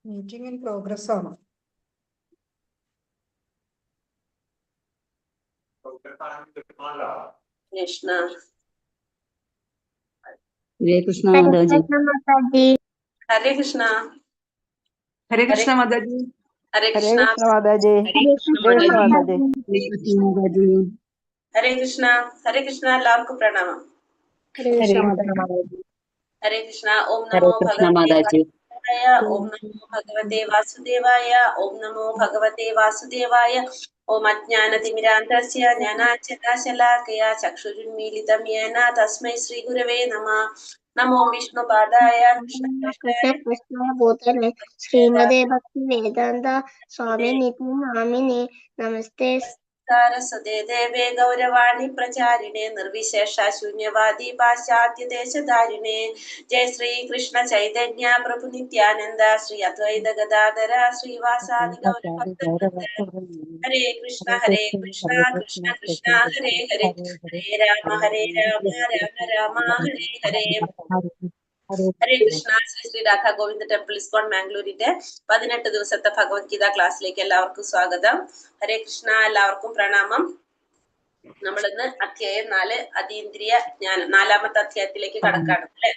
Meeting in progress ആണ്. കൃഷ്ണ ഹരേ കൃഷ്ണ മാതാജി. ഹരേ കൃഷ്ണ. ഹരേ കൃഷ്ണ മാതാജി. ഹരേ ഹരേ കൃഷ്ണ. കൃഷ്ണ മാതാജി. ഹരേ കൃഷ്ണ ഹരേ കൃഷ്ണ മാതാജി. മാതാജി. ഹരേ കൃഷ്ണ മാതാജി. ഹരേ കൃഷ്ണ. ഹരേ കൃഷ്ണ. എല്ലാവർക്കും പ്രണാമം. ഹരേ കൃഷ്ണ മാതാജി. ഹരേ കൃഷ്ണ. ഓം ഹരേ നമോ കൃഷ്ണ ഭഗവതേ മാതാജി. വാസുദേവായ. ഓം നമോ ഭഗവതേ വാസുദേവായ. ഓം നമോ ഭഗവതേ വാസുദേവായ. ഓം അജ്ഞാനതിമിരാന്തസ്യ ജ്ഞാനാഞ്ജനശലാകയാ ചക്ഷുരുന്മീലിതം യേന തസ്മൈ ശ്രീ ഗുരവേ നമഃ. നമോ വിഷ്ണുപാദായ കൃഷ്ണകൃഷ്ണായ ഭൂതലേ ശ്രീമതേ ഭക്തി വേദാന്ത സ്വാമി നിതി നാമിനെ നമസ്തേ സാരസ്വതേ ദേവേ ഗൗരവാണി പ്രചാരിണേ നിർവിശേഷ ശൂന്യവാദി പാശ്ചാത്യ ദേശധാരിണേ. ജയ ശ്രീ കൃഷ്ണ ചൈതന്യ പ്രഭു നിത്യാനന്ദ ശ്രീ അദ്വൈത ഗദാധര ശ്രീവാസാദി ഗൗരഭക്തവൃന്ദ. ഹരേ കൃഷ്ണ കൃഷ്ണ കൃഷ്ണ ഹരേ ഹരേ. ഹരേ രാമ രാമ രാമ ഹരേ ഹരേ. ഹരേ കൃഷ്ണ. ശ്രീ രാധാ ഗോവിന്ദ ടെമ്പിൾ ഇസ്കോൺ മാംഗ്ലൂരിന്റെ 18 ദിവസത്തെ ഭഗവത്ഗീത ക്ലാസ്സിലേക്ക് എല്ലാവർക്കും സ്വാഗതം. ഹരേ കൃഷ്ണ. എല്ലാവർക്കും പ്രണാമം. നമ്മൾ ഇന്ന് അധ്യായം 4 അതീന്ദ്രിയ ജ്ഞാനം 4ാമത്തെ അധ്യായത്തിലേക്ക് കടക്കാണ് അല്ലെ.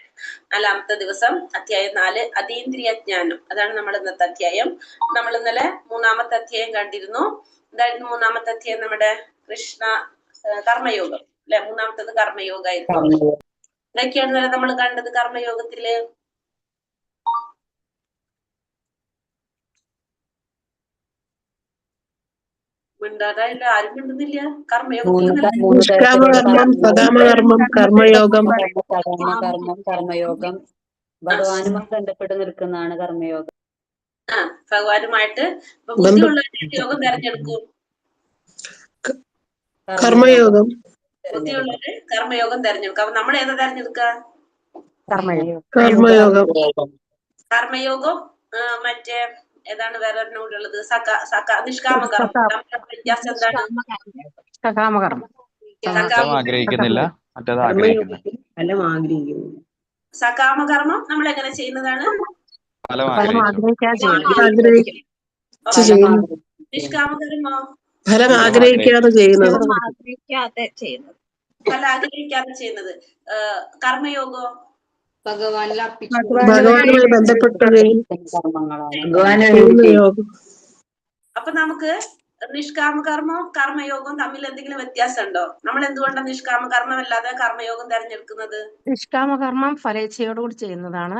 4ാമത്തെ ദിവസം അധ്യായം 4 അതീന്ദ്രിയ ജ്ഞാനം, അതാണ് നമ്മൾ ഇന്നത്തെ അധ്യായം. നമ്മൾ ഇന്നലെ 3ാമത്തെ അധ്യായം കണ്ടിരുന്നു. എന്തായിരുന്നു 3ാമത്തെ അധ്യായം? നമ്മുടെ കൃഷ്ണ കർമ്മയോഗം അല്ലെ. 3ാമത്തത് കർമ്മയോഗമായിരുന്നു. ഇതൊക്കെയാണ് നമ്മൾ കണ്ടത് കർമ്മയോഗത്തില്. മിണ്ടാതായില്ല, ആരും മിണ്ടുന്നില്ല. കർമ്മയോഗം ഭഗവാനുമായി ബന്ധപ്പെട്ട് നിൽക്കുന്നതാണ് കർമ്മയോഗം. ഭഗവാനുമായിട്ട് ബുദ്ധിയുള്ള യോഗം തെരഞ്ഞെടുക്കും. കർമ്മയോഗം. ബുദ്ധിയുള്ളവര് കർമ്മയോഗം തെരഞ്ഞെടുക്കും. അപ്പൊ നമ്മൾ ഏതാ തെരഞ്ഞെടുക്കുക? കർമ്മയോഗം. കർമ്മയോഗം. മറ്റേ ഏതാണ് വേറെ ഉള്ളത്? നിഷ്കാമ കർമ്മം. നമ്മുടെ വ്യത്യാസം എന്താണ്? സകാമ കർമ്മം നമ്മൾ എങ്ങനെ ചെയ്യുന്നതാണ്? നിഷ്കാമ കർമ്മോ ഫലം ആഗ്രഹിക്കാതെ ചെയ്യുന്നത്. ഫലം ആഗ്രഹിക്കാതെ ചെയ്യുന്നത്. കർമ്മയോഗോ ഭഗവാനുമായി ബന്ധപ്പെട്ട യോഗം. അപ്പൊ നമുക്ക് നിഷ്കാമ കർമ്മവും കർമ്മയോഗവും തമ്മിൽ എന്തെങ്കിലും വ്യത്യാസം ഉണ്ടോ? നമ്മൾ എന്തുകൊണ്ടാണ് നിഷ്കാമ കർമ്മം അല്ലാതെ കർമ്മയോഗം തെരഞ്ഞെടുക്കുന്നത്? നിഷ്കാമകർമ്മം ഫലേച്ഛയോടുകൂടി ചെയ്യുന്നതാണ്.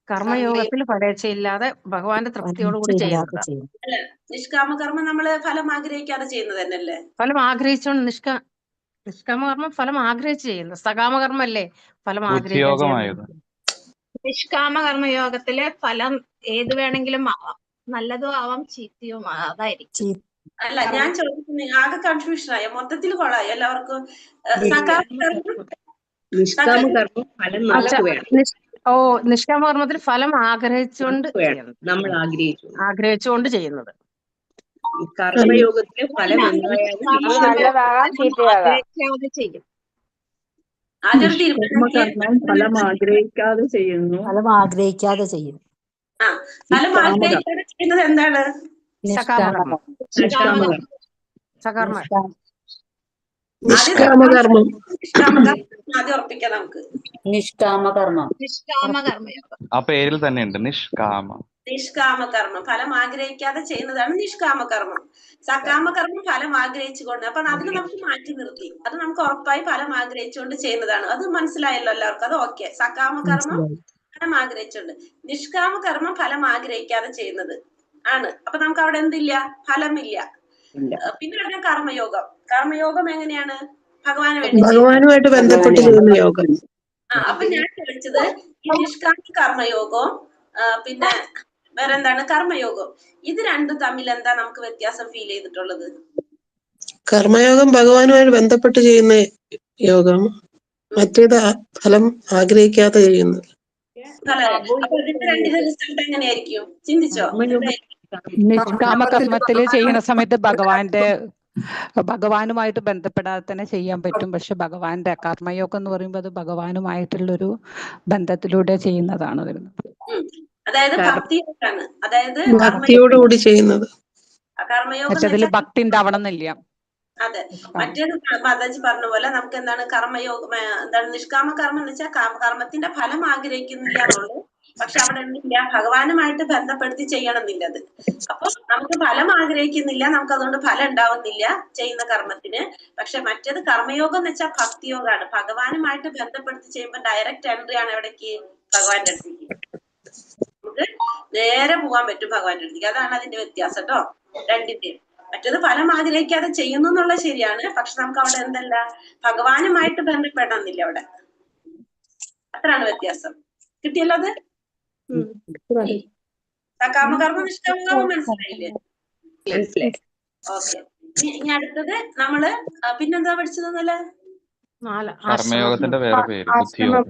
കർമ്മയോഗത്തിൽ ഫലേച്ഛയില്ലാതെ ഭഗവാന്റെ തൃപ്തിയോടുകൂടി ചെയ്യുന്നതാണ്. അല്ല, നിഷ്കാമ കർമ്മം നമ്മള് ഫലം ആഗ്രഹിക്കാതെ ചെയ്യുന്നത് തന്നെയല്ലേ? ഫലം ആഗ്രഹിച്ചുകൊണ്ട് നിഷ്കാമകർമ്മം ഫലം ആഗ്രഹിച്ച് ചെയ്യുന്നത്. സകാമകർമ്മം അല്ലേ ഫലം ആഗ്രഹിക്കുന്നത്. നിഷ്കാമകർമ്മയോഗത്തില് ഫലം ഏത് വേണമെങ്കിലും ആവാം. നല്ലതും ആവാം, ചീത്തയും അതായിരിക്കും. അല്ല, ഞാൻ ചോദിക്കുന്നത് ആകെ കൺഫ്യൂഷനായ, മൊത്തത്തിൽ കൊള്ളായി എല്ലാവർക്കും. നിഷ്കാമകർമ്മം ഫലം നമുക്ക് വേണം. നിഷ്കാമകർമ്മത്തിൽ ഫലം ആഗ്രഹിച്ചുകൊണ്ട് നമ്മൾ ആഗ്രഹിച്ചുകൊണ്ട് ചെയ്യുന്നത്. കർമ്മയോഗത്തിലെ ഫലം ചെയ്യും. ഫലം ആഗ്രഹിക്കാതെ ചെയ്യുന്നു. ഫലം ആഗ്രഹിക്കാതെ ചെയ്യുന്നത് എന്താണ്? സകാമകർമ്മം. ആദ്യം ഉറപ്പിക്കാം നമുക്ക്. നിഷ്കാമകർമ്മം. ആ പേരിൽ തന്നെ ഉണ്ട് നിഷ്കാമ. നിഷ്കാമകർമ്മം ഫലം ആഗ്രഹിക്കാതെ ചെയ്യുന്നതാണ് നിഷ്കാമകർമ്മം. സകാമകർമ്മം ഫലം ആഗ്രഹിച്ചുകൊണ്ട്. അപ്പൊ അതിന് നമുക്ക് മാറ്റി നിർത്തി. അത് നമുക്ക് ഉറപ്പായി ഫലം ആഗ്രഹിച്ചുകൊണ്ട് ചെയ്യുന്നതാണ്. അത് മനസ്സിലായല്ലോ എല്ലാവർക്കും? അത് ഓക്കെ. സകാമകർമ്മം ഫലം ആഗ്രഹിച്ചുകൊണ്ട്. നിഷ്കാമകർമ്മം ഫലം ആഗ്രഹിക്കാതെ ചെയ്യുന്നത് ആണ്. അപ്പൊ നമുക്ക് അവിടെ എന്തില്ല? ഫലമില്ല. പിന്നെ പറഞ്ഞ കർമ്മയോഗം. കർമ്മയോഗം എങ്ങനെയാണ്? ഭഗവാനുമായിട്ട് ബന്ധപ്പെട്ട് ചെയ്യുന്ന യോഗം. അപ്പൊ ഞാൻ ചോദിച്ചത് ഈ നിഷ്കാമ കർമ്മയോഗവും പിന്നെ വേറെ എന്താണ് കർമ്മയോഗം, ഇത് രണ്ടും തമ്മിൽ എന്താ നമുക്ക് വ്യത്യാസം ഫീൽ ചെയ്തിട്ടുള്ളത്? കർമ്മയോഗം ഭഗവാനുമായിട്ട് ബന്ധപ്പെട്ട് ചെയ്യുന്ന യോഗം, മറ്റേത് ഫലം ആഗ്രഹിക്കാതെ ചെയ്യുന്നത്. അപ്പൊ ഇതിന്റെ രണ്ടിന്റെ റിസൾട്ട് എങ്ങനെയായിരിക്കും? ചിന്തിച്ചോ? നിഷ്കാമകർമ്മത്തില് ചെയ്യുന്ന സമയത്ത് ഭഗവാനുമായിട്ട് ബന്ധപ്പെടാതെ തന്നെ ചെയ്യാൻ പറ്റും. പക്ഷെ ഭഗവാന്റെ കർമ്മയോഗം എന്ന് പറയുമ്പോൾ അത് ഭഗവാനുമായിട്ടുള്ളൊരു ബന്ധത്തിലൂടെ ചെയ്യുന്നതാണ് വരുന്നത്. അതായത് ഭക്തിയോടാണ്. അതായത് ഭക്തിയോടുകൂടി ചെയ്യുന്നത്. കർമ്മയോഗം എന്ന് മറ്റതിൽ വെച്ചാൽ ഭക്തി ഉണ്ടാവണമെന്നില്ല. അതെ. മറ്റേത് മാതാജി പറഞ്ഞ പോലെ നമുക്ക് എന്താണ് കർമ്മയോഗം, എന്താണ് നിഷ്കാമ കർമ്മം എന്ന് വെച്ചാൽ കർമ്മത്തിന്റെ ഫലം ആഗ്രഹിക്കുന്നില്ല എന്നുള്ളൂ. പക്ഷെ അവിടെ എന്തില്ല, ഭഗവാനുമായിട്ട് ബന്ധപ്പെടുത്തി ചെയ്യണമെന്നില്ല അത്. അപ്പൊ നമുക്ക് ഫലം ആഗ്രഹിക്കുന്നില്ല, നമുക്ക് അതുകൊണ്ട് ഫലം ഉണ്ടാവുന്നില്ല ചെയ്യുന്ന കർമ്മത്തിന്. പക്ഷെ മറ്റേത് കർമ്മയോഗം എന്ന് വെച്ചാൽ ഭക്തിയോഗമാണ്. ഭഗവാനുമായിട്ട് ബന്ധപ്പെടുത്തി ചെയ്യുമ്പോൾ ഡയറക്റ്റ് എൻട്രി ആണ് എവിടേക്ക്, ഭഗവാന്റെ അടുത്തേക്ക്. നമുക്ക് നേരെ പോകാൻ പറ്റും ഭഗവാന്റെ അടുത്തേക്ക്. അതാണ് അതിന്റെ വ്യത്യാസം കേട്ടോ രണ്ടിന്റെയും. മറ്റേത് ഫലം ആഗ്രഹിക്കാതെ ചെയ്യുന്നു എന്നുള്ളത് ശരിയാണ്. പക്ഷെ നമുക്ക് അവിടെ എന്തല്ല, ഭഗവാനുമായിട്ട് ബന്ധപ്പെടണമെന്നില്ല അവിടെ. അത്രയാണ് വ്യത്യാസം. കിട്ടിയല്ലോ അത്? കാമകർമ്മ നിഷ്കാമകർമ്മം മനസ്സിലായില്ലേ? ഓക്കെ. ഇനി അടുത്തത് നമ്മള് പിന്നെന്താ പഠിച്ചതെന്നല്ലേ? കർമ്മയോഗത്തിന്റെ വേറെ പേര് ബുദ്ധിയോഗം.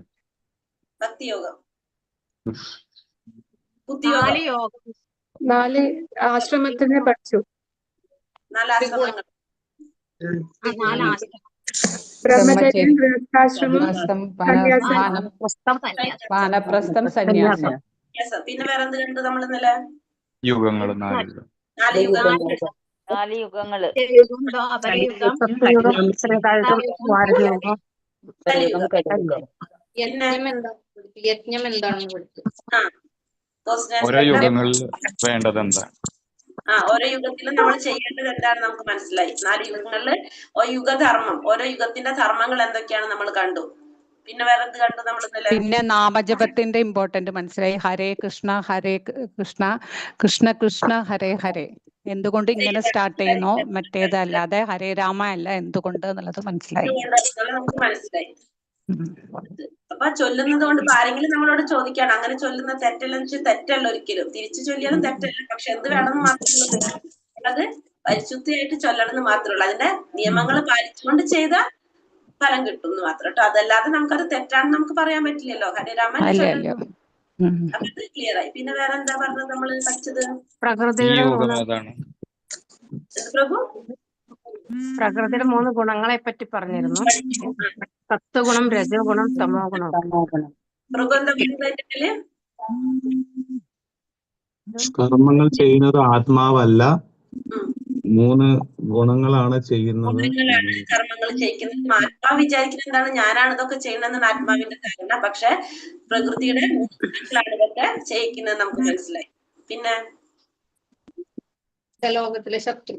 ഭക്തിയോഗം, ബുദ്ധിയോഗം, 4 ആശ്രമത്തിനെ പഠിച്ചു. 4 ആശ്രമങ്ങൾ. ബ്രഹ്മചര്യം, ഗൃഹസ്ഥാശ്രമം, വാനപ്രസ്ഥം, സന്യാസം. പിന്നെ വേറെ എന്ത് കണ്ടു നമ്മൾ ഇന്നലെ? യുഗങ്ങള് 4 യുഗം. 4 യുഗങ്ങൾ. 4 യുഗങ്ങള്. അപരയുഗം, യജ്ഞം എന്താണെന്ന് പഠിച്ചു. ഓരോ യുഗങ്ങളിൽ വേണ്ടത് എന്താ? ഓരോ യുഗത്തിലും നമ്മൾ ചെയ്യേണ്ടത് എന്താണ് നമുക്ക് മനസ്സിലായി. 4 യുഗങ്ങളില് യുഗധർമ്മം, ഓരോ യുഗത്തിന്റെ ധർമ്മങ്ങൾ എന്തൊക്കെയാണ് നമ്മൾ കണ്ടു. പിന്നെ വേറെ എന്ത് കണ്ടു നമ്മൾ ഇന്നലെ? പിന്നെ നാമജപത്തിന്റെ ഇമ്പോർട്ടന്റ് മനസ്സിലായി. ഹരേ കൃഷ്ണ ഹരേ കൃഷ്ണ, കൃഷ്ണ കൃഷ്ണ ഹരേ ഹരേ. എന്തുകൊണ്ട് ഇങ്ങനെ സ്റ്റാർട്ട് ചെയ്യുന്നു, മറ്റേതല്ലാതെ ഹരേ രാമ അല്ല, എന്തുകൊണ്ട് എന്നുള്ളത് മനസ്സിലായി. നമുക്ക് മനസ്സിലായി. അപ്പൊ ചൊല്ലുന്നത് കൊണ്ട് ആരെങ്കിലും നമ്മളോട് ചോദിക്കാണ് അങ്ങനെ ചൊല്ലുന്ന തെറ്റല്ലെന്ന് വെച്ചാൽ തെറ്റല്ല, ഒരിക്കലും തിരിച്ചു ചൊല്ലിയാലും തെറ്റല്ല. പക്ഷെ എന്ത് വേണമെന്ന് മാത്രമേ ഉള്ളൂ, അത് പരിശുദ്ധിയായിട്ട് ചൊല്ലണമെന്ന് മാത്രമേ ഉള്ളൂ. അതിന്റെ നിയമങ്ങൾ പാലിച്ചുകൊണ്ട് ചെയ്ത ഫലം കിട്ടും എന്ന് മാത്രം കേട്ടോ. അതല്ലാതെ നമുക്കത് തെറ്റാണെന്ന് നമുക്ക് പറയാൻ പറ്റില്ലല്ലോ. ഹരേരാമ അപ്പൊ ഇത് ക്ലിയർ ആയി. പിന്നെ വേറെ എന്താ പറഞ്ഞത് നമ്മള് പഠിച്ചത്? പ്രഭു പ്രകൃതിയുടെ 3 ഗുണങ്ങളെ പറ്റി പറഞ്ഞിരുന്നു. സത്വഗുണം, രജോഗുണം, തമോ ഗുണം. പ്രഭു എന്താ പറയുന്നതിന്റെ? കർമ്മങ്ങൾ ചെയ്യുന്നത് ആത്മാവല്ല, 3 ഗുണങ്ങളാണ് ചെയ്യുന്നത്. കർമ്മങ്ങൾ ചെയ്യിക്കുന്നത് ആത്മാവ് വിചാരിക്കുന്നത് എന്താണ്, ഞാനാണ് ഇതൊക്കെ ചെയ്യുന്നതെന്നാണ് ആത്മാവിന്റെ ധാരണ. പക്ഷെ പ്രകൃതിയുടെ 3 ഗുണങ്ങളാണ് ഇതൊക്കെ ചെയ്യിക്കുന്നത് നമുക്ക് മനസ്സിലായി. പിന്നെ ലോകത്തിലെ ശത്രു,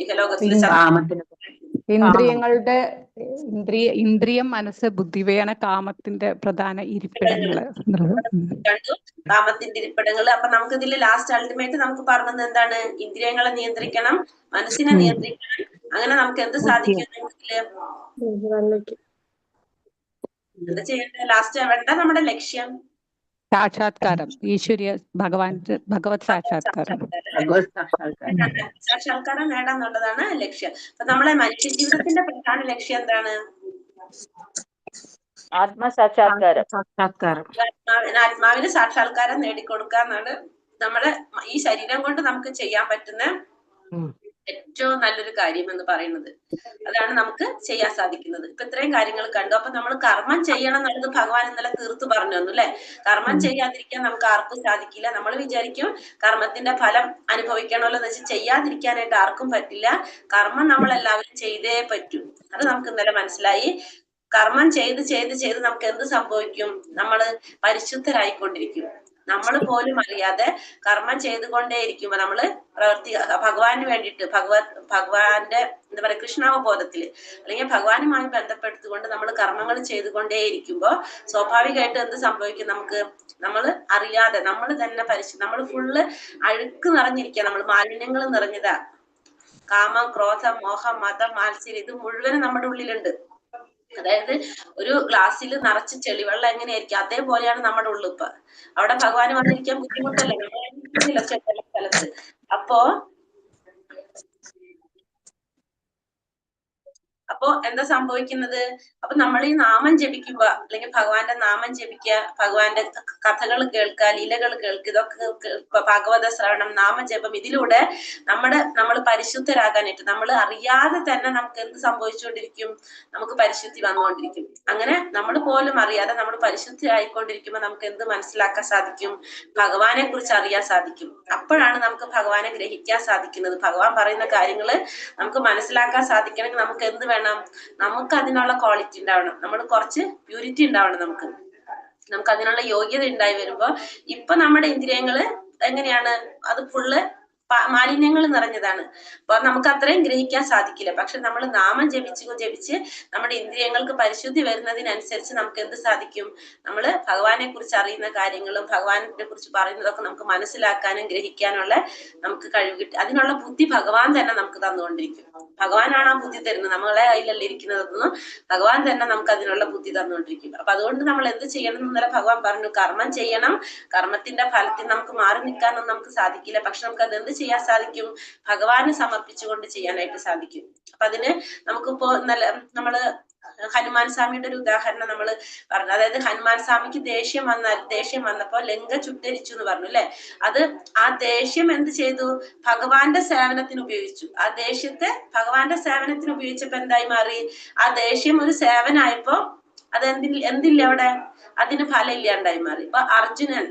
ഇഹലോകത്തിലെ ഇന്ദ്രിയങ്ങളുടെ ഇന്ദ്രിയം, മനസ്സ്, ബുദ്ധിവയാണ് കാമത്തിന്റെ പ്രധാന ഇരിപ്പിടങ്ങള്. കാമത്തിന്റെ ഇരിപ്പിടങ്ങള്. അപ്പൊ നമുക്ക് ഇതിൽ ലാസ്റ്റ് അൾട്ടിമേറ്റ് നമുക്ക് പറഞ്ഞത് എന്താണ്? ഇന്ദ്രിയങ്ങളെ നിയന്ത്രിക്കണം, മനസ്സിനെ നിയന്ത്രിക്കണം. അങ്ങനെ നമുക്ക് എന്ത് സാധിക്കും? എന്താ ചെയ്യേണ്ടത്? ലാസ്റ്റ് വേണ്ട നമ്മുടെ ലക്ഷ്യം സാക്ഷാത്കാരം, ഈശ്വരീയ ഭഗവത് സാക്ഷാത്കാരം. സാക്ഷാത്കാരം നേടാന്നുള്ളതാണ് ലക്ഷ്യം. അപ്പൊ നമ്മളെ മനുഷ്യ ജീവിതത്തിന്റെ പ്രധാന ലക്ഷ്യം എന്താണ്? ആത്മസാക്ഷാത്കാരം. ആത്മാവിന് സാക്ഷാത്കാരം നേടിക്കൊടുക്കുക എന്നാണ് നമ്മള് ഈ ശരീരം കൊണ്ട് നമുക്ക് ചെയ്യാൻ പറ്റുന്ന ഏറ്റവും നല്ലൊരു കാര്യം എന്ന് പറയുന്നത്. അതാണ് നമുക്ക് ചെയ്യാൻ സാധിക്കുന്നത്. ഇപ്പൊ ഇത്രയും കാര്യങ്ങൾ കണ്ടു. അപ്പൊ നമ്മൾ കർമ്മം ചെയ്യണം എന്നുള്ളത് ഭഗവാൻ ഇന്നലെ തീർത്തു പറഞ്ഞു തന്നു അല്ലെ. കർമ്മം ചെയ്യാതിരിക്കാൻ നമുക്ക് ആർക്കും സാധിക്കില്ല. നമ്മൾ വിചാരിക്കും കർമ്മത്തിന്റെ ഫലം അനുഭവിക്കണമല്ലോ എന്ന് വെച്ചാൽ ചെയ്യാതിരിക്കാനായിട്ട് ആർക്കും പറ്റില്ല. കർമ്മം നമ്മൾ എല്ലാവരും ചെയ്തേ പറ്റൂ. അത് നമുക്ക് ഇന്നലെ മനസ്സിലായി. കർമ്മം ചെയ്ത് ചെയ്ത് ചെയ്ത് നമുക്ക് എന്ത് സംഭവിക്കും? നമ്മള് പരിശുദ്ധരായിക്കൊണ്ടിരിക്കും. നമ്മൾ പോലും അറിയാതെ കർമ്മം ചെയ്തുകൊണ്ടേയിരിക്കുമ്പോ നമ്മള് ഭഗവാന് വേണ്ടിയിട്ട് ഭഗവാന്റെ എന്താ പറയാ കൃഷ്ണാവബോധത്തില് അല്ലെങ്കിൽ ഭഗവാനുമായി ബന്ധപ്പെടുത്തിക്കൊണ്ട് നമ്മൾ കർമ്മങ്ങൾ ചെയ്തുകൊണ്ടേയിരിക്കുമ്പോ സ്വാഭാവികമായിട്ട് എന്ത് സംഭവിക്കും? നമ്മൾ അറിയാതെ നമ്മൾ തന്നെ നമ്മൾ ഫുള്ള് അഴുക്ക് നിറഞ്ഞിരിക്കുക, നമ്മൾ മാലിന്യങ്ങൾ നിറഞ്ഞതാ. കാമം, ക്രോധം, മോഹം, മതം, മാത്സര്യം ഇത് മുഴുവനും നമ്മുടെ ഉള്ളിലുണ്ട്. അതായത് ഒരു ഗ്ലാസ്സിൽ നിറച്ച് ചെളിവെള്ളം എങ്ങനെയായിരിക്കും അതേപോലെയാണ് നമ്മുടെ ഉള്ളിപ്പ്. അവിടെ ഭഗവാന് വന്നിരിക്കാൻ ബുദ്ധിമുട്ടല്ലേ, നമ്മൾ സ്ഥലത്ത്. അപ്പോ അപ്പൊ എന്താ സംഭവിക്കുന്നത്? അപ്പൊ നമ്മൾ ഈ നാമം ജപിക്കുമ്പോ അല്ലെങ്കിൽ ഭഗവാന്റെ നാമം ജപിക്കുക, ഭഗവാന്റെ കഥകൾ കേൾക്കുക, ലീലകൾ കേൾക്കുക, ഇതൊക്കെ ഭാഗവത ശ്രവണം, നാമജപം, ഇതിലൂടെ നമ്മൾ പരിശുദ്ധരാകാനായിട്ട് നമ്മൾ അറിയാതെ തന്നെ നമുക്ക് എന്ത് സംഭവിച്ചുകൊണ്ടിരിക്കും? നമുക്ക് പരിശുദ്ധി വന്നുകൊണ്ടിരിക്കും. അങ്ങനെ നമ്മൾ പോലും അറിയാതെ നമ്മൾ പരിശുദ്ധി ആയിക്കൊണ്ടിരിക്കുമ്പോൾ നമുക്ക് എന്ത് മനസ്സിലാക്കാൻ സാധിക്കും? ഭഗവാനെ കുറിച്ച് അറിയാൻ സാധിക്കും. അപ്പോഴാണ് നമുക്ക് ഭഗവാനെ ഗ്രഹിക്കാൻ സാധിക്കുന്നത്. ഭഗവാൻ പറയുന്ന കാര്യങ്ങള് നമുക്ക് മനസ്സിലാക്കാൻ സാധിക്കണമെങ്കിൽ നമുക്ക് എന്ത് വേണം? നമുക്ക് അതിനുള്ള ക്വാളിറ്റി ഉണ്ടാവണം. നമ്മൾ കുറച്ച് പ്യൂരിറ്റി ഉണ്ടാവണം. നമുക്ക് അതിനുള്ള യോഗ്യത ഉണ്ടായി വരുമ്പോ ഇപ്പൊ നമ്മുടെ ഇന്ദ്രിയങ്ങള് എങ്ങനെയാണ്? അത് ഫുള്ള് മാലിന്യങ്ങൾ നിറഞ്ഞതാണ്. അപ്പൊ നമുക്ക് അത്രയും ഗ്രഹിക്കാൻ സാധിക്കില്ല. പക്ഷെ നമ്മൾ നാമം ജപിച്ച് നമ്മുടെ ഇന്ദ്രിയങ്ങൾക്ക് പരിശുദ്ധി വരുന്നതിനനുസരിച്ച് നമുക്ക് എന്ത് സാധിക്കും? നമ്മൾ ഭഗവാനെ കുറിച്ച് അറിയുന്ന കാര്യങ്ങളും ഭഗവാനെ കുറിച്ച് പറയുന്നതൊക്കെ നമുക്ക് മനസ്സിലാക്കാനും ഗ്രഹിക്കാനുള്ള നമുക്ക് കഴിവ് കിട്ടി. അതിനുള്ള ബുദ്ധി ഭഗവാൻ തന്നെ നമുക്ക് തന്നുകൊണ്ടിരിക്കും. ഭഗവാനാണ് ആ ബുദ്ധി തരുന്നത്, നമ്മളെ കയ്യിലല്ല ഇരിക്കുന്നതെന്നും ഭഗവാൻ തന്നെ നമുക്ക് അതിനുള്ള ബുദ്ധി തന്നുകൊണ്ടിരിക്കും. അപ്പൊ അതുകൊണ്ട് നമ്മൾ എന്ത് ചെയ്യണം എന്നല്ല ഭഗവാൻ പറഞ്ഞു, കർമ്മം ചെയ്യണം. കർമ്മത്തിന്റെ ഫലത്തിൽ നമുക്ക് മാറി നിൽക്കാനൊന്നും നമുക്ക് സാധിക്കില്ല. പക്ഷെ നമുക്ക് അത് എന്ത് ചെയ്യാൻ സാധിക്കും? ഭഗവാന് സമർപ്പിച്ചുകൊണ്ട് ചെയ്യാനായിട്ട് സാധിക്കും. അപ്പൊ അതിന് നമുക്കിപ്പോ നമ്മള് ഹനുമാൻ സ്വാമിയുടെ ഒരു ഉദാഹരണം നമ്മൾ പറഞ്ഞു. അതായത് ഹനുമാൻ സ്വാമിക്ക് ദേഷ്യം വന്നപ്പോ ലങ്ക ചുട്ടരിച്ചു എന്ന് പറഞ്ഞു അല്ലെ. അത് ആ ദേഷ്യം എന്ത് ചെയ്തു? ഭഗവാന്റെ സേവനത്തിന് ഉപയോഗിച്ചു. ആ ദേഷ്യത്തെ ഭഗവാന്റെ സേവനത്തിന് ഉപയോഗിച്ചപ്പോ എന്തായി മാറി? ആ ദേഷ്യം ഒരു സേവനായപ്പോ അത് എന്തില്ല അവിടെ? അതിന് ഫലം ഇല്ലാണ്ടായി മാറി. ഇപ്പൊ അർജുനൻ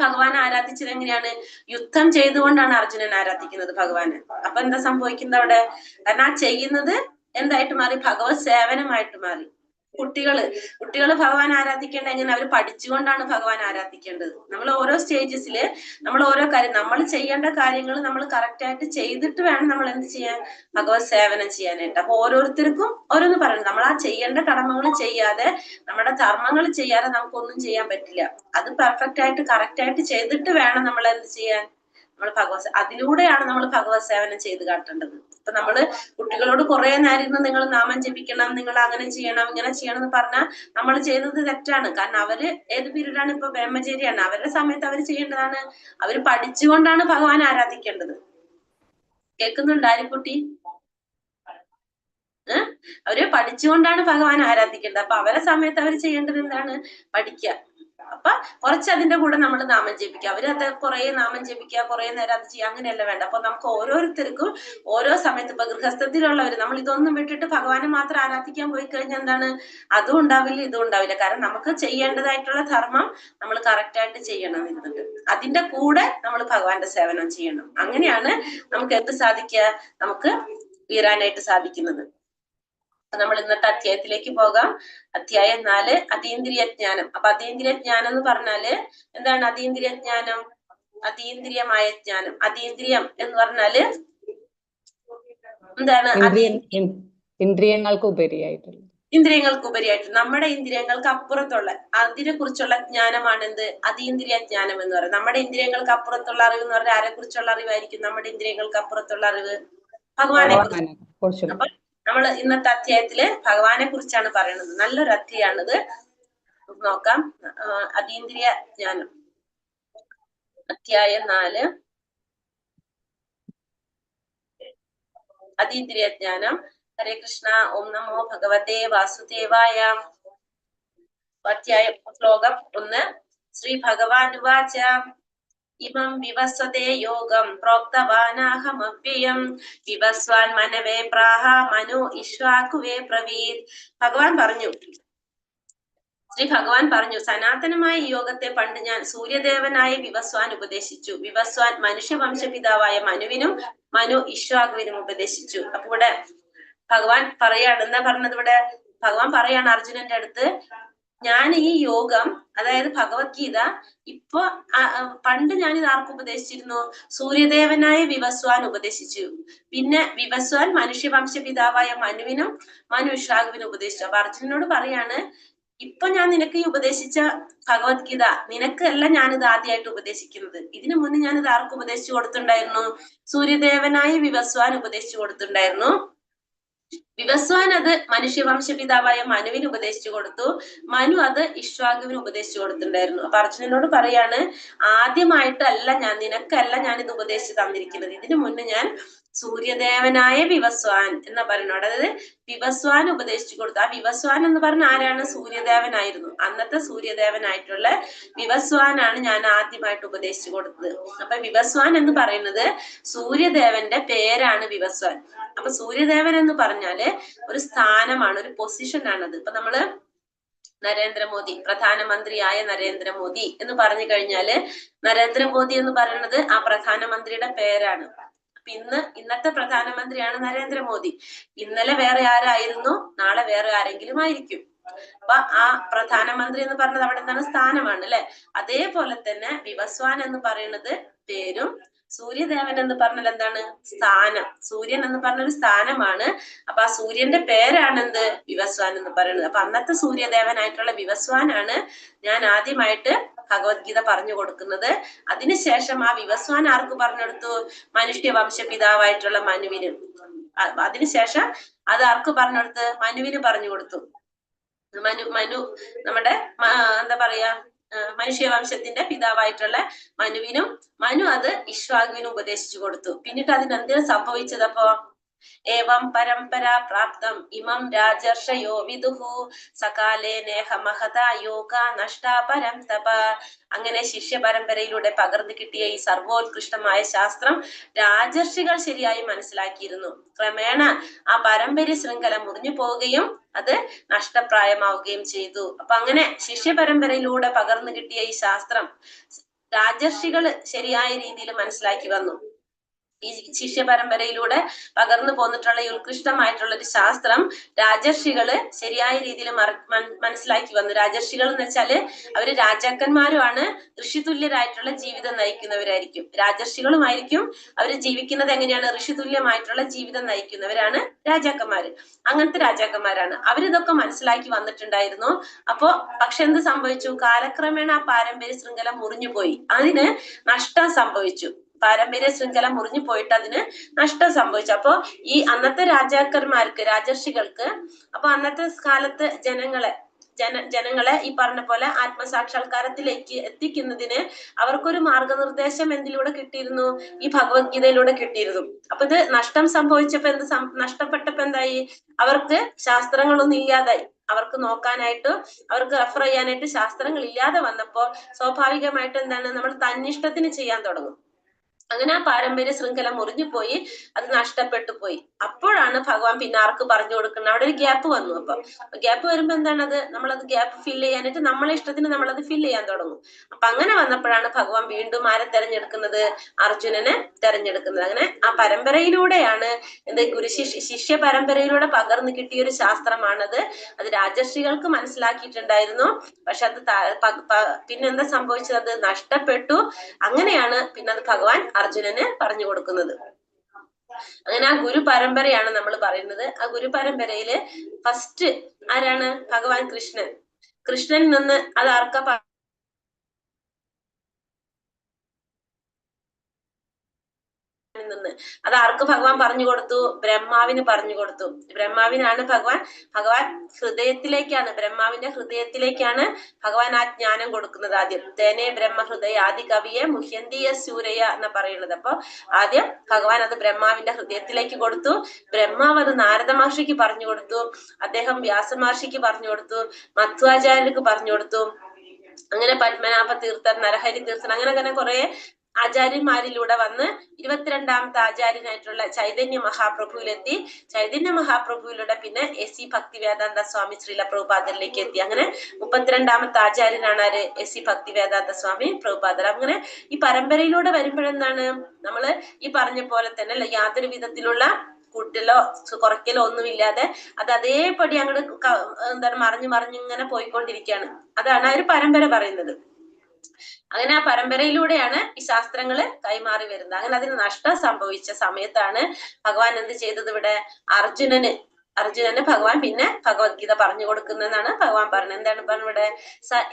ഭഗവാനെ ആരാധിച്ചത് എങ്ങനെയാണ്? യുദ്ധം ചെയ്തുകൊണ്ടാണ് അർജുനൻ ആരാധിക്കുന്നത് ഭഗവാനെ. അപ്പൊ എന്താ സംഭവിക്കുന്നത് അവിടെ? കാരണം ആ ചെയ്യുന്നത് എന്തായിട്ട് മാറി? ഭഗവത് സേവനമായിട്ട് മാറി. കുട്ടികള് ഭഗവാൻ ആരാധിക്കേണ്ട എങ്ങനെ? അവർ പഠിച്ചുകൊണ്ടാണ് ഭഗവാൻ ആരാധിക്കേണ്ടത്. നമ്മൾ ഓരോ സ്റ്റേജസില് നമ്മൾ ഓരോ കാര്യം നമ്മൾ ചെയ്യേണ്ട കാര്യങ്ങൾ നമ്മൾ കറക്റ്റ് ആയിട്ട് ചെയ്തിട്ട് വേണം നമ്മൾ എന്ത് ചെയ്യാൻ? ഭഗവത് സേവനം ചെയ്യാനായിട്ട്. അപ്പൊ ഓരോരുത്തർക്കും ഓരോന്ന് പറയുന്നത്. നമ്മൾ ആ ചെയ്യേണ്ട കടമകൾ ചെയ്യാതെ, നമ്മുടെ ധർമ്മങ്ങൾ ചെയ്യാതെ നമുക്കൊന്നും ചെയ്യാൻ പറ്റില്ല. അത് പെർഫെക്റ്റ് ആയിട്ട് കറക്റ്റ് ആയിട്ട് ചെയ്തിട്ട് വേണം നമ്മൾ എന്ത് ചെയ്യാൻ? നമ്മൾ അതിലൂടെയാണ് നമ്മൾ ഭഗവത് സേവനം ചെയ്ത് കാട്ടേണ്ടത്. ഇപ്പൊ നമ്മള് കുട്ടികളോട് കുറെ നേരം ഇരുന്ന് നിങ്ങൾ നാമം ജപിക്കണം, നിങ്ങൾ അങ്ങനെ ചെയ്യണം, ഇങ്ങനെ ചെയ്യണം എന്ന് പറഞ്ഞാൽ നമ്മൾ ചെയ്തത് തെറ്റാണ്. കാരണം അവര് ഏത് പീരീഡാണ്? ഇപ്പൊ ബ്രഹ്മചര്യാണ്. അവരുടെ സമയത്ത് അവർ ചെയ്യേണ്ടതാണ്. അവര് പഠിച്ചുകൊണ്ടാണ് ഭഗവാൻ ആരാധിക്കേണ്ടത്. കേൾക്കുന്നുണ്ട് ആര്യക്കുട്ടി? അവര് പഠിച്ചുകൊണ്ടാണ് ഭഗവാൻ ആരാധിക്കേണ്ടത്. അപ്പൊ അവരെ സമയത്ത് അവർ ചെയ്യേണ്ടത് എന്താണ്? പഠിക്കുക. അപ്പൊ കുറച്ച് അതിന്റെ കൂടെ നമ്മൾ നാമം ജപിക്കുക. അവരത് കുറെ നാമം ജപിക്കുക, കുറെ നേരം അത് ചെയ്യുക, അങ്ങനെയല്ല വേണ്ട. അപ്പൊ നമുക്ക് ഓരോരുത്തർക്കും ഓരോ സമയത്ത്, ഇപ്പൊ ഗൃഹസ്ഥത്തിലുള്ളവര് നമ്മൾ ഇതൊന്നും വിട്ടിട്ട് ഭഗവാനെ മാത്രം ആരാധിക്കാൻ പോയി കഴിഞ്ഞാൽ എന്താണ്? അതും ഉണ്ടാവില്ല, ഇതും ഉണ്ടാവില്ല. കാരണം നമുക്ക് ചെയ്യേണ്ടതായിട്ടുള്ള ധർമ്മം നമ്മൾ കറക്റ്റ് ആയിട്ട് ചെയ്യണം എന്നുണ്ട്. അതിന്റെ കൂടെ നമ്മൾ ഭഗവാന്റെ സേവനം ചെയ്യണം. അങ്ങനെയാണ് നമുക്ക് എന്ത് സാധിക്കുക? നമുക്ക് ഉയരാനായിട്ട് സാധിക്കുന്നത്. നമ്മൾ ഇന്നത്തെ അധ്യായത്തിലേക്ക് പോകാം. അധ്യായം 4, അതീന്ദ്രിയ ജ്ഞാനം. അപ്പൊ അതീന്ദ്രിയ ജ്ഞാനം എന്ന് പറഞ്ഞാല് എന്താണ്? അതീന്ദ്രിയ ജ്ഞാനം, അതീന്ദ്രിയമായ ജ്ഞാനം. അതീന്ദ്രിയം എന്ന് പറഞ്ഞാല് എന്താണ്? ഇന്ദ്രിയങ്ങൾക്ക് ഉപരിയായിട്ടുള്ള, നമ്മുടെ ഇന്ദ്രിയങ്ങൾക്ക് അപ്പുറത്തുള്ള അതിനെ കുറിച്ചുള്ള ജ്ഞാനമാണ് എന്ത്? അതീന്ദ്രിയ ജ്ഞാനം എന്ന് പറയുന്നത്. നമ്മുടെ ഇന്ദ്രിയങ്ങൾക്ക് അപ്പുറത്തുള്ള അറിവ് എന്ന് പറഞ്ഞാൽ ആരെ കുറിച്ചുള്ള അറിവായിരിക്കും? നമ്മുടെ ഇന്ദ്രിയങ്ങൾക്ക് അപ്പുറത്തുള്ള അറിവ് ഭഗവാനെ കുറിച്ച്. അപ്പൊ നമ്മൾ ഇന്നത്തെ അധ്യായത്തില് ഭഗവാനെ കുറിച്ചാണ് പറയുന്നത്. നല്ലൊരു അധ്യായമാണിത്. നോക്കാം. അതീന്ദ്രിയ ജ്ഞാനം, അധ്യായം 4, അതീന്ദ്രിയ ജ്ഞാനം. ഹരേ കൃഷ്ണ. ഓം നമോ ഭഗവതേ വാസുദേവായ. അധ്യായം ശ്ലോകം 1. ശ്രീ ഭഗവാൻ ഉവാച ഇമം വിവസ്വതേ യോഗം പ്രോക്തവാനാഹമവ്യയം വിവസ്വാൻ മനവേ പ്രാഹ മനു ഇഷ്വാകുവേ പ്രവീത്. ശ്രീ ഭഗവാൻ പറഞ്ഞു, സനാതനമായ യോഗത്തെ പണ്ട് ഞാൻ സൂര്യദേവനായ വിവസ്വാൻ ഉപദേശിച്ചു. വിവസ്വാൻ മനുഷ്യവംശപിതാവായ മനുവിനും മനു ഇഷ്വാകുവിനും ഉപദേശിച്ചു. അപ്പൊ ഇവിടെ ഭഗവാൻ പറയാണ്, എന്താ പറഞ്ഞത് ഇവിടെ? ഭഗവാൻ പറയാണ് അർജുനന്റെ അടുത്ത്, ഞാൻ ഈ യോഗം, അതായത് ഭഗവത്ഗീത, ഇപ്പൊ പണ്ട് ഞാനിത് ആർക്ക് ഉപദേശിച്ചിരുന്നു? സൂര്യദേവനായ വിവസ്വാൻ ഉപദേശിച്ചു. പിന്നെ വിവസ്വാൻ മനുഷ്യവംശപിതാവായ മനുവിനും മനു ഇഷ്വാകുവിനും ഉപദേശിച്ചു. അപ്പൊ അർജുനനോട് പറയാണ്, ഇപ്പൊ ഞാൻ നിനക്ക് ഈ ഉപദേശിച്ച ഭഗവത്ഗീത നിനക്കല്ല ഞാനിത് ആദ്യമായിട്ട് ഉപദേശിക്കുന്നത്. ഇതിനു മുന്നേ ഞാനിത് ആർക്ക് ഉപദേശിച്ചു കൊടുത്തിട്ടുണ്ടായിരുന്നു? സൂര്യദേവനായ വിവസ്വാൻ ഉപദേശിച്ചു കൊടുത്തിട്ടുണ്ടായിരുന്നു. വിവസ്വാൻ അത് മനുഷ്യവംശപിതാവായ മനുവിന് ഉപദേശിച്ചു കൊടുത്തു. മനു അത് ഇഷ്വാകുവിന് ഉപദേശിച്ചു കൊടുത്തിട്ടുണ്ടായിരുന്നു. അപ്പൊ അർജുനനോട് പറയാണ്, ആദ്യമായിട്ടല്ല നിനക്കല്ല ഞാൻ ഇത് ഉപദേശിച്ചു തന്നിരിക്കുന്നത്. ഇതിനു മുന്നേ ഞാൻ സൂര്യദേവനായ വിവസ്വാൻ എന്ന് പറയുന്നത്. അതായത് വിവസ്വാൻ ഉപദേശിച്ചു കൊടുത്തു. ആ വിവസ്വാൻ എന്ന് പറഞ്ഞ ആരാണ്? സൂര്യദേവനായിരുന്നു. അന്നത്തെ സൂര്യദേവനായിട്ടുള്ള വിവസ്വാനാണ് ഞാൻ ആദ്യമായിട്ട് ഉപദേശിച്ചു കൊടുത്തത്. അപ്പൊ വിവസ്വാൻ എന്ന് പറയുന്നത് സൂര്യദേവന്റെ പേരാണ് വിവസ്വാൻ. അപ്പൊ സൂര്യദേവൻ എന്ന് പറഞ്ഞാല് ഒരു സ്ഥാനമാണ്, ഒരു പൊസിഷൻ ആണത്. ഇപ്പൊ നമ്മള് നരേന്ദ്രമോദി, പ്രധാനമന്ത്രിയായ നരേന്ദ്രമോദി എന്ന് പറഞ്ഞു കഴിഞ്ഞാല് നരേന്ദ്രമോദി എന്ന് പറയുന്നത് ആ പ്രധാനമന്ത്രിയുടെ പേരാണ്. ഇന്നത്തെ പ്രധാനമന്ത്രിയാണ് നരേന്ദ്രമോദി. ഇന്നലെ വേറെ ആരായിരുന്നു, നാളെ വേറെ ആരെങ്കിലും ആയിരിക്കും. അപ്പൊ ആ പ്രധാനമന്ത്രി എന്ന് പറഞ്ഞത് അവിടെ എന്താണ്? സ്ഥാനമാണ് അല്ലെ. അതേപോലെ തന്നെ വിവസ്വാൻ എന്ന് പറയുന്നത് പേരും, സൂര്യദേവൻ എന്ന് പറഞ്ഞാൽ എന്താണ്? സ്ഥാനം. സൂര്യൻ എന്ന് പറഞ്ഞൊരു സ്ഥാനമാണ്. അപ്പൊ ആ സൂര്യന്റെ പേരാണ് എന്ത്? വിവസ്വാൻ എന്ന് പറയുന്നത്. അപ്പൊ അന്നത്തെ സൂര്യദേവനായിട്ടുള്ള വിവസ്വാനാണ് ഞാൻ ആദ്യമായിട്ട് ഭഗവത്ഗീത പറഞ്ഞു കൊടുക്കുന്നത്. അതിനുശേഷം ആ വിവസ്വാൻ ആർക്ക് പറഞ്ഞെടുത്തു? മനുഷ്യവംശ പിതാവായിട്ടുള്ള മനുവിന്. അതിനുശേഷം അത് ആർക്ക് പറഞ്ഞെടുത്ത്? മനുവിന് പറഞ്ഞു കൊടുത്തു. മനു നമ്മുടെ എന്താ പറയാ, മനുഷ്യവംശത്തിന്റെ പിതാവായിട്ടുള്ള മനുവിനും, മനു അത് ഇക്ഷ്വാകുവിനും ഉപദേശിച്ചു കൊടുത്തു. പിന്നീട് അതിനെന്തിനാ സംഭവിച്ചത്? അപ്പോ ഏവം പരമ്പരാ പ്രാപ്തം ഇമം രാജർഷയോ വിദുഹു സകാലേ നേഹ മഹത യോഗ നഷ്ടാ പരം തപ. അങ്ങനെ ശിഷ്യ പരമ്പരയിലൂടെ പകർന്നു കിട്ടിയ ഈ സർവോത്കൃഷ്ടമായ ശാസ്ത്രം രാജർഷികൾ ശരിയായി മനസ്സിലാക്കിയിരുന്നു. ക്രമേണ ആ പാരമ്പര്യ ശൃംഖല മുറിഞ്ഞു പോവുകയും അത് നഷ്ടപ്രായമാവുകയും ചെയ്തു. അപ്പൊ അങ്ങനെ ശിഷ്യ പരമ്പരയിലൂടെ പകർന്നു കിട്ടിയ ഈ ശാസ്ത്രം രാജർഷികൾ ശരിയായ രീതിയിൽ മനസ്സിലാക്കി വന്നു. ഈ ശിഷ്യ പരമ്പരയിലൂടെ പകർന്നു പോന്നിട്ടുള്ള ഈ ഉത്കൃഷ്ടമായിട്ടുള്ള ഒരു ശാസ്ത്രം രാജർഷികള് ശരിയായ രീതിയിൽ മനസ്സിലാക്കി വന്നു. രാജർഷികൾ എന്ന് വെച്ചാല് അവര് രാജാക്കന്മാരുമാണ്, ഋഷിതുല്യരായിട്ടുള്ള ജീവിതം നയിക്കുന്നവരായിരിക്കും. രാജർഷികളുമായിരിക്കും അവര് ജീവിക്കുന്നത് എങ്ങനെയാണ്? ഋഷിതുല്യമായിട്ടുള്ള ജീവിതം നയിക്കുന്നവരാണ് രാജാക്കന്മാര്. അങ്ങനത്തെ രാജാക്കന്മാരാണ്. അവരിതൊക്കെ മനസ്സിലാക്കി വന്നിട്ടുണ്ടായിരുന്നു. അപ്പോ പക്ഷെ എന്ത് സംഭവിച്ചു? കാലക്രമേണ ആ പാരമ്പര്യ ശൃംഖല മുറിഞ്ഞു പോയി. അതിന് നഷ്ടം സംഭവിച്ചു. പാരമ്പര്യ ശൃംഖല മുറിഞ്ഞു പോയിട്ട് അതിന് നഷ്ടം സംഭവിച്ചു. അപ്പോ ഈ അന്നത്തെ രാജാക്കന്മാർക്ക്, രാജർഷികൾക്ക്, അപ്പൊ അന്നത്തെ കാലത്ത് ജനങ്ങളെ ഈ പറഞ്ഞ പോലെ ആത്മസാക്ഷാത്കാരത്തിലേക്ക് എത്തിക്കുന്നതിന് അവർക്കൊരു മാർഗനിർദ്ദേശം എന്തിലൂടെ കിട്ടിയിരുന്നു? ഈ ഭഗവത്ഗീതയിലൂടെ കിട്ടിയിരുന്നു. അപ്പൊ ഇത് നഷ്ടം സംഭവിച്ചപ്പോ നഷ്ടപ്പെട്ടപ്പോ എന്തായി? അവർക്ക് ശാസ്ത്രങ്ങളൊന്നും ഇല്ലാതായി. അവർക്ക് നോക്കാനായിട്ട്, അവർക്ക് റെഫർ ചെയ്യാനായിട്ട് ശാസ്ത്രങ്ങൾ ഇല്ലാതെ വന്നപ്പോ സ്വാഭാവികമായിട്ട് എന്താണ്? നമ്മൾ തന്നിഷ്ടത്തിന് ചെയ്യാൻ തുടങ്ങും. അങ്ങനെ ആ പാരമ്പര്യ ശൃംഖല മുറിഞ്ഞു പോയി, അത് നഷ്ടപ്പെട്ടു പോയി. അപ്പോഴാണ് ഭഗവാൻ പിന്നെ ആർക്ക് പറഞ്ഞു കൊടുക്കുന്നത്? അവിടെ ഒരു ഗ്യാപ്പ് വന്നു. അപ്പൊ ഗ്യാപ്പ് വരുമ്പോ എന്താണത്? നമ്മളത് ഗ്യാപ്പ് ഫില്ല് ചെയ്യാനായിട്ട് നമ്മളെ ഇഷ്ടത്തിന് നമ്മളത് ഫില്ല് ചെയ്യാൻ തുടങ്ങും. അപ്പൊ അങ്ങനെ വന്നപ്പോഴാണ് ഭഗവാൻ വീണ്ടും ആരെ തെരഞ്ഞെടുക്കുന്നത്? അർജുനനെ തെരഞ്ഞെടുക്കുന്നത്. അങ്ങനെ ആ പരമ്പരയിലൂടെയാണ് ശിഷ്യ പരമ്പരയിലൂടെ പകർന്നു കിട്ടിയ ഒരു ശാസ്ത്രമാണത്. അത് രാജർഷികൾക്ക് മനസ്സിലാക്കിയിട്ടുണ്ടായിരുന്നു. പക്ഷെ അത് പിന്നെന്താ സംഭവിച്ചത്? അത് നഷ്ടപ്പെട്ടു. അങ്ങനെയാണ് പിന്നെ അത് ഭഗവാൻ അർജുനന് പറഞ്ഞു കൊടുക്കുന്നത്. അങ്ങനെ ആ ഗുരു പരമ്പരയാണ് നമ്മൾ പറയുന്നത്. ആ ഗുരു പരമ്പരയില് ഫസ്റ്റ് ആരാണ്? ഭഗവാൻ കൃഷ്ണൻ. കൃഷ്ണനിൽ നിന്ന് അത് ആർക്കാ നിന്ന് അത് ആർക്ക് ഭഗവാൻ പറഞ്ഞു കൊടുത്തു? ബ്രഹ്മാവിന് പറഞ്ഞു കൊടുത്തു. ബ്രഹ്മാവിനാണ് ഭഗവാൻ ഹൃദയത്തിലേക്കാണ്, ബ്രഹ്മാവിന്റെ ഹൃദയത്തിലേക്കാണ് ഭഗവാൻ ആ ജ്ഞാനം കൊടുക്കുന്നത്. ആദ്യം തേനേ ബ്രഹ്മഹൃദയ ആദി കവിയെ മുഹ്യന്തിയ സൂരയ എന്ന് പറയുന്നത്. അപ്പൊ ആദ്യം ഭഗവാൻ അത് ബ്രഹ്മാവിന്റെ ഹൃദയത്തിലേക്ക് കൊടുത്തു. ബ്രഹ്മാവ് അത് നാരദ മഹർഷിക്ക് പറഞ്ഞു കൊടുത്തു. അദ്ദേഹം വ്യാസ മഹർഷിക്ക് പറഞ്ഞു കൊടുത്തു. മധ്വാചാര്യർക്ക് പറഞ്ഞു കൊടുത്തു. അങ്ങനെ പത്മനാഭ തീർത്ഥൻ, നരഹരി തീർത്ഥൻ, അങ്ങനെ കുറെ ആചാര്യന്മാരിലൂടെ വന്ന് 22ാമത്തെ ആചാര്യനായിട്ടുള്ള ചൈതന്യ മഹാപ്രഭുവിലെത്തി. ചൈതന്യ മഹാപ്രഭുവിലൂടെ പിന്നെ എസ് ഭക്തിവേദാന്ത സ്വാമി ശ്രീല പ്രഭുപാദരിലേക്ക് എത്തി. അങ്ങനെ 32ാമത്തെ ആചാര്യനാണ് ആര്? എസ് ഭക്തിവേദാന്ത സ്വാമി പ്രഭുപാദർ. അങ്ങനെ ഈ പരമ്പരയിലൂടെ വരുമ്പോഴെന്താണ്? നമ്മള് ഈ പറഞ്ഞ പോലെ തന്നെ യാതൊരു വിധത്തിലുള്ള കൂട്ടലോ കുറയ്ക്കലോ ഒന്നുമില്ലാതെ അത് അതേപടി അങ്ങോട്ട് എന്താണ് മറിഞ്ഞു ഇങ്ങനെ പോയിക്കൊണ്ടിരിക്കുകയാണ്. അതാണ് ആ ഒരു പരമ്പര പറയുന്നത്. അങ്ങനെ ആ പരമ്പരയിലൂടെയാണ് ഈ ശാസ്ത്രങ്ങള് കൈമാറി വരുന്നത്. അങ്ങനെ അതിന് നഷ്ടം സംഭവിച്ച സമയത്താണ് ഭഗവാൻ എന്ത് ചെയ്തത്? ഇവിടെ അർജുനന് അർജുനന് ഭഗവാൻ പിന്നെ ഭഗവത്ഗീത പറഞ്ഞു കൊടുക്കുന്നതാണ് ഭഗവാൻ പറഞ്ഞത്. എന്താണ് പറഞ്ഞത് ഇവിടെ?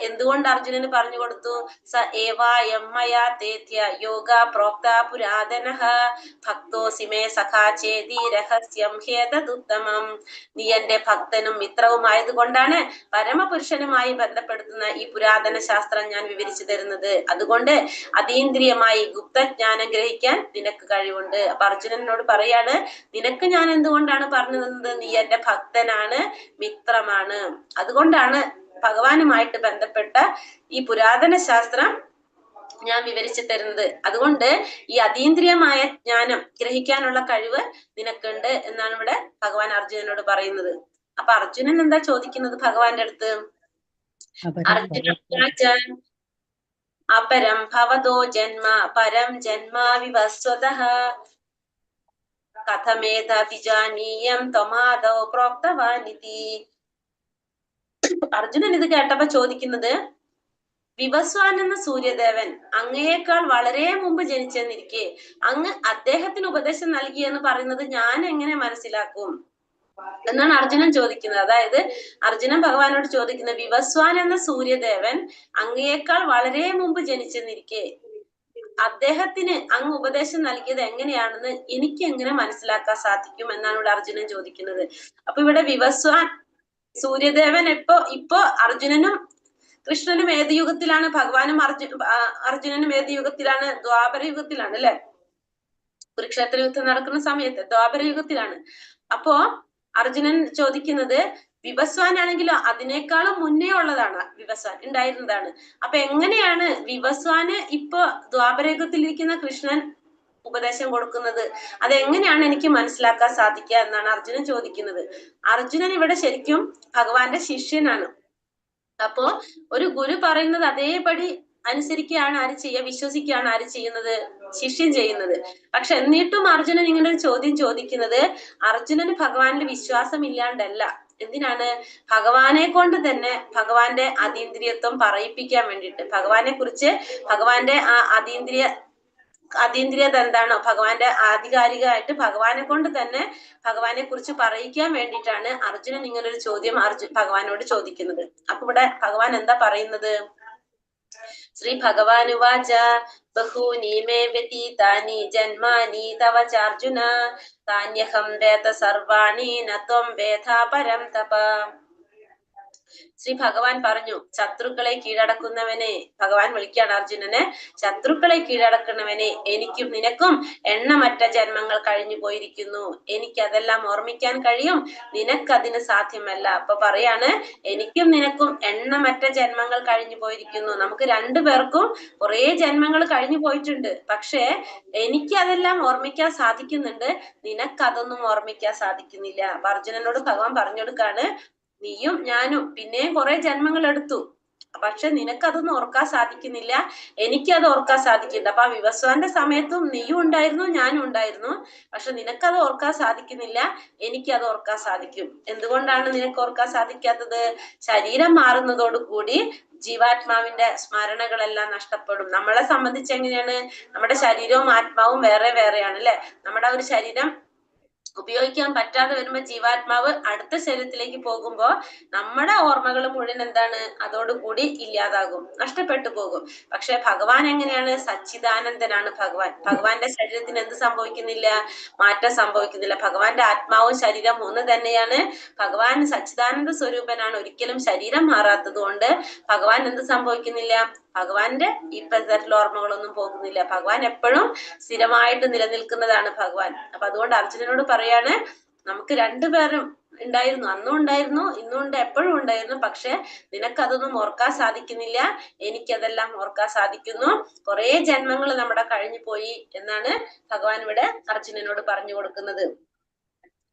എന്തുകൊണ്ട് അർജുനന് പറഞ്ഞു കൊടുത്തു? സ ഏവായം മയാ തേത്യ യോഗ പ്രോക്ത പുരാതനഃ ഭക്തോസി മേ സഖാ ചേതി രഹസ്യം ഹേതദുത്തമം. നീ എന്റെ ഭക്തനും മിത്രവുമായതുകൊണ്ടാണ് പരമപുരുഷനുമായി ബന്ധപ്പെടുത്തുന്ന ഈ പുരാതന ശാസ്ത്രം ഞാൻ വിവരിച്ചു തരുന്നത്. അതുകൊണ്ട് അതീന്ദ്രിയമായി ഗുപ്തജ്ഞാനം ഗ്രഹിക്കാൻ നിനക്ക് കഴിവുണ്ട്. അപ്പൊ അർജുനനോട് പറയാണ്, നിനക്ക് ഞാൻ എന്തുകൊണ്ടാണ് പറഞ്ഞു തന്നത്? നീ എന്റെ ഭക്തനാണ്, മിത്രമാണ്. അതുകൊണ്ടാണ് ഭഗവാനുമായിട്ട് ബന്ധപ്പെട്ട ഈ പുരാതന ശാസ്ത്രം ഞാൻ വിവരിച്ചു തരുന്നത്. അതുകൊണ്ട് ഈ അതീന്ദ്രിയമായ ജ്ഞാനം ഗ്രഹിക്കാനുള്ള കഴിവ് നിനക്കുണ്ട് എന്നാണ് ഇവിടെ ഭഗവാൻ അർജുനനോട് പറയുന്നത്. അപ്പൊ അർജുനൻ എന്താ ചോദിക്കുന്നത് ഭഗവാന്റെ അടുത്ത്? അർജുന അപരം ഭവതോ ജന്മ പരം ജന്മാ വിവസ്വതഃ കഥമേതഭിജാനീയം ത്വമാദൗ പ്രോക്തവാനിതി. അർജുനൻ ഇത് കേട്ടപ്പോ ചോദിക്കുന്നത്, വിവസ്വാൻ എന്ന സൂര്യദേവൻ അങ്ങയേക്കാൾ വളരെ മുമ്പ് ജനിച്ചെന്നിരിക്കെ അങ്ങ് അദ്ദേഹത്തിന് ഉപദേശം നൽകി എന്ന് പറയുന്നത് ഞാൻ എങ്ങനെ മനസ്സിലാക്കും എന്നാണ് അർജുനൻ ചോദിക്കുന്നത്. അതായത് അർജുനൻ ഭഗവാനോട് ചോദിക്കുന്നത്, വിവസ്വാൻ എന്ന സൂര്യദേവൻ അങ്ങയേക്കാൾ വളരെ മുമ്പ് ജനിച്ചെന്നിരിക്കെ അദ്ദേഹത്തിന് അങ്ങ് ഉപദേശം നൽകിയത് എങ്ങനെയാണെന്ന് എനിക്ക് എങ്ങനെ മനസ്സിലാക്കാൻ സാധിക്കും എന്നാണ് ഇവിടെ അർജുനൻ ചോദിക്കുന്നത്. അപ്പൊ ഇവിടെ വിവസ്വാൻ സൂര്യദേവൻ ഇപ്പൊ അർജുനനും കൃഷ്ണനും ഏത് യുഗത്തിലാണ്? ഭഗവാനും അർജുനനും ഏത് യുഗത്തിലാണ്? ദ്വാപര യുഗത്തിലാണ് അല്ലെ? കുരുക്ഷേത്ര യുദ്ധം നടക്കുന്ന സമയത്ത് ദ്വാപര യുഗത്തിലാണ്. അപ്പോ അർജുനൻ ചോദിക്കുന്നത്, വിവസ്വാൻ ആണെങ്കിലോ അതിനേക്കാളും മുന്നേ ഉള്ളതാണ്, വിവസ്വാൻ ഉണ്ടായിരുന്നതാണ്. അപ്പൊ എങ്ങനെയാണ് വിവസ്വാന് ഇപ്പൊ ദ്വാപരയുഗത്തിലിരിക്കുന്ന കൃഷ്ണൻ ഉപദേശം കൊടുക്കുന്നത്? അതെങ്ങനെയാണ് എനിക്ക് മനസ്സിലാക്കാൻ സാധിക്കുക എന്നാണ് അർജുനൻ ചോദിക്കുന്നത്. അർജുനൻ ഇവിടെ ശരിക്കും ഭഗവാന്റെ ശിഷ്യനാണ്. അപ്പോ ഒരു ഗുരു പറയുന്നത് അതേപടി അനുസരിക്കുകയാണ് ആര് ചെയ്യുക? വിശ്വസിക്കുകയാണ് ആര് ചെയ്യുന്നത്? ശിഷ്യൻ ചെയ്യുന്നത്. പക്ഷെ എന്നിട്ടും അർജുനൻ ഇങ്ങനെ ഒരു ചോദ്യം ചോദിക്കുന്നത് അർജുനന് ഭഗവാനിൽ വിശ്വാസം ഇല്ലാണ്ടല്ല. എന്തിനാണ്? ഭഗവാനെ കൊണ്ട് തന്നെ ഭഗവാന്റെ അതീന്ദ്രിയത്വം പറയിപ്പിക്കാൻ വേണ്ടിയിട്ട്, ഭഗവാനെ കുറിച്ച് ഭഗവാന്റെ ആ അതീന്ദ്രിയത എന്താണോ, ഭഗവാന്റെ ആധികാരികമായിട്ട് ഭഗവാനെ കൊണ്ട് തന്നെ ഭഗവാനെ കുറിച്ച് പറയിക്കാൻ വേണ്ടിയിട്ടാണ് അർജുനൻ ഇങ്ങനൊരു ചോദ്യം ഭഗവാനോട് ചോദിക്കുന്നത്. അപ്പൊ ഇവിടെ ഭഗവാൻ എന്താ പറയുന്നത്? ശ്രീ ഭഗവാനുവാച ബഹൂനി മേ വ്യതീതാനി ജന്മാനി തവ ചാർജുന താന്യഹം വേദ സർവാണി നത്വം വേദ പരം തപ. ശ്രീ ഭഗവാൻ പറഞ്ഞു, ശത്രുക്കളെ കീഴടക്കുന്നവനെ, ഭഗവാൻ വിളിക്കുകയാണ് അർജുനനെ, ശത്രുക്കളെ കീഴടക്കുന്നവനെ, എനിക്കും നിനക്കും എണ്ണമറ്റ ജന്മങ്ങൾ കഴിഞ്ഞു പോയിരിക്കുന്നു. എനിക്കതെല്ലാം ഓർമ്മിക്കാൻ കഴിയും, നിനക്കതിന് സാധ്യമല്ല. അപ്പൊ പറയാണ്, എനിക്കും നിനക്കും എണ്ണമറ്റ ജന്മങ്ങൾ കഴിഞ്ഞു പോയിരിക്കുന്നു. നമുക്ക് രണ്ടുപേർക്കും കുറെ ജന്മങ്ങൾ കഴിഞ്ഞു പോയിട്ടുണ്ട്. പക്ഷെ എനിക്ക് അതെല്ലാം ഓർമ്മിക്കാൻ സാധിക്കുന്നുണ്ട്, നിനക്കതൊന്നും ഓർമ്മിക്കാൻ സാധിക്കുന്നില്ല. അപ്പൊ അർജുനനോട് ഭഗവാൻ പറഞ്ഞു കൊടുക്കാണ്, നീയും ഞാനും പിന്നെയും കുറെ ജന്മങ്ങൾ എടുത്തു, പക്ഷെ നിനക്കതൊന്നും ഓർക്കാൻ സാധിക്കുന്നില്ല, എനിക്കത് ഓർക്കാൻ സാധിക്കുന്നുണ്ട്. അപ്പൊ ആ വിവസ്വാന്റെ സമയത്തും നീയും ഉണ്ടായിരുന്നു, ഞാനും ഉണ്ടായിരുന്നു, പക്ഷെ നിനക്കത് ഓർക്കാൻ സാധിക്കുന്നില്ല, എനിക്കത് ഓർക്കാൻ സാധിക്കും. എന്തുകൊണ്ടാണ് നിനക്ക് ഓർക്കാൻ സാധിക്കാത്തത്? ശരീരം മാറുന്നതോടുകൂടി ജീവാത്മാവിന്റെ സ്മരണകളെല്ലാം നഷ്ടപ്പെടും. നമ്മളെ സംബന്ധിച്ച് എങ്ങനെയാണ്? നമ്മുടെ ശരീരവും ആത്മാവും വേറെ വേറെയാണ് അല്ലെ? നമ്മുടെ ഒരു ശരീരം ഉപയോഗിക്കാൻ പറ്റാതെ വരുമ്പോ ജീവാത്മാവ് അടുത്ത ശരീരത്തിലേക്ക് പോകുമ്പോ നമ്മുടെ ഓർമ്മകൾ മുഴുവൻ എന്താണ്? അതോടുകൂടി ഇല്ലാതാകും, നഷ്ടപ്പെട്ടു പോകും. പക്ഷെ ഭഗവാൻ എങ്ങനെയാണ്? സച്ചിദാനന്ദനാണ് ഭഗവാൻ. ഭഗവാന്റെ ശരീരത്തിന് എന്ത് സംഭവിക്കുന്നില്ല? മാറ്റം സംഭവിക്കുന്നില്ല. ഭഗവാന്റെ ആത്മാവും ശരീരം ഒന്ന് തന്നെയാണ്. ഭഗവാൻ സച്ചിദാനന്ദ സ്വരൂപനാണ്, ഒരിക്കലും ശരീരം മാറാത്തത് കൊണ്ട് ഭഗവാൻ എന്ത് സംഭവിക്കുന്നില്ല? ഭഗവാന്റെ ഇപ്പോഴത്തെ ഓർമ്മകളൊന്നും പോകുന്നില്ല. ഭഗവാൻ എപ്പോഴും സ്ഥിരമായിട്ട് നിലനിൽക്കുന്നതാണ് ഭഗവാൻ. അപ്പൊ അതുകൊണ്ട് അർജുനനോട് പറയാണ്, നമുക്ക് രണ്ടുപേരും ഉണ്ടായിരുന്നു, അന്നും ഉണ്ടായിരുന്നു, ഇന്നും ഉണ്ട്, എപ്പോഴും ഉണ്ടായിരുന്നു, പക്ഷെ നിനക്കതൊന്നും ഓർക്കാൻ സാധിക്കുന്നില്ല, എനിക്കതെല്ലാം ഓർക്കാൻ സാധിക്കുന്നു. കുറെ ജന്മങ്ങൾ നമ്മുടെ കഴിഞ്ഞു പോയി എന്നാണ് ഭഗവാൻ ഇവിടെ അർജുനനോട് പറഞ്ഞു കൊടുക്കുന്നത്.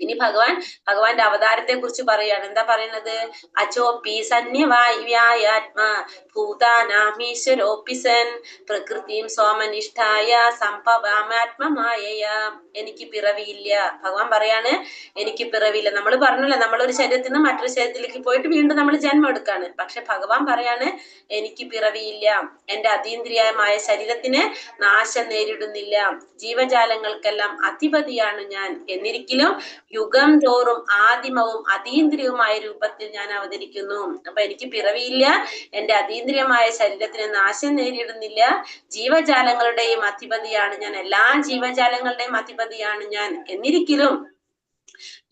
ഇനി ഭഗവാന്റെ അവതാരത്തെ കുറിച്ച് പറയാണ്. എന്താ പറയുന്നത്? അചോപി സന്യവായാത്മാ ഭൂതാനാമീശ്വരോപി സൻ പ്രകൃതിം സോമനിഷ്ഠായ സംഭവാമാത്മമായയ. എനിക്ക് പിറവിയില്ല. ഭഗവാൻ പറയാണ്, എനിക്ക് പിറവിയില്ല. നമ്മൾ പറഞ്ഞല്ലോ, നമ്മളൊരു ശരീരത്തിൽ നിന്ന് മറ്റൊരു ശരീരത്തിലേക്ക് പോയിട്ട് വീണ്ടും നമ്മൾ ജന്മം എടുക്കാണ്. പക്ഷെ ഭഗവാൻ പറയാണ്, എനിക്ക് പിറവിയില്ല, എന്റെ അതീന്ദ്രിയമായ ശരീരത്തിന് നാശം നേരിടുന്നില്ല, ജീവജാലങ്ങൾക്കെല്ലാം അധിപതിയാണ് ഞാൻ. എന്നിരിക്കലും യുഗം തോറും ആദിമവും അതീന്ദ്രിയവുമായ രൂപത്തിൽ ഞാൻ അവതരിക്കുന്നു. അപ്പൊ എനിക്ക് പിറവിയില്ല, എന്റെ അതീന്ദ്രിയമായ ശരീരത്തിന് നാശം നേരിടുന്നില്ല, ജീവജാലങ്ങളുടെയും അധിപതിയാണ് ഞാൻ, എല്ലാ ജീവജാലങ്ങളുടെയും അധിപതിയാണ് ഞാൻ. എന്നിരിക്കലും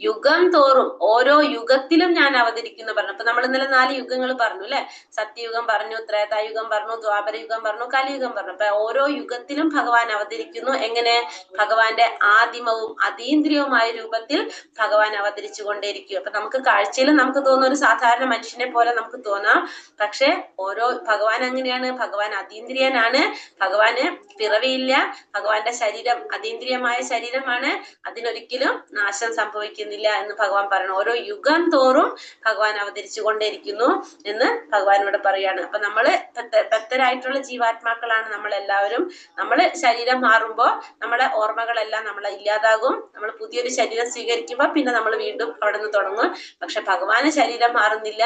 യുഗം തോറും ഓരോ യുഗത്തിലും ഞാൻ അവതരിക്കുന്നു പറഞ്ഞു. അപ്പൊ നമ്മൾ ഇന്നലെ 4 യുഗങ്ങൾ പറഞ്ഞു അല്ലെ? സത്യയുഗം പറഞ്ഞു, ത്രേതായുഗം പറഞ്ഞു, ദ്വാപരയുഗം പറഞ്ഞു, കലിയുഗം പറഞ്ഞു. അപ്പൊ ഓരോ യുഗത്തിലും ഭഗവാൻ അവതരിക്കുന്നു. എങ്ങനെ? ഭഗവാന്റെ ആദിമവും അതീന്ദ്രിയവുമായ രൂപത്തിൽ ഭഗവാൻ അവതരിച്ചു കൊണ്ടേയിരിക്കും. അപ്പൊ നമുക്ക് കാഴ്ചയിൽ നമുക്ക് തോന്നുന്ന ഒരു സാധാരണ മനുഷ്യനെ പോലെ നമുക്ക് തോന്നാം. പക്ഷെ ഓരോ ഭഗവാൻ അങ്ങനെയാണ്. ഭഗവാൻ അതീന്ദ്രിയനാണ്, ഭഗവാന് പിറവിയില്ല, ഭഗവാന്റെ ശരീരം അതീന്ദ്രിയമായ ശരീരമാണ്, അതിനൊരിക്കലും നാശം സംഭവിക്കുന്നില്ല എന്ന് ഭഗവാൻ പറയണം. ഓരോ യുഗം തോറും ഭഗവാൻ അവതരിച്ചു കൊണ്ടേയിരിക്കുന്നു എന്ന് ഭഗവാൻ ഇവിടെ പറയാണ്. അപ്പൊ നമ്മള് ഭക്തരായിട്ടുള്ള ജീവാത്മാക്കളാണ് നമ്മളെല്ലാവരും. നമ്മള് ശരീരം മാറുമ്പോ നമ്മളെ ഓർമ്മകളെല്ലാം നമ്മളെ ഇല്ലാതാകും. നമ്മൾ പുതിയൊരു ശരീരം സ്വീകരിക്കുമ്പോ പിന്നെ നമ്മൾ വീണ്ടും അവിടെ നിന്ന് തുടങ്ങും. പക്ഷെ ഭഗവാന് ശരീരം മാറുന്നില്ല,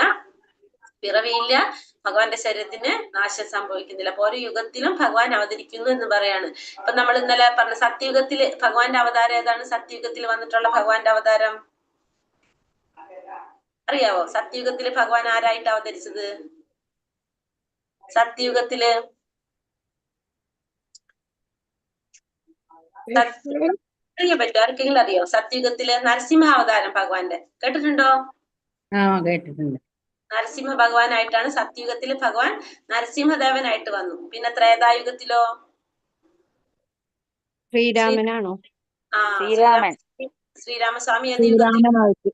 പിറവിയില്ല, ഭഗവാന്റെ ശരീരത്തിന് നാശം സംഭവിക്കുന്നില്ല. അപ്പൊ ഓരോ യുഗത്തിലും ഭഗവാൻ അവതരിക്കുന്നു എന്ന് പറയാണ്. ഇപ്പൊ നമ്മൾ ഇന്നലെ പറഞ്ഞ സത്യയുഗത്തില് ഭഗവാന്റെ അവതാരം ഏതാണ്? സത്യയുഗത്തിൽ വന്നിട്ടുള്ള ഭഗവാന്റെ അവതാരം അറിയാവോ? സത്യയുഗത്തില് ഭഗവാൻ ആരായിട്ട് അവതരിച്ചത്? സത്യയുഗത്തില് അറിയാൻ പറ്റും? ആർക്കെങ്കിലും അറിയോ? സത്യയുഗത്തില് നരസിംഹാവതാരം ഭഗവാന്റെ കേട്ടിട്ടുണ്ടോ? കേട്ടിട്ടുണ്ട്. നരസിംഹ ഭഗവാനായിട്ടാണ് സത്യയുഗത്തില് ഭഗവാൻ നരസിംഹദേവനായിട്ട് വന്നു. പിന്നെ ത്രേതായുഗത്തിലോ ശ്രീരാമനാണോ? ശ്രീരാമൻ. ശ്രീരാമസ്വാമി ഏത് യുഗത്തിൽ?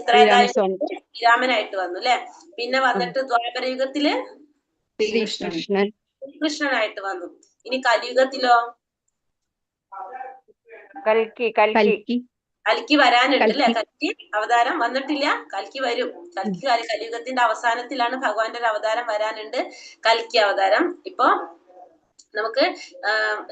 ത്രേതായുഗത്തില് ശ്രീരാമനായിട്ട് വന്നു അല്ലെ? പിന്നെ വന്നിട്ട് ദ്വാപരയുഗത്തില് ശ്രീകൃഷ്ണൻ ശ്രീകൃഷ്ണനായിട്ട് വന്നു. ഇനി കലിയുഗത്തിലോ കൽക്കി വരാനുണ്ട് അല്ലെ? കൽക്കി അവതാരം വന്നിട്ടില്ല, കൽക്കി വരും. കലിയുഗത്തിന്റെ അവസാനത്തിലാണ് ഭഗവാന്റെ ഒരു അവതാരം വരാനുണ്ട്, കൽക്കി അവതാരം. ഇപ്പൊ നമുക്ക്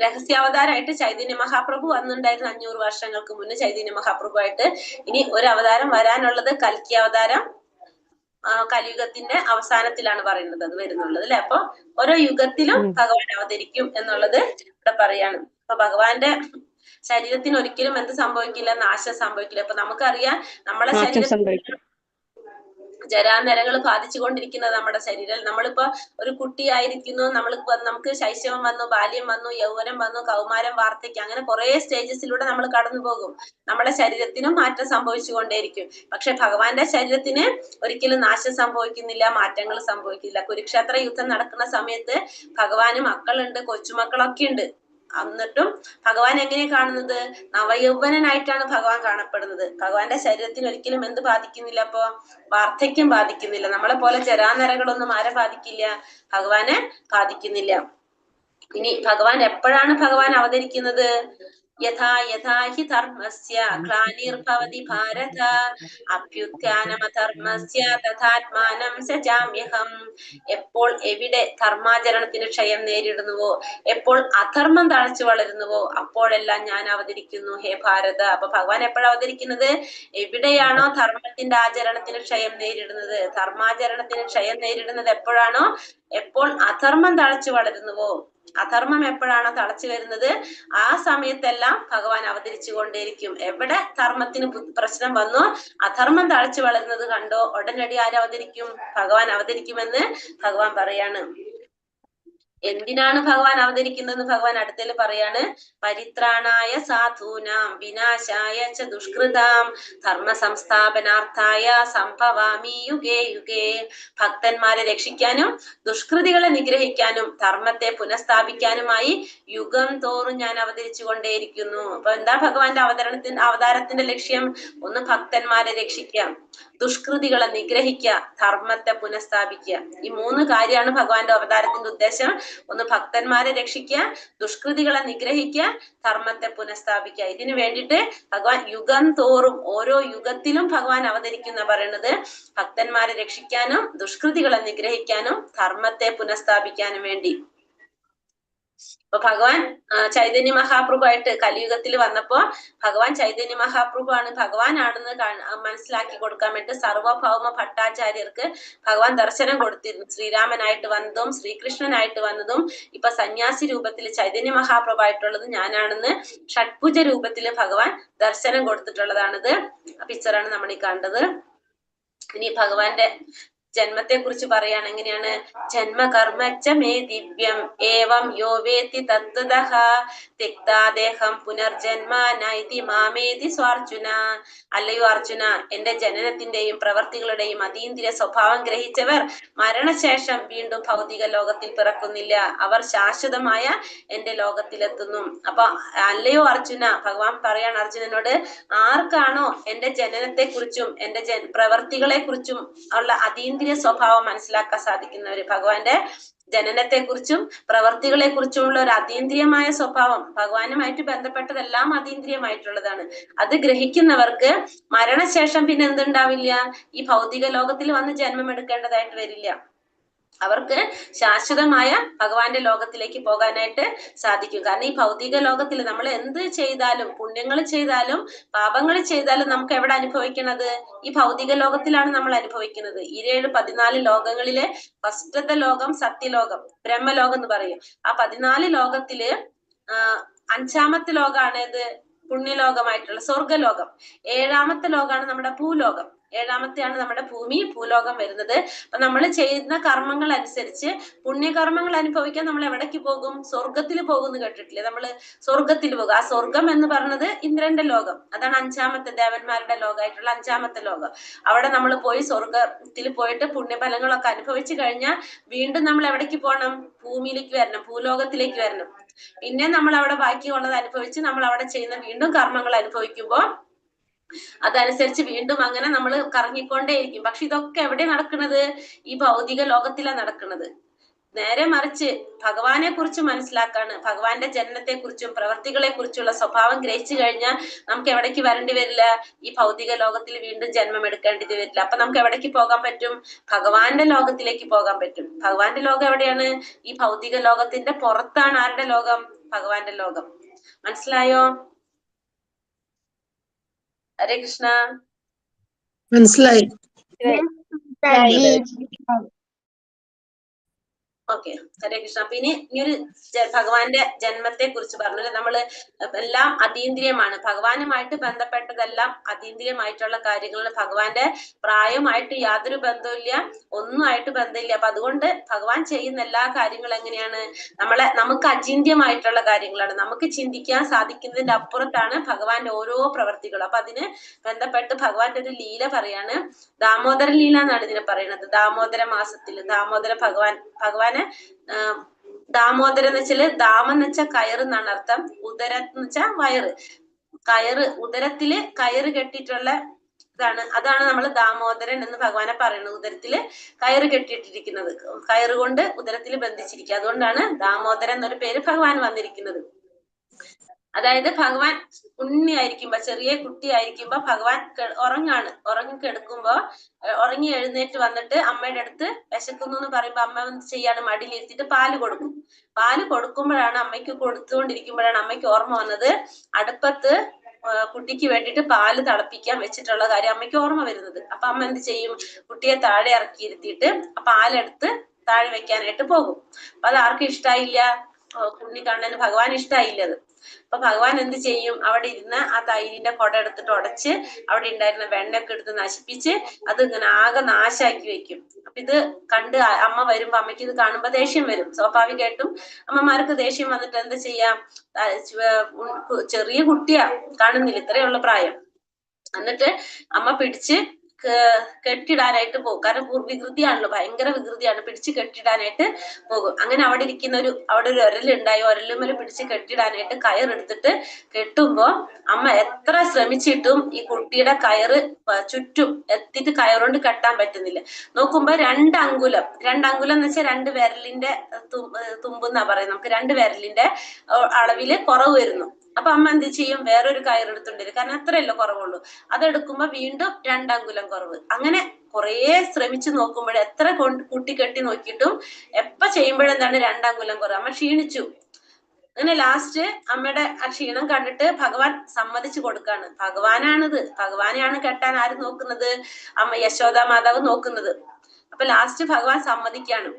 രഹസ്യാവതാരമായിട്ട് ചൈതന്യ മഹാപ്രഭു വന്നിട്ടുണ്ടായിരുന്നു 500 വർഷങ്ങൾക്ക് മുന്നേ ചൈതന്യ മഹാപ്രഭു ആയിട്ട്. ഇനി ഒരു അവതാരം വരാനുള്ളത് കൽക്കി അവതാരം കലിയുഗത്തിന്റെ അവസാനത്തിലാണ് പറയുന്നത്, അത് വരുന്നുള്ളത് അല്ലെ? അപ്പൊ ഓരോ യുഗത്തിലും ഭഗവാൻ അവതരിക്കും എന്നുള്ളത് ഇവിടെ പറയാണ്. അപ്പൊ ഭഗവാന്റെ ശരീരത്തിന് ഒരിക്കലും എന്ത് സംഭവിക്കില്ല? നാശം സംഭവിക്കില്ല. അപ്പൊ നമുക്കറിയാം നമ്മളെ ശരീരത്തിൽ ജരാനരകൾ ബാധിച്ചുകൊണ്ടിരിക്കുന്നത് നമ്മുടെ ശരീരം. നമ്മളിപ്പോ ഒരു കുട്ടിയായിരിക്കുന്നു, നമുക്ക് ശൈശവം വന്നു, ബാല്യം വന്നു, യൗവനം വന്നു, കൗമാരം, വാർദ്ധക്യം, അങ്ങനെ കുറെ സ്റ്റേജസിലൂടെ നമ്മൾ കടന്നു പോകും. നമ്മുടെ ശരീരത്തിനും മാറ്റം സംഭവിച്ചുകൊണ്ടേയിരിക്കും. പക്ഷെ ഭഗവാന്റെ ശരീരത്തിന് ഒരിക്കലും നാശം സംഭവിക്കുന്നില്ല, മാറ്റങ്ങൾ സംഭവിക്കില്ല. കുരുക്ഷേത്ര യുദ്ധം നടക്കുന്ന സമയത്ത് ഭഗവാന് മക്കളുണ്ട്, കൊച്ചുമക്കളൊക്കെ ഉണ്ട്. എന്നിട്ടും ഭഗവാൻ എങ്ങനെ കാണുന്നത്? നവയൗവനനായിട്ടാണ് ഭഗവാൻ കാണപ്പെടുന്നത്. ഭഗവാന്റെ ശരീരത്തിന് ഒരിക്കലും എന്ത് ബാധിക്കുന്നില്ല? അപ്പൊ വാർദ്ധക്യം ബാധിക്കുന്നില്ല. നമ്മളെ പോലെ ജരാനരകളൊന്നും ആരെ ബാധിക്കില്ല? ഭഗവാനെ ബാധിക്കുന്നില്ല. ഇനി ഭഗവാൻ എപ്പോഴാണ് ഭഗവാൻ അവതരിക്കുന്നത്? യഥാ യഥാ ഹി ധർമ്മസ്യ ഗ്ലാനിർഭവതി ഭാരത അഭ്യുത്ഥാനമധർമ്മസ്യ തഥാത്മാനം സജാമ്യഹം. എപ്പോൾ എവിടെ ധർമാചരണത്തിന് ക്ഷയം നേരിടുന്നുവോ, എപ്പോൾ അധർമ്മം തഴച്ചു വളരുന്നുവോ, അപ്പോഴെല്ലാം ഞാൻ അവതരിക്കുന്നു ഹേ ഭാരത. അപ്പൊ ഭഗവാൻ എപ്പോഴാണ് അവതരിക്കുന്നത്? എവിടെയാണോ ധർമ്മത്തിന്റെ ആചരണത്തിന് ക്ഷയം നേരിടുന്നത്, ധർമാചരണത്തിന് ക്ഷയം നേരിടുന്നത് എപ്പോഴാണോ, എപ്പോൾ അധർമ്മം തഴച്ചു വളരുന്നുവോ, അധർമ്മം എപ്പോഴാണോ തളച്ചു വരുന്നത്, ആ സമയത്തെല്ലാം ഭഗവാൻ അവതരിച്ചു കൊണ്ടേയിരിക്കും. എവിടെ ധർമ്മത്തിന് പ്രശ്നം വന്നോ, അധർമ്മം തഴച്ചു വളരുന്നത് കണ്ടോ, ഉടനടി ആരവതരിക്കും? ഭഗവാൻ അവതരിക്കുമെന്ന് ഭഗവാൻ പറയാണ്. എന്തിനാണ് ഭഗവാൻ അവതരിക്കുന്നതെന്ന് ഭഗവാൻ അടുത്തതിൽ പറയാണ്. പരിത്രാണായ സാധൂനാം വിനാശായ ച ദുഷ്കൃതാം ധർമ്മ സംസ്ഥാപനാർത്ഥായ സംഭവാമി യുഗേ യുഗേ. ഭക്തന്മാരെ രക്ഷിക്കാനും ദുഷ്കൃതികളെ നിഗ്രഹിക്കാനും ധർമ്മത്തെ പുനഃസ്ഥാപിക്കാനുമായി യുഗം തോറും ഞാൻ അവതരിച്ചു കൊണ്ടേയിരിക്കുന്നു. അപ്പൊ എന്താ ഭഗവാന്റെ അവതാരത്തിന്റെ ലക്ഷ്യം? ഒന്ന് ഭക്തന്മാരെ രക്ഷിക്കാം, ദുഷ്കൃതികളെ നിഗ്രഹിക്കുക, ധർമ്മത്തെ പുനഃസ്ഥാപിക്കുക. ഈ 3 കാര്യമാണ് ഭഗവാന്റെ അവതാരത്തിന്റെ ഉദ്ദേശം. ഒന്ന് ഭക്തന്മാരെ രക്ഷിക്കുക, ദുഷ്കൃതികളെ നിഗ്രഹിക്കുക, ധർമ്മത്തെ പുനഃസ്ഥാപിക്കുക. ഇതിനു വേണ്ടിയിട്ട് ഭഗവാൻ യുഗം തോറും ഓരോ യുഗത്തിലും ഭഗവാൻ അവതരിക്കുന്ന പറയുന്നത് ഭക്തന്മാരെ രക്ഷിക്കാനും ദുഷ്കൃതികളെ നിഗ്രഹിക്കാനും ധർമ്മത്തെ പുനഃസ്ഥാപിക്കാനും വേണ്ടി. അപ്പൊ ഭഗവാൻ ചൈതന്യ മഹാപ്രഭുവായിട്ട് കലിയുഗത്തിൽ വന്നപ്പോ ഭഗവാൻ ചൈതന്യ മഹാപ്രഭുവാണ് ഭഗവാനാണെന്ന് മനസ്സിലാക്കി കൊടുക്കാൻ വേണ്ടി സർവഭൗമ ഭട്ടാചാര്യർക്ക് ഭഗവാൻ ദർശനം കൊടുത്തിരുന്നു. ശ്രീരാമനായിട്ട് വന്നതും ശ്രീകൃഷ്ണനായിട്ട് വന്നതും ഇപ്പൊ സന്യാസി രൂപത്തിൽ ചൈതന്യ മഹാപ്രഭുവായിട്ടുള്ളത് ഞാനാണെന്ന് ഷഡ്ഭുജ രൂപത്തിൽ ഭഗവാൻ ദർശനം കൊടുത്തിട്ടുള്ളതാണിത്. പിക്ചറാണ് നമ്മൾ ഈ കണ്ടത്. ഇനി ഭഗവാന്റെ ജന്മത്തെ കുറിച്ച് പറയാണ്. എങ്ങനെയാണ്? ജന്മകർമ്മച്ച മേ ദിവ്യം ഏവം യോ വേത്തി തത്വതഃ തിക്താദേഹം പുനർജന്മ നൈതി മാമേതി സ്വാർജുന. അല്ലയോ അർജുന, എന്റെ ജനനത്തിന്റെയും പ്രവർത്തികളുടെയും അതീന്ദ്രിയ സ്വഭാവം ഗ്രഹിച്ചവർ മരണശേഷം വീണ്ടും ഭൗതിക ലോകത്തിൽ പിറക്കുന്നില്ല, അവർ ശാശ്വതമായ എന്റെ ലോകത്തിലെത്തുന്നു. അപ്പൊ അല്ലയോ അർജുന, ഭഗവാൻ പറയാണ് അർജുനനോട്, ആർക്കാണോ എന്റെ ജനനത്തെ കുറിച്ചും എന്റെ പ്രവർത്തികളെ കുറിച്ചും ഉള്ള അതീന്ദ്രിയ സ്വഭാവം മനസ്സിലാക്കാൻ സാധിക്കുന്നവര്, ഭഗവാന്റെ ജനനത്തെ കുറിച്ചും പ്രവർത്തികളെ കുറിച്ചുമുള്ള ഒരു അതീന്ദ്രിയമായ സ്വഭാവം, ഭഗവാനുമായിട്ട് ബന്ധപ്പെട്ടതെല്ലാം അതീന്ദ്രിയമായിട്ടുള്ളതാണ്, അത് ഗ്രഹിക്കുന്നവർക്ക് മരണശേഷം പിന്നെ എന്തുണ്ടാവില്ല? ഈ ഭൗതിക ലോകത്തിൽ വന്ന് ജന്മം എടുക്കേണ്ടതായിട്ട് വരില്ല. അവർക്ക് ശാശ്വതമായ ഭഗവാന്റെ ലോകത്തിലേക്ക് പോകാനായിട്ട് സാധിക്കും. കാരണം ഈ ഭൗതിക ലോകത്തിൽ നമ്മൾ എന്ത് ചെയ്താലും, പുണ്യങ്ങൾ ചെയ്താലും പാപങ്ങൾ ചെയ്താലും നമുക്ക് എവിടെ അനുഭവിക്കണത്? ഈ ഭൗതിക ലോകത്തിലാണ് നമ്മൾ അനുഭവിക്കുന്നത്. 14 ലോകങ്ങളിലെ ഫസ്റ്റത്തെ ലോകം സത്യലോകം, ബ്രഹ്മലോകം എന്ന് പറയും. ആ 14 ലോകത്തില് 5ാമത്തെ ലോകമാണ് ഇത് പുണ്യലോകമായിട്ടുള്ള സ്വർഗലോകം. 7ാമത്തെ ലോകമാണ് നമ്മുടെ ഭൂലോകം. 7ാമത്തെയാണ് നമ്മുടെ ഭൂലോകം വരുന്നത്. അപ്പൊ നമ്മൾ ചെയ്യുന്ന കർമ്മങ്ങൾ അനുസരിച്ച് പുണ്യകർമ്മങ്ങൾ അനുഭവിക്കാൻ നമ്മൾ എവിടേക്ക് പോകും? സ്വർഗത്തിൽ പോകുന്നു കേട്ടിട്ടില്ലേ? നമ്മള് സ്വർഗത്തിൽ പോകും. ആ സ്വർഗം എന്ന് പറയുന്നത് ഇന്ദ്രന്റെ ലോകം, അതാണ് 5ാമത്തെ ദേവന്മാരുടെ ലോകമായിട്ടുള്ള 5ാമത്തെ ലോകം. അവിടെ നമ്മൾ പോയി സ്വർഗത്തിൽ പോയിട്ട് പുണ്യഫലങ്ങളൊക്കെ അനുഭവിച്ചു കഴിഞ്ഞാൽ വീണ്ടും നമ്മൾ എവിടേക്ക് പോകണം? ഭൂമിയിലേക്ക് വരണം, ഭൂലോകത്തിലേക്ക് വരണം. പിന്നെ നമ്മൾ അവിടെ ബാക്കിയുള്ളത് അനുഭവിച്ച് നമ്മൾ അവിടെ ചെയ്യുന്ന വീണ്ടും കർമ്മങ്ങൾ അനുഭവിക്കുമ്പോൾ അതനുസരിച്ച് വീണ്ടും അങ്ങനെ നമ്മൾ കറങ്ങിക്കൊണ്ടേയിരിക്കും. പക്ഷെ ഇതൊക്കെ എവിടെ നടക്കുന്നത്? ഈ ഭൗതിക ലോകത്തിലാണ് നടക്കുന്നത്. നേരെ മറിച്ച് ഭഗവാനെ കുറിച്ച് മനസ്സിലാക്കാണ്, ഭഗവാന്റെ ജനനത്തെ കുറിച്ചും പ്രവർത്തികളെ കുറിച്ചുള്ള സ്വഭാവം ഗ്രഹിച്ചു കഴിഞ്ഞാൽ നമുക്ക് എവിടേക്ക് വരേണ്ടി വരില്ല? ഈ ഭൗതിക ലോകത്തിൽ വീണ്ടും ജന്മം എടുക്കേണ്ടി വരില്ല. അപ്പൊ നമുക്ക് എവിടേക്ക് പോകാൻ പറ്റും? ഭഗവാന്റെ ലോകത്തിലേക്ക് പോകാൻ പറ്റും. ഭഗവാന്റെ ലോകം എവിടെയാണ്? ഈ ഭൗതിക ലോകത്തിന്റെ പുറത്താണ് ആരുടെ ലോകം? ഭഗവാന്റെ ലോകം. മനസ്സിലായോ? ഹരേ കൃഷ്ണ. മനസ്സിലായി. ഓക്കെ, ഹരേ കൃഷ്ണ. അപ്പൊ ഇനി ഒരു ഭഗവാന്റെ ജന്മത്തെ കുറിച്ച് പറഞ്ഞത് നമ്മള് എല്ലാം അതീന്ദ്രിയമാണ്. ഭഗവാനുമായിട്ട് ബന്ധപ്പെട്ടതെല്ലാം അതീന്ദ്രിയമായിട്ടുള്ള കാര്യങ്ങൾ. ഭഗവാന്റെ പ്രായമായിട്ട് യാതൊരു ബന്ധവുമില്ല, ഒന്നുമായിട്ട് ബന്ധമില്ല. അപ്പൊ അതുകൊണ്ട് ഭഗവാൻ ചെയ്യുന്ന എല്ലാ കാര്യങ്ങളും എങ്ങനെയാണ്? നമുക്ക് അചിന്ത്യമായിട്ടുള്ള കാര്യങ്ങളാണ്. നമുക്ക് ചിന്തിക്കാൻ സാധിക്കുന്നതിന്റെ അപ്പുറത്താണ് ഭഗവാന്റെ ഓരോ പ്രവർത്തികളും. അപ്പൊ അതിന് ബന്ധപ്പെട്ട് ഭഗവാന്റെ ഒരു ലീല പറയാണ്. ദാമോദര ലീല എന്നാണ് ഇതിനെ പറയുന്നത്. ദാമോദര മാസത്തിൽ ഭഗവാന് ദാമോദരം എന്ന് വെച്ചാല്, ദാമം എന്ന് വെച്ചാൽ കയറ് എന്നാണ് അർത്ഥം. ഉദരം എന്ന് വെച്ചാൽ വയറ്. ഉദരത്തില് കയറ് കെട്ടിയിട്ടുള്ള ഇതാണ്, അതാണ് നമ്മൾ ദാമോദരൻ എന്ന് ഭഗവാനെ പറയുന്നത്. ഉദരത്തില് കയറ് കെട്ടിയിട്ടിരിക്കുന്നത്, കയറ് കൊണ്ട് ഉദരത്തിൽ ബന്ധിച്ചിരിക്കുക. അതുകൊണ്ടാണ് ദാമോദരൻ എന്നൊരു പേര് ഭഗവാൻ വന്നിരിക്കുന്നത്. അതായത് ഭഗവാൻ ഉണ്ണിയായിരിക്കുമ്പോ, ചെറിയ കുട്ടിയായിരിക്കുമ്പോ ഭഗവാൻ ഉറങ്ങിക്കിടക്കുമ്പോ ഉറങ്ങി എഴുന്നേറ്റ് വന്നിട്ട് അമ്മയുടെ അടുത്ത് വിശക്കുന്നു എന്ന് പറയുമ്പോ അമ്മ എന്ത് ചെയ്യാണ്? മടിയിലിരുത്തിട്ട് പാല് കൊടുക്കും. പാല് കൊടുക്കുമ്പോഴാണ്, അമ്മയ്ക്ക് കൊടുത്തുകൊണ്ടിരിക്കുമ്പോഴാണ് അമ്മയ്ക്ക് ഓർമ്മ വന്നത് അടുപ്പത്ത് കുട്ടിക്ക് വേണ്ടിയിട്ട് പാല് തിളപ്പിക്കാൻ വെച്ചിട്ടുള്ള കാര്യം അമ്മയ്ക്ക് ഓർമ്മ വരുന്നത്. അപ്പൊ അമ്മ എന്ത് ചെയ്യും? കുട്ടിയെ താഴെ ഇറക്കിയിരുത്തിയിട്ട് ആ പാലെടുത്ത് താഴെ വെക്കാനായിട്ട് പോകും. അപ്പൊ അത് ആർക്കും ഇഷ്ടായില്ല, ഉണ്ണിക്കണ്ണന് ഭഗവാൻ ഇഷ്ടായില്ലത്. അപ്പൊ ഭഗവാൻ എന്ത് ചെയ്യും? അവിടെ ഇരുന്ന് ആ തൈരിന്റെ കുട എടുത്തിട്ട് ഉടച്ച് അവിടെ ഉണ്ടായിരുന്ന വെണ്ണയൊക്കെ എടുത്ത് നശിപ്പിച്ച് അത് ഇങ്ങനെ ആകെ നാശാക്കി വെക്കും. അപ്പൊ ഇത് കണ്ട് അമ്മ വരുമ്പോ അമ്മയ്ക്ക് ഇത് കാണുമ്പോ ദേഷ്യം വരും. സ്വാഭാവികമായിട്ടും അമ്മമാർക്ക് ദേഷ്യം വന്നിട്ട് എന്താ ചെയ്യാം? ചെറിയ കുട്ടിയാ, കാണുന്നില്ല, ഇത്രയുള്ള പ്രായം. എന്നിട്ട് അമ്മ പിടിച്ച് കെട്ടിടാനായിട്ട് പോകും. കാരണം വികൃതിയാണല്ലോ, ഭയങ്കര വികൃതിയാണ്. പിടിച്ച് കെട്ടിടാനായിട്ട് പോകും. അങ്ങനെ അവിടെ ഒരു ഒരലുണ്ടായി, ഒരലുമേൽ പിടിച്ച് കെട്ടിടാനായിട്ട് കയറെടുത്തിട്ട് കെട്ടുമ്പോ അമ്മ എത്ര ശ്രമിച്ചിട്ടും ഈ കുട്ടിയുടെ കയറ് ചുറ്റും എത്തിയിട്ട് കയറുകൊണ്ട് കെട്ടാൻ പറ്റുന്നില്ല. നോക്കുമ്പോ 2 അങ്കുലം എന്ന് വെച്ചാൽ 2 വിരലിന്റെ തുമ്പെന്നാ പറയുന്നത്. നമുക്ക് 2 വിരലിന്റെ അളവില് കുറവ് വരുന്നു. അപ്പൊ അമ്മ എന്ത് ചെയ്യും? വേറൊരു കയറെടുത്തുകൊണ്ടിരും. കാരണം അത്രയല്ലേ കുറവുള്ളൂ. അതെടുക്കുമ്പോ വീണ്ടും 2 അങ്കുലം കുറവ്. അങ്ങനെ കുറേ ശ്രമിച്ചു നോക്കുമ്പോൾ, എത്ര കുട്ടി കെട്ടി നോക്കിയിട്ടും എപ്പ ചെയ്യുമ്പോഴെന്താണ് 2 അങ്കുലം കുറവ്. അമ്മ ക്ഷീണിച്ചു. അങ്ങനെ ലാസ്റ്റ് അമ്മയുടെ ആ ക്ഷീണം കണ്ടിട്ട് ഭഗവാൻ സമ്മതിച്ചു കൊടുക്കാണ്. ഭഗവാനാണിത്, ഭഗവാനെയാണ് കെട്ടാൻ ആര് നോക്കുന്നത്? അമ്മ യശോദ മാതാവ് നോക്കുന്നത്. അപ്പൊ ലാസ്റ്റ് ഭഗവാൻ സമ്മതിക്കാണ്.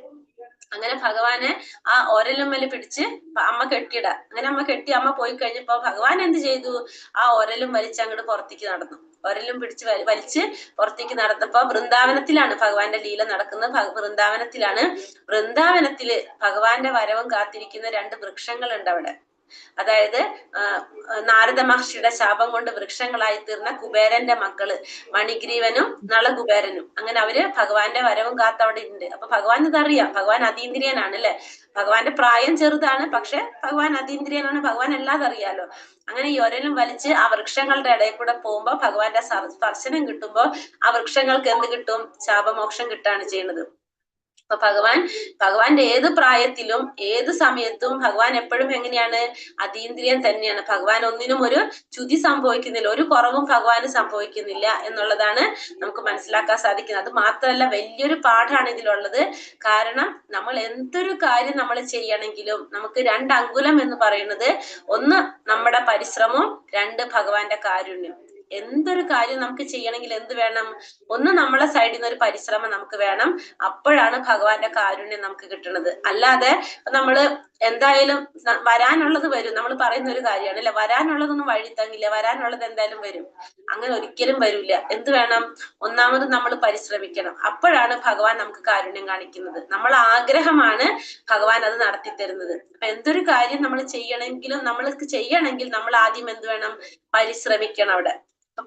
അങ്ങനെ ഭഗവാനെ ആ ഒരലുമ്മല് പിടിച്ച് അമ്മ കെട്ടിയിട. അങ്ങനെ അമ്മ കെട്ടി അമ്മ പോയി കഴിഞ്ഞപ്പോ ഭഗവാൻ എന്ത് ചെയ്തു? ആ ഒരലും വലിച്ച് അങ്ങോട്ട് പുറത്തേക്ക് നടന്നു. ഒരലും പിടിച്ച് വലിച്ച് പുറത്തേക്ക് നടന്നപ്പോ വൃന്ദാവനത്തിലാണ് ഭഗവാന്റെ ലീല നടക്കുന്നത്. വൃന്ദാവനത്തിലാണ്. വൃന്ദാവനത്തില് ഭഗവാന്റെ വരവും കാത്തിരിക്കുന്ന 2 വൃക്ഷങ്ങളുണ്ട് അവിടെ. അതായത് നാരദ മഹർഷിയുടെ ശാപം കൊണ്ട് വൃക്ഷങ്ങളായി തീർന്ന കുബേരന്റെ മക്കള് മണിഗ്രീവനും നളകുബേരനും. അങ്ങനെ അവര് ഭഗവാന്റെ വരവും കാത്ത് അവിടെ ഉണ്ട്. അപ്പൊ ഭഗവാൻ ഇതറിയാം. ഭഗവാൻ അതീന്ദ്രിയനാണ് അല്ലെ. ഭഗവാന്റെ പ്രായം ചെറുതാണ്, പക്ഷെ ഭഗവാൻ അതീന്ദ്രിയനാണ്. ഭഗവാൻ എല്ലാം അറിയാലോ. അങ്ങനെ ഈ ഒരലും വലിച്ച് ആ വൃക്ഷങ്ങളുടെ ഇടയിൽ കൂടെ പോകുമ്പോ ഭഗവാന്റെ സ്പർശനം കിട്ടുമ്പോ ആ വൃക്ഷങ്ങൾക്ക് എന്ത് കിട്ടും? ശാപമോക്ഷം കിട്ടാണ് ചെയ്യുന്നത്. അപ്പൊ ഭഗവാന്റെ ഏത് പ്രായത്തിലും ഏത് സമയത്തും ഭഗവാൻ എപ്പോഴും എങ്ങനെയാണ്? അതീന്ദ്രിയൻ തന്നെയാണ്. ഭഗവാൻ ഒന്നിനും ഒരു ച്യുതി സംഭവിക്കുന്നില്ല, ഒരു കുറവും ഭഗവാന് സംഭവിക്കുന്നില്ല എന്നുള്ളതാണ് നമുക്ക് മനസ്സിലാക്കാൻ സാധിക്കുന്നത്. അത് മാത്രമല്ല, വലിയൊരു പാഠമാണ് ഇതിലുള്ളത്. കാരണം നമ്മൾ എന്തൊരു കാര്യം നമ്മൾ ചെയ്യണമെങ്കിലും നമുക്ക് 2 അങ്കുലം എന്ന് പറയുന്നത്, 1 നമ്മുടെ പരിശ്രമവും, 2 ഭഗവാന്റെ കാരുണ്യം. എന്തൊരു കാര്യം നമുക്ക് ചെയ്യണമെങ്കിൽ എന്ത് വേണം? 1 നമ്മളെ സൈഡിൽ നിന്ന് ഒരു പരിശ്രമം നമുക്ക് വേണം. അപ്പോഴാണ് ഭഗവാന്റെ കാരുണ്യം നമുക്ക് കിട്ടുന്നത്. അല്ലാതെ നമ്മള് എന്തായാലും വരാനുള്ളത് വരും. നമ്മൾ പറയുന്ന ഒരു കാര്യമാണ് അല്ലെ, വരാനുള്ളതൊന്നും വഴി തങ്ങില്ല, വരാനുള്ളത് എന്തായാലും വരും. അങ്ങനെ ഒരിക്കലും വരില്ല. എന്ത് വേണം? ഒന്നാമത് നമ്മൾ പരിശ്രമിക്കണം. അപ്പോഴാണ് ഭഗവാൻ നമുക്ക് കാരുണ്യം കാണിക്കുന്നത്. നമ്മൾ ആഗ്രഹമാണ് ഭഗവാൻ അത് നടത്തി തരുന്നത്. അപ്പൊ എന്തൊരു കാര്യം നമ്മൾ ചെയ്യണമെങ്കിൽ നമ്മൾ ആദ്യം എന്ത് വേണം? പരിശ്രമിക്കണം അവിടെ.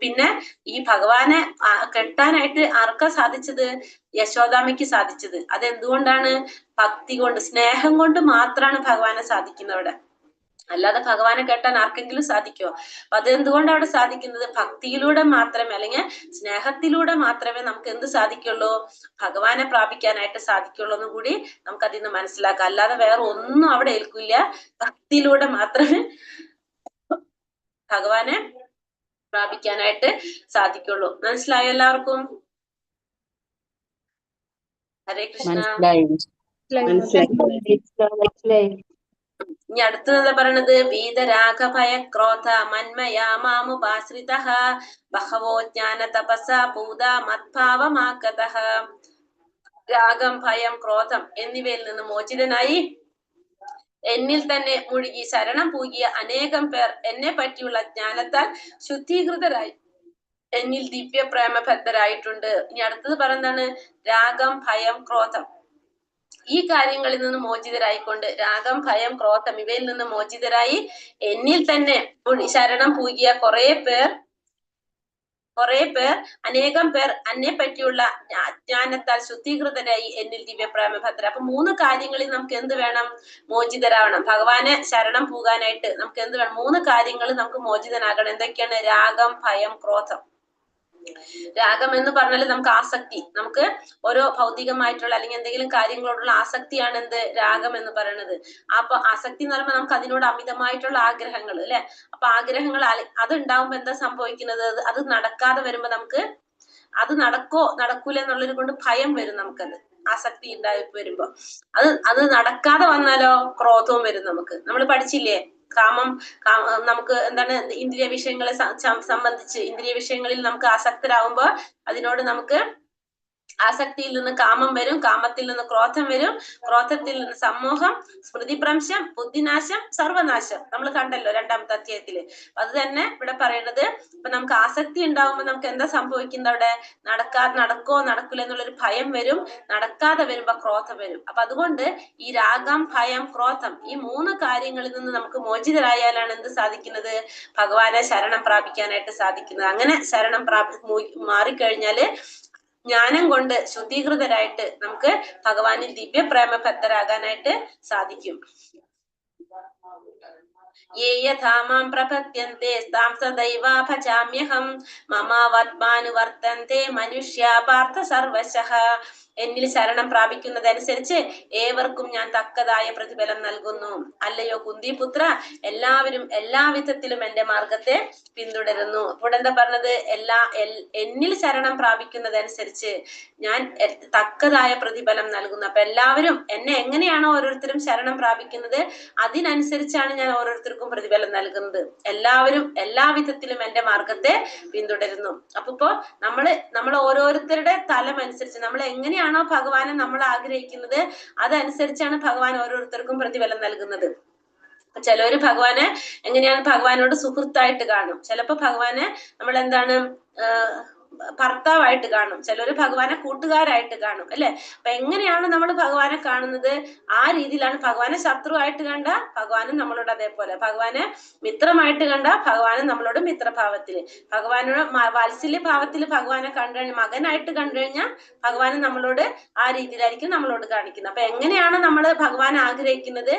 പിന്നെ ഈ ഭഗവാനെ കെട്ടാനായിട്ട് ആർക്കാ സാധിച്ചത്? യശോദാമ്മയ്ക്ക് സാധിച്ചത്. അതെന്തുകൊണ്ടാണ്? ഭക്തി കൊണ്ട്, സ്നേഹം കൊണ്ട് മാത്രമാണ് ഭഗവാനെ സാധിക്കുന്നത് അവിടെ. അല്ലാതെ ഭഗവാനെ കെട്ടാൻ ആർക്കെങ്കിലും സാധിക്കുമോ? അപ്പൊ അതെന്തുകൊണ്ട് അവിടെ സാധിക്കുന്നത്? ഭക്തിയിലൂടെ മാത്രമേ, അല്ലെങ്കിൽ സ്നേഹത്തിലൂടെ മാത്രമേ നമുക്ക് എന്ത് സാധിക്കുള്ളൂ? ഭഗവാനെ പ്രാപിക്കാനായിട്ട് സാധിക്കുള്ളൂ എന്നും കൂടി നമുക്ക് അതിൽ നിന്ന് മനസ്സിലാക്കാം. അല്ലാതെ വേറെ ഒന്നും അവിടെ ഏൽക്കില്ല. ഭക്തിയിലൂടെ മാത്രമേ ഭഗവാനെ പ്രാപിക്കാനായിട്ട് സാധിക്കുള്ളൂ. മനസ്സിലായോ എല്ലാവർക്കും? ഹരേ കൃഷ്ണ. ഇനി അടുത്തത് പറയണത് വീതരാഗഭയ ക്രോധ മന്മയാ മാമുപാശ്രിതഃ ബഹവോ ജ്ഞാന തപസ പൂത മത്ഭാവമാഗതഃ. രാഗം, ഭയം, ക്രോധം എന്നിവയിൽ നിന്ന് മോചിതനായി എന്നിൽ തന്നെ മുഴുകി ശരണം പൂകിയ അനേകം പേർ എന്നെ പറ്റിയുള്ള ജ്ഞാനത്താൽ ശുദ്ധീകൃതരായി എന്നിൽ ദിവ്യ പ്രേമബദ്ധരായിട്ടുണ്ട്. ഇനി അടുത്തത് പറയുന്നതാണ് രാഗം, ഭയം, ക്രോധം. ഈ കാര്യങ്ങളിൽ നിന്ന് മോചിതരായിക്കൊണ്ട്, രാഗം, ഭയം, ക്രോധം ഇവയിൽ നിന്ന് മോചിതരായി എന്നിൽ തന്നെ ശരണം പൂകിയ കുറെ പേർ, അനേകം പേർ എന്നെ പറ്റിയുള്ള അജ്ഞാനത്താൽ ശുദ്ധീകൃതരായി എന്നിൽ ദിവ്യപ്രേമഭദ്ര. അപ്പൊ 3 കാര്യങ്ങളിൽ നമുക്ക് എന്ത് വേണം? മോചിതരാവണം. ഭഗവാനെ ശരണം പൂകാനായിട്ട് നമുക്ക് എന്ത് വേണം? 3 കാര്യങ്ങൾ നമുക്ക് മോചിതനാകണം. എന്തൊക്കെയാണ്? രാഗം, ഭയം, ക്രോധം. രാഗം എന്ന് പറഞ്ഞാൽ നമുക്ക് ആസക്തി, നമുക്ക് ഓരോ ഭൗതികമായിട്ടുള്ള അല്ലെങ്കിൽ എന്തെങ്കിലും കാര്യങ്ങളോടുള്ള ആസക്തിയാണ് എന്ത്? രാഗം എന്ന് പറയുന്നത്. അപ്പൊ ആസക്തി എന്ന് പറയുമ്പോൾ നമുക്ക് അതിനോട് അമിതമായിട്ടുള്ള ആഗ്രഹങ്ങൾ അല്ലെ. അപ്പൊ ആഗ്രഹങ്ങൾ അത് ഉണ്ടാവുമ്പോ എന്താ സംഭവിക്കുന്നത്? അത് നടക്കാതെ വരുമ്പോ നമുക്ക് അത് നടക്കൂല എന്നുള്ളത് കൊണ്ട് ഭയം വരും. നമുക്കത് ആസക്തി ഉണ്ടായി വരുമ്പോ അത് നടക്കാതെ വന്നാലോ ക്രോധവും വരും. നമ്മൾ പഠിച്ചില്ലേ കാമം, നമുക്ക് എന്താണ്? ഇന്ദ്രിയ വിഷയങ്ങളെ സംബന്ധിച്ച് ഇന്ദ്രിയ വിഷയങ്ങളിൽ നമുക്ക് ആസക്തരാകുമ്പോ അതിനോട് നമുക്ക് ആസക്തിയിൽ നിന്ന് കാമം വരും, കാമത്തിൽ നിന്ന് ക്രോധം വരും, ക്രോധത്തിൽ നിന്ന് സമ്മോഹം, സ്മൃതിഭ്രംശം, ബുദ്ധിനാശം, സർവനാശം. നമ്മൾ കണ്ടല്ലോ 2ാമത്തെ അധ്യായത്തില്. അത് തന്നെ ഇവിടെ പറയുന്നത്. ഇപ്പൊ നമുക്ക് ആസക്തി ഉണ്ടാവുമ്പോ നമുക്ക് എന്താ സംഭവിക്കുന്നത്? അവിടെ നടക്കില്ല എന്നുള്ളൊരു ഭയം വരും. നടക്കാതെ വരുമ്പോ ക്രോധം വരും. അപ്പൊ അതുകൊണ്ട് ഈ രാഗം, ഭയം, ക്രോധം ഈ 3 കാര്യങ്ങളിൽ നിന്ന് നമുക്ക് മോചിതരായാലാണ് എന്ത് സാധിക്കുന്നത്? ഭഗവാനെ ശരണം പ്രാപിക്കാനായിട്ട് സാധിക്കുന്നത്. അങ്ങനെ ശരണം മാറിക്കഴിഞ്ഞാല് ജ്ഞാനം കൊണ്ട് ശുദ്ധീകൃതരായിട്ട് നമുക്ക് ഭഗവാനിൽ ദിവ്യ പ്രേമഭക്തരാകാനായിട്ട് സാധിക്കും. യേ യഥാ മാം പ്രപദ്യന്തെ താം സദൈവ ഭജാമ്യഹം മമാവത്മാനുവർത്തന്തെ മനുഷ്യാ പാർത്ഥ സർവശഃ. എന്നിൽ ശരണം പ്രാപിക്കുന്നതനുസരിച്ച് ഏവർക്കും ഞാൻ തക്കതായ പ്രതിഫലം നൽകുന്നു. അല്ലയോ കുന്തിപുത്ര, എല്ലാവരും എല്ലാവിധത്തിലും എന്റെ മാർഗത്തെ പിന്തുടരുന്നു. ഇവിടെ എന്താ പറഞ്ഞത്? എന്നിൽ ശരണം പ്രാപിക്കുന്നതനുസരിച്ച് ഞാൻ തക്കതായ പ്രതിഫലം നൽകുന്നു. അപ്പൊ എല്ലാവരും എന്നെ എങ്ങനെയാണോ ഓരോരുത്തരും ശരണം പ്രാപിക്കുന്നത് അതിനനുസരിച്ചാണ് ഞാൻ ഓരോരുത്തർക്കും പ്രതിഫലം നൽകുന്നത്. എല്ലാവരും എല്ലാവിധത്തിലും എന്റെ മാർഗത്തെ പിന്തുടരുന്നു. അപ്പൊ നമ്മൾ ഓരോരുത്തരുടെ തലം അനുസരിച്ച് നമ്മൾ എങ്ങനെയാണോ ഭഗവാനെ നമ്മൾ ആഗ്രഹിക്കുന്നത് അതനുസരിച്ചാണ് ഭഗവാൻ ഓരോരുത്തർക്കും പ്രതിഫലം നൽകുന്നത്. ചിലവര് ഭഗവാനെ എങ്ങനെയാണ് ഭഗവാനോട് സുഹൃത്തായിട്ട് കാണും. ചിലപ്പോ ഭഗവാനെ നമ്മൾ എന്താണ് ഭർത്താവായിട്ട് കാണും. ചിലര് ഭഗവാനെ കൂട്ടുകാരായിട്ട് കാണും, അല്ലെ? അപ്പൊ എങ്ങനെയാണ് നമ്മൾ ഭഗവാനെ കാണുന്നത് ആ രീതിയിലാണ്. ഭഗവാനെ ശത്രുവായിട്ട് കണ്ട ഭഗവാനും നമ്മളോട് അതേപോലെ, ഭഗവാനെ മിത്രമായിട്ട് കണ്ട ഭഗവാനും നമ്മളോട് മിത്രഭാവത്തില്, ഭഗവാനോട് വാത്സല്യ ഭാവത്തില് ഭഗവാനെ കണ്ടു കഴിഞ്ഞാൽ, മകനായിട്ട് കണ്ടു കഴിഞ്ഞാൽ ഭഗവാനും നമ്മളോട് ആ രീതിയിലായിരിക്കും നമ്മളോട് കാണിക്കുന്നത്. അപ്പൊ എങ്ങനെയാണ് നമ്മൾ ഭഗവാൻ ആഗ്രഹിക്കുന്നത്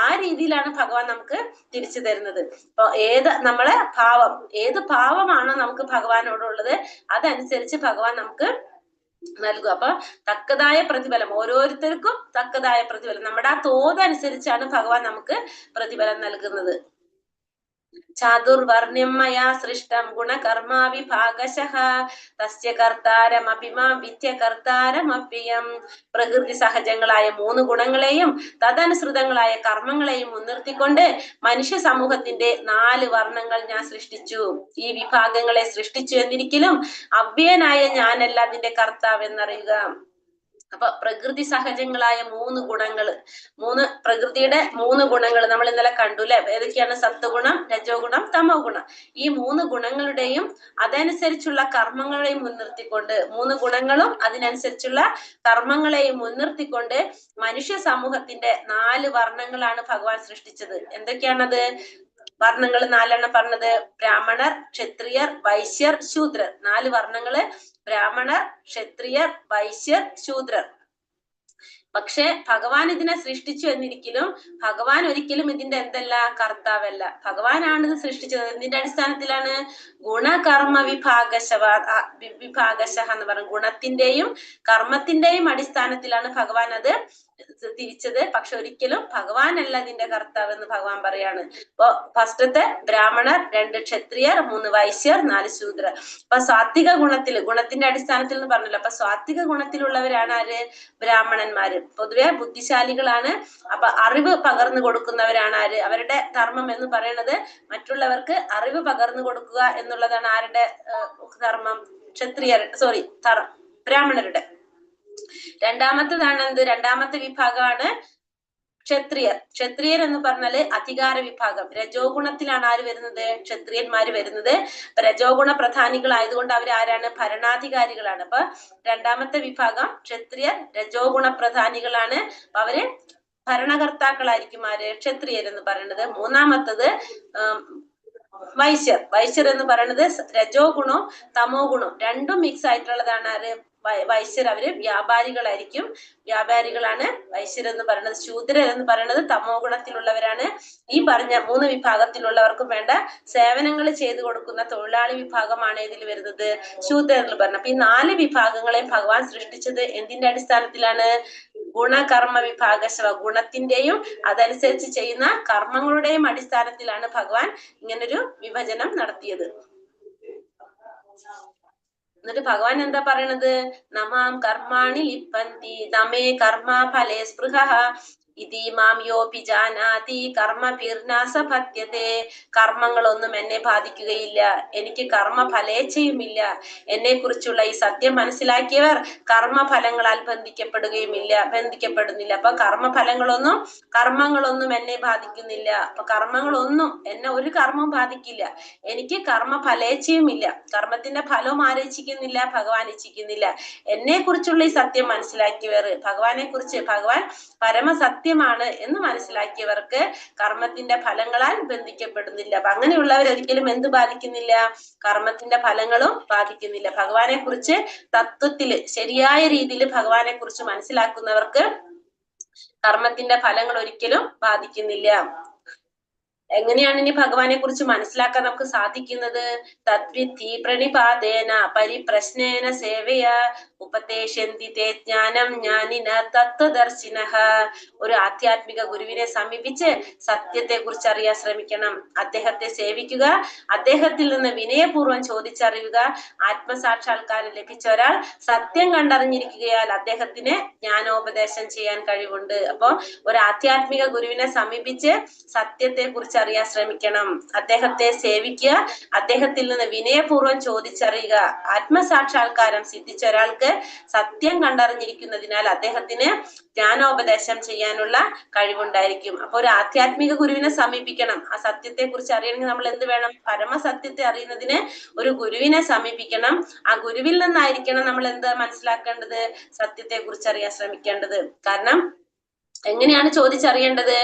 ആ രീതിയിലാണ് ഭഗവാൻ നമുക്ക് തിരിച്ചു തരുന്നത്. അപ്പൊ ഏത് ഭാവമാണോ നമുക്ക് ഭഗവാനോടുള്ളത് അതനുസരിച്ച് ഭഗവാൻ നമുക്ക് നൽകും. അപ്പൊ തക്കതായ പ്രതിഫലം ഓരോരുത്തർക്കും തക്കതായ പ്രതിഫലം നമ്മുടെ ആ തോതനുസരിച്ചാണ് ഭഗവാൻ നമുക്ക് പ്രതിഫലം നൽകുന്നത്. ചാതുർവർണ്ണ്യം മയാ സൃഷ്ടം ഗുണകർമാ വിഭാഗശഃ തസ്യ കർത്താരമഭിമാം വിദ്യ കർത്താരമപ്യം. പ്രകൃതി സഹജങ്ങളായ 3 ഗുണങ്ങളെയും തദനുസൃതങ്ങളായ കർമ്മങ്ങളെയും മുൻനിർത്തിക്കൊണ്ട് മനുഷ്യ സമൂഹത്തിന്റെ 4 വർണ്ണങ്ങൾ ഞാൻ സൃഷ്ടിച്ചു. ഈ വിഭാഗങ്ങളെ സൃഷ്ടിച്ചു എന്നിരിക്കലും അവ്യയനായ ഞാനല്ല അതിന്റെ കർത്താവ് എന്നറിയുക. അപ്പൊ പ്രകൃതി സഹജങ്ങളായ 3 ഗുണങ്ങള്, പ്രകൃതിയുടെ 3 ഗുണങ്ങൾ നമ്മൾ ഇന്നലെ കണ്ടു അല്ലെ? ഏതൊക്കെയാണ്? സത്വഗുണം, രജോ ഗുണം, തമോ ഗുണം. ഈ 3 ഗുണങ്ങളുടെയും അതനുസരിച്ചുള്ള കർമ്മങ്ങളെയും മുൻനിർത്തിക്കൊണ്ട് 3 ഗുണങ്ങളും അതിനനുസരിച്ചുള്ള കർമ്മങ്ങളെയും മുൻനിർത്തിക്കൊണ്ട് മനുഷ്യ സമൂഹത്തിന്റെ 4 വർണ്ണങ്ങളാണ് ഭഗവാൻ സൃഷ്ടിച്ചത്. എന്തൊക്കെയാണത്? വർണ്ണങ്ങൾ 4 പറഞ്ഞത്. ബ്രാഹ്മണർ, ക്ഷത്രിയർ, വൈശ്യർ, ശൂദ്രർ. 4 വർണ്ണങ്ങള്. ബ്രാഹ്മണർ, ക്ഷത്രിയർ, വൈശ്യർ, ശൂദ്രർ. പക്ഷെ ഭഗവാൻ ഇതിനെ സൃഷ്ടിച്ചു എന്നിരിക്കലും ഭഗവാൻ ഒരിക്കലും ഇതിന്റെ എന്തല്ല? കർത്താവല്ല. ഭഗവാനാണ് ഇത് സൃഷ്ടിച്ചത്. എന്തിന്റെ അടിസ്ഥാനത്തിലാണ്? ഗുണകർമ്മ വിഭാഗശഃ എന്ന് പറഞ്ഞു. ഗുണത്തിന്റെയും കർമ്മത്തിന്റെയും അടിസ്ഥാനത്തിലാണ് ഭഗവാൻ അത് തിരിച്ചത്. പക്ഷെ ഒരിക്കലും ഭഗവാനല്ല ഇതിന്റെ കർത്താവ് എന്ന് ഭഗവാൻ പറയാണ്. അപ്പൊ ഫസ്റ്റത്തെ ബ്രാഹ്മണർ, 2 ക്ഷത്രിയർ, 3 വൈശ്യർ, 4 ശൂദ്രർ. അപ്പൊ സാത്വിക ഗുണത്തിന്റെ അടിസ്ഥാനത്തിൽ എന്ന് പറഞ്ഞല്ലോ. അപ്പൊ സാത്വിക ഗുണത്തിലുള്ളവരാണ് ആര്? ബ്രാഹ്മണന്മാര്. പൊതുവെ ബുദ്ധിശാലികളാണ്. അപ്പൊ അറിവ് പകർന്നു കൊടുക്കുന്നവരാണ് ആര്? അവരുടെ ധർമ്മം എന്ന് പറയുന്നത് മറ്റുള്ളവർക്ക് അറിവ് പകർന്നു കൊടുക്കുക എന്നുള്ളതാണ്. ആരുടെ ധർമ്മം? ബ്രാഹ്മണരുടെ. രണ്ടാമത്തേതാണ് എന്ത്? രണ്ടാമത്തെ വിഭാഗമാണ് ക്ഷത്രിയർ. ക്ഷത്രിയർ എന്ന് പറഞ്ഞാല് അധികാര വിഭാഗം. രജോ ഗുണത്തിലാണ് ആര് വരുന്നത്? ക്ഷത്രിയന്മാര് വരുന്നത്. രജോ ഗുണ പ്രധാനികളായതുകൊണ്ട് അവരാരാണ്? ഭരണാധികാരികളാണ്. അപ്പൊ രണ്ടാമത്തെ വിഭാഗം ക്ഷത്രിയർ രജോ ഗുണ പ്രധാനികളാണ്. അവര് ഭരണകർത്താക്കളായിരിക്കും ആര്? ക്ഷത്രിയർ എന്ന് പറയുന്നത്. മൂന്നാമത്തത് വൈശ്യർ എന്ന് പറയുന്നത് രജോ ഗുണവും തമോ ഗുണവും രണ്ടും മിക്സ് ആയിട്ടുള്ളതാണ് ആര്? വൈശ്യർ. അവര് വ്യാപാരികളായിരിക്കും. വ്യാപാരികളാണ് വൈശ്യർ എന്ന് പറയുന്നത്. ശൂദ്രർ എന്ന് പറയുന്നത് തമോ ഗുണത്തിലുള്ളവരാണ്. ഈ പറഞ്ഞ 3 വിഭാഗത്തിലുള്ളവർക്കും വേണ്ട സേവനങ്ങൾ ചെയ്തു കൊടുക്കുന്ന തൊഴിലാളി വിഭാഗമാണ് ഇതിൽ വരുന്നത് ശൂദ്രർ എന്ന് പറഞ്ഞത്. അപ്പൊ ഈ 4 വിഭാഗങ്ങളെയും ഭഗവാൻ സൃഷ്ടിച്ചത് എന്തിന്റെ അടിസ്ഥാനത്തിലാണ്? ഗുണകർമ്മ വിഭാഗശഃ. ഗുണത്തിന്റെയും അതനുസരിച്ച് ചെയ്യുന്ന കർമ്മങ്ങളുടെയും അടിസ്ഥാനത്തിലാണ് ഭഗവാൻ ഇങ്ങനൊരു വിഭജനം നടത്തിയത്. എന്നിട്ട് ഭഗവാൻ എന്താ പറയണത്? നമാം കർമാണി ലിപ്പന്തി നമേ കർമ്മ ഫലേ സ്പൃഹഃ ഇതി മാം യോപി ജാനാതി കർമ്മഭിർനാസ പത്യതേ. കർമ്മങ്ങളൊന്നും എന്നെ ബാധിക്കുകയില്ല, എനിക്ക് കർമ്മ ഫലേച്ഛയുമില്ല. എന്നെ കുറിച്ചുള്ള ഈ സത്യം മനസ്സിലാക്കിയവർ കർമ്മഫലങ്ങളാൽ ബന്ധിക്കപ്പെടുന്നില്ല. അപ്പൊ കർമ്മങ്ങളൊന്നും എന്നെ ബാധിക്കുന്നില്ല. അപ്പൊ കർമ്മങ്ങളൊന്നും എന്നെ ഒരു കർമ്മം ബാധിക്കില്ല. എനിക്ക് കർമ്മ ഫലേച്ഛയുമില്ല. കർമ്മത്തിന്റെ ഫലവും ആരേച്ഛിക്കുന്നില്ല, ഭഗവാൻ ഇച്ഛിക്കുന്നില്ല. എന്നെ കുറിച്ചുള്ള ഈ സത്യം മനസ്സിലാക്കിയവർ ഭഗവാൻ പരമസത്യമാണ് എന്ന് മനസ്സിലാക്കിയവർക്ക് കർമ്മത്തിന്റെ ഫലങ്ങളാൽ ബന്ധിക്കപ്പെടുന്നില്ല. അപ്പൊ അങ്ങനെയുള്ളവർ ഒരിക്കലും എന്ത് ബാധിക്കുന്നില്ല? കർമ്മത്തിന്റെ ഫലങ്ങളും ബാധിക്കുന്നില്ല. ഭഗവാനെ കുറിച്ച് തത്വത്തില് ശരിയായ രീതിയിൽ ഭഗവാനെ കുറിച്ച് മനസ്സിലാക്കുന്നവർക്ക് കർമ്മത്തിന്റെ ഫലങ്ങൾ ഒരിക്കലും ബാധിക്കുന്നില്ല. എങ്ങനെയാണ് ഇനി ഭഗവാനെ കുറിച്ച് മനസ്സിലാക്കാൻ നമുക്ക് സാധിക്കുന്നത്? തദ്വിദ്ധി പ്രണിപാതേന പരിപ്രശ്നേന സേവയ ഉപദേശന്തി തേ ജ്ഞാനം ജ്ഞാനിന തത്വദർശിനഃ. ഒരു ആധ്യാത്മിക ഗുരുവിനെ സമീപിച്ച് സത്യത്തെ കുറിച്ച് അറിയാൻ ശ്രമിക്കണം. അദ്ദേഹത്തെ സേവിക്കുക, അദ്ദേഹത്തിൽ നിന്ന് വിനയപൂർവ്വം ചോദിച്ചറിയുക. ആത്മസാക്ഷാത്കാരം ലഭിച്ച ഒരാൾ സത്യം കണ്ടറിഞ്ഞിരിക്കുകയാൽ അദ്ദേഹത്തിന് ജ്ഞാനോപദേശം ചെയ്യാൻ കഴിവുണ്ട്. അപ്പൊ ഒരു ആധ്യാത്മിക ഗുരുവിനെ സമീപിച്ച് സത്യത്തെ കുറിച്ച് അറിയാൻ ശ്രമിക്കണം. അദ്ദേഹത്തെ സേവിക്കുക, അദ്ദേഹത്തിൽ നിന്ന് വിനയപൂർവ്വം ചോദിച്ചറിയുക. ആത്മസാക്ഷാത്കാരം സിദ്ധിച്ച ഒരാൾക്ക് സത്യം കണ്ടറിഞ്ഞിരിക്കുന്നതിനാൽ അദ്ദേഹത്തിന് ജ്ഞാനോപദേശം ചെയ്യാനുള്ള കഴിവുണ്ടായിരിക്കും. അപ്പൊ ഒരു ആധ്യാത്മിക ഗുരുവിനെ സമീപിക്കണം. ആ സത്യത്തെ കുറിച്ച് അറിയണമെങ്കിൽ നമ്മൾ എന്ത് വേണം? പരമസത്യത്തെ അറിയുന്നതിന് ഒരു ഗുരുവിനെ സമീപിക്കണം. ആ ഗുരുവിൽ നിന്നായിരിക്കണം നമ്മൾ എന്ത് മനസ്സിലാക്കേണ്ടത്? സത്യത്തെ കുറിച്ച് അറിയാൻ ശ്രമിക്കേണ്ടത്. കാരണം എങ്ങനെയാണ് ചോദിച്ചറിയേണ്ടത്?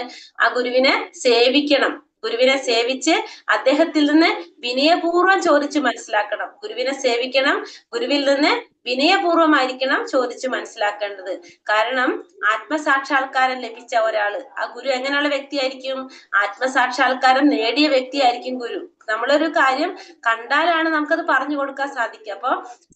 ആ ഗുരുവിനെ സേവിക്കണം. ഗുരുവിനെ സേവിച്ച് അദ്ദേഹത്തിൽ നിന്ന് വിനയപൂർവ്വം ചോദിച്ച് മനസ്സിലാക്കണം. ഗുരുവിനെ സേവിക്കണം, ഗുരുവിൽ നിന്ന് വിനയപൂർവ്വമായിരിക്കണം ചോദിച്ച് മനസ്സിലാക്കേണ്ടത്. കാരണം ആത്മസാക്ഷാത്കാരം ലഭിച്ച ഒരാള്, ആ ഗുരു എങ്ങനെയുള്ള വ്യക്തിയായിരിക്കും? ആത്മസാക്ഷാത്കാരം നേടിയ വ്യക്തിയായിരിക്കും ഗുരു. നമ്മളൊരു കാര്യം കണ്ടാലാണ് നമുക്കത് പറഞ്ഞു കൊടുക്കാൻ സാധിക്കുക. അപ്പൊ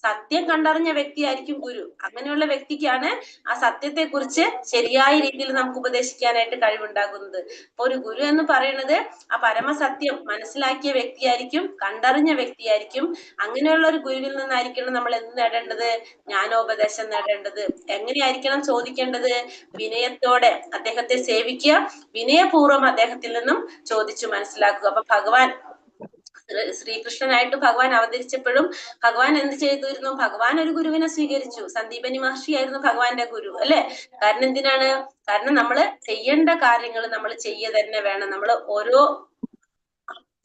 സത്യം കണ്ടറിഞ്ഞ വ്യക്തിയായിരിക്കും ഗുരു. അങ്ങനെയുള്ള വ്യക്തിക്കാണ് ആ സത്യത്തെ കുറിച്ച് ശരിയായ രീതിയിൽ നമുക്ക് ഉപദേശിക്കാനായിട്ട് കഴിവുണ്ടാകുന്നത്. അപ്പൊ ഒരു ഗുരു എന്ന് പറയുന്നത് ആ പരമസത്യം മനസ്സിലാക്കിയ വ്യക്തിയായിരിക്കും, കണ്ടറിഞ്ഞ വ്യക്തിയായിരിക്കും. അങ്ങനെയുള്ള ഒരു ഗുരുവിൽ നിന്നായിരിക്കണം നമ്മൾ എന്ത് നേടേണ്ടത്? ജ്ഞാനോപദേശം നേടേണ്ടത്. എങ്ങനെയായിരിക്കണം ചോദിക്കേണ്ടത്? വിനയത്തോടെ അദ്ദേഹത്തെ സേവിക്കുക, വിനയപൂർവ്വം അദ്ദേഹത്തിൽ നിന്നും ചോദിച്ചു മനസ്സിലാക്കുക. അപ്പൊ ഭഗവാൻ ശ്രീകൃഷ്ണനായിട്ട് ഭഗവാൻ അവതരിച്ചപ്പോഴും ഭഗവാൻ എന്ത് ചെയ്തിരുന്നു? ഭഗവാൻ ഒരു ഗുരുവിനെ സ്വീകരിച്ചു. സന്ദീപനി മഹർഷിയായിരുന്നു ഭഗവാന്റെ ഗുരു, അല്ലെ? കാരണം എന്തിനാണ്? കാരണം നമ്മള് ചെയ്യേണ്ട കാര്യങ്ങൾ നമ്മൾ ചെയ്യുക തന്നെ വേണം. നമ്മൾ ഓരോ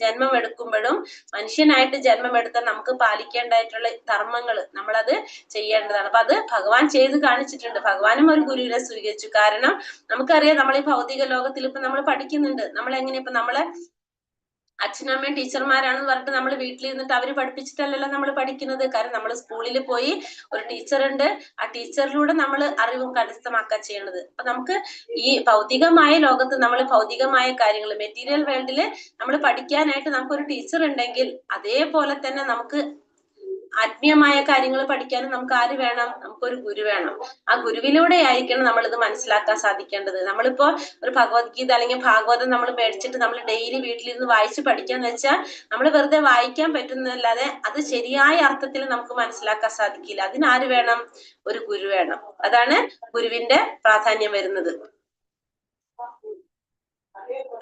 ജന്മം എടുക്കുമ്പോഴും മനുഷ്യനായിട്ട് ജന്മം എടുത്താൽ നമുക്ക് പാലിക്കേണ്ടതായിട്ടുള്ള ധർമ്മങ്ങൾ നമ്മളത് ചെയ്യേണ്ടതാണ്. അപ്പൊ അത് ഭഗവാൻ ചെയ്ത് കാണിച്ചിട്ടുണ്ട്. ഭഗവാനും ഒരു ഗുരുവിനെ സ്വീകരിച്ചു. കാരണം നമുക്കറിയാം, നമ്മൾ ഈ ഭൗതിക ലോകത്തിൽ ഇപ്പൊ നമ്മൾ പഠിക്കുന്നുണ്ട്. നമ്മൾ എങ്ങനെ ഇപ്പൊ നമ്മളെ അച്ഛനമ്മയും ടീച്ചർമാരാണെന്ന് പറഞ്ഞിട്ട് നമ്മൾ വീട്ടിലിരുന്നിട്ട് അവര് പഠിപ്പിച്ചിട്ടല്ലല്ലോ നമ്മൾ പഠിക്കുന്നത്. കാരണം നമ്മൾ സ്കൂളിൽ പോയി ഒരു ടീച്ചർ ഉണ്ട്, ആ ടീച്ചറിലൂടെ നമ്മൾ അറിവും കരസ്ഥമാക്കുക ചെയ്യണത്. അപ്പൊ നമുക്ക് ഈ ഭൗതികമായ ലോകത്ത് നമ്മൾ ഭൗതികമായ കാര്യങ്ങൾ മെറ്റീരിയൽ വേൾഡില് നമ്മൾ പഠിക്കാനായിട്ട് നമുക്കൊരു ടീച്ചർ ഉണ്ടെങ്കിൽ അതേപോലെ തന്നെ നമുക്ക് ആത്മീയമായ കാര്യങ്ങൾ പഠിക്കാനും നമുക്ക് ആര് വേണം? നമുക്കൊരു ഗുരു വേണം. ആ ഗുരുവിലൂടെ ആയിരിക്കണം നമ്മൾ ഇത് മനസ്സിലാക്കാൻ സാധിക്കേണ്ടത്. നമ്മളിപ്പോ ഒരു ഭഗവത്ഗീത അല്ലെങ്കിൽ ഭാഗവതം നമ്മൾ മേടിച്ചിട്ട് നമ്മൾ ഡെയിലി വീട്ടിലിരുന്ന് വായിച്ച് പഠിക്കാന്ന് വെച്ചാൽ നമ്മൾ വെറുതെ വായിക്കാൻ പറ്റുന്നതല്ലാതെ അത് ശരിയായ അർത്ഥത്തിൽ നമുക്ക് മനസ്സിലാക്കാൻ സാധിക്കില്ല. അതിനാര് വേണം? ഒരു ഗുരു വേണം. അതാണ് ഗുരുവിന്റെ പ്രാധാന്യം വരുന്നത്.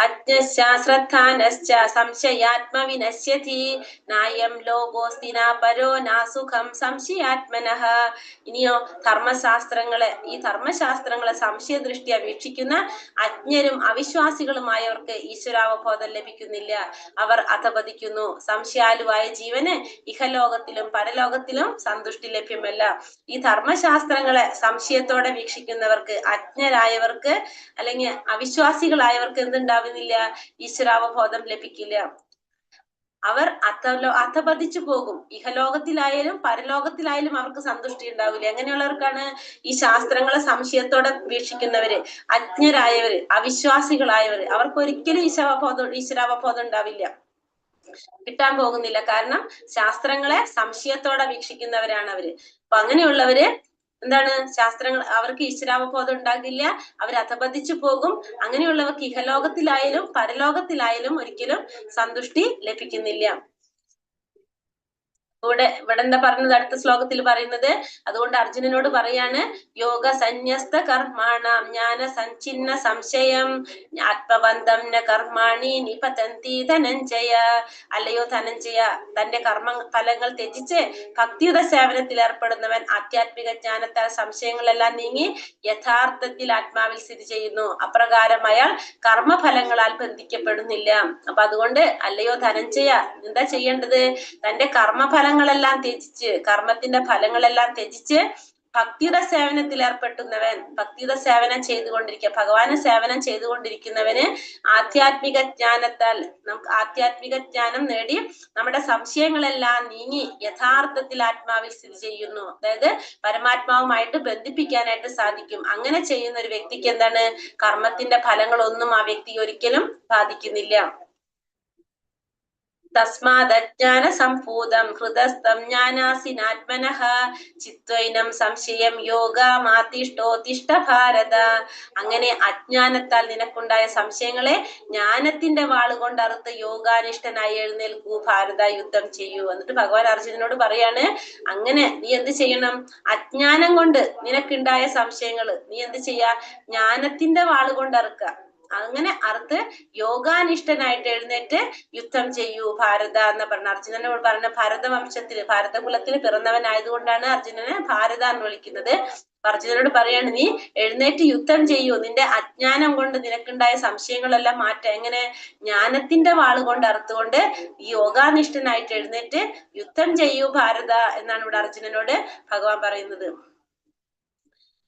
അജ്ഞശ്ച സംശയാത്മവിനശ്യതി നായം ലോകോസ്തി ന പരോ നാസുഖം സംശയാത്മനഃ. ഇനിയോ ധർമ്മശാസ്ത്രങ്ങളെ, ഈ ധർമ്മശാസ്ത്രങ്ങളെ സംശയദൃഷ്ടിയ വീക്ഷിക്കുന്ന അജ്ഞരും അവിശ്വാസികളുമായവർക്ക് ഈശ്വരാവബോധം ലഭിക്കുന്നില്ല. അവർ അധപതിക്കുന്നു. സംശയാലുവായ ജീവന് ഇഹലോകത്തിലും പരലോകത്തിലും സന്തുഷ്ടി ലഭ്യമല്ല. ഈ ധർമ്മശാസ്ത്രങ്ങളെ സംശയത്തോടെ വീക്ഷിക്കുന്നവർക്ക്, അജ്ഞരായവർക്ക് അല്ലെങ്കിൽ അവിശ്വാസികളായവർക്ക് എന്തുണ്ടാവുന്നില്ല? ഈശ്വരാവബോധം ലഭിക്കില്ല. അവർ അധപതിച്ചു പോകും. ഇഹലോകത്തിലായാലും പരലോകത്തിലായാലും അവർക്ക് സന്തുഷ്ടി ഉണ്ടാവില്ല. എങ്ങനെയുള്ളവർക്കാണ്? ഈ ശാസ്ത്രങ്ങളെ സംശയത്തോടെ വീക്ഷിക്കുന്നവര്, അജ്ഞരായവര്, അവിശ്വാസികളായവര്. അവർക്ക് ഒരിക്കലും ഈശ്വരാവബോധം ഉണ്ടാവില്ല, കിട്ടാൻ പോകുന്നില്ല. കാരണം ശാസ്ത്രങ്ങളെ സംശയത്തോടെ വീക്ഷിക്കുന്നവരാണ് അവര്. അപ്പൊ അങ്ങനെയുള്ളവര് എന്താണ്? ശാസ്ത്രങ്ങൾ അവർക്ക് ഈശ്വരാവബോധം ഉണ്ടാകില്ല, അവർ അധപതിച്ചു പോകും. അങ്ങനെയുള്ളവർക്ക് ഇഹലോകത്തിലായാലും പരലോകത്തിലായാലും ഒരിക്കലും സന്തുഷ്ടി ലഭിക്കുന്നില്ല. ഇവിടെ എന്താ പറഞ്ഞത്? അടുത്ത ശ്ലോകത്തിൽ പറയുന്നത്, അതുകൊണ്ട് അർജുനനോട് പറയാണ്, യോഗ സന്യസ്ത കർമാണാം ജ്ഞാന സഞ്ചിന്ന സംശയം ആത്മബന്ധം ന കർമാണി നിപതന്തി ധനഞ്ജയ. അല്ലയോ ധനഞ്ജയ, തന്റെ കർമ്മ ഫലങ്ങൾ ത്യജിച്ച് ഭക്തിയുത സേവനത്തിൽ ഏർപ്പെടുന്നവൻ ആധ്യാത്മിക ജ്ഞാനത്താൽ സംശയങ്ങളെല്ലാം നീങ്ങി യഥാർത്ഥത്തിൽ ആത്മാവിൽ സ്ഥിതി ചെയ്യുന്നു. അപ്രകാരം അയാൾ കർമ്മഫലങ്ങളാൽ ബന്ധിക്കപ്പെടുന്നില്ല. അപ്പൊ അതുകൊണ്ട് അല്ലയോ ധനഞ്ജയ, എന്താ ചെയ്യേണ്ടത്? തന്റെ കർമ്മഫലങ്ങളെല്ലാം ത്യജിച്ച്, കർമ്മത്തിന്റെ ഫലങ്ങളെല്ലാം ത്യജിച്ച് ഭക്തിയുടെ സേവനത്തിൽ ഏർപ്പെട്ടുന്നവൻ, ഭക്തിയുടെ സേവനം ചെയ്തുകൊണ്ടിരിക്കുക, ഭഗവാന് സേവനം ചെയ്തുകൊണ്ടിരിക്കുന്നവന് ആധ്യാത്മിക ജ്ഞാനത്താൽ നമുക്ക് ആധ്യാത്മിക ജ്ഞാനം നേടി നമ്മുടെ സംശയങ്ങളെല്ലാം നീങ്ങി യഥാർത്ഥത്തിൽ ആത്മാവിൽ സ്ഥിതി ചെയ്യുന്നു. അതായത് പരമാത്മാവുമായിട്ട് ബന്ധിപ്പിക്കാനായിട്ട് സാധിക്കും. അങ്ങനെ ചെയ്യുന്ന ഒരു വ്യക്തിക്ക് എന്താണ്? കർമ്മത്തിന്റെ ഫലങ്ങളൊന്നും ആ വ്യക്തി ഒരിക്കലും ബാധിക്കുന്നില്ല. തസ്മാദജ്ഞാന സംഭൂതം ഹൃദസ്ഥം ജ്ഞാനാസിനാത്മനഃ ചിത്വൈനം സംശയം യോഗമാതിഷ്ഠോതിഷ്ഠ ഭാരത. അങ്ങനെ അജ്ഞാനത്താൽ നിനക്കുണ്ടായ സംശയങ്ങളെ ജ്ഞാനത്തിന്റെ വാളുകൊണ്ട് അറുത്ത് യോഗാനിഷ്ഠനായി എഴുന്നേൽക്കൂ ഭാരത, യുദ്ധം ചെയ്യൂ. എന്നിട്ട് ഭഗവാൻ അർജുനനോട് പറയാണ്, അങ്ങനെ നീ എന്ത് ചെയ്യണം? അജ്ഞാനം കൊണ്ട് നിനക്കുണ്ടായ സംശയങ്ങള് നീ എന്ത് ചെയ്യാ? ജ്ഞാനത്തിന്റെ വാളുകൊണ്ട് അറുക്കുക. അങ്ങനെ അറുത്ത് യോഗാനിഷ്ഠനായിട്ട് എഴുന്നേറ്റ് യുദ്ധം ചെയ്യൂ ഭാരത എന്ന് പറഞ്ഞ അർജുനനോട് പറഞ്ഞ ഭാരതവംശത്തില് ഭാരതകുലത്തിൽ പിറന്നവനായതുകൊണ്ടാണ് അർജുനനെ ഭാരത എന്ന് വിളിക്കുന്നത്. അർജുനനോട് പറയാണ്, നീ എഴുന്നേറ്റ് യുദ്ധം ചെയ്യൂ, നിന്റെ അജ്ഞാനം കൊണ്ട് നിനക്കുണ്ടായ സംശയങ്ങളെല്ലാം മാറ്റാം. എങ്ങനെ? ജ്ഞാനത്തിന്റെ വാളുകൊണ്ട് അറുത്തുകൊണ്ട് ഈ യോഗാനിഷ്ഠനായിട്ട് എഴുന്നേറ്റ് യുദ്ധം ചെയ്യൂ ഭാരത എന്നാണ് ഇവിടെ അർജുനനോട് ഭഗവാൻ പറയുന്നത്.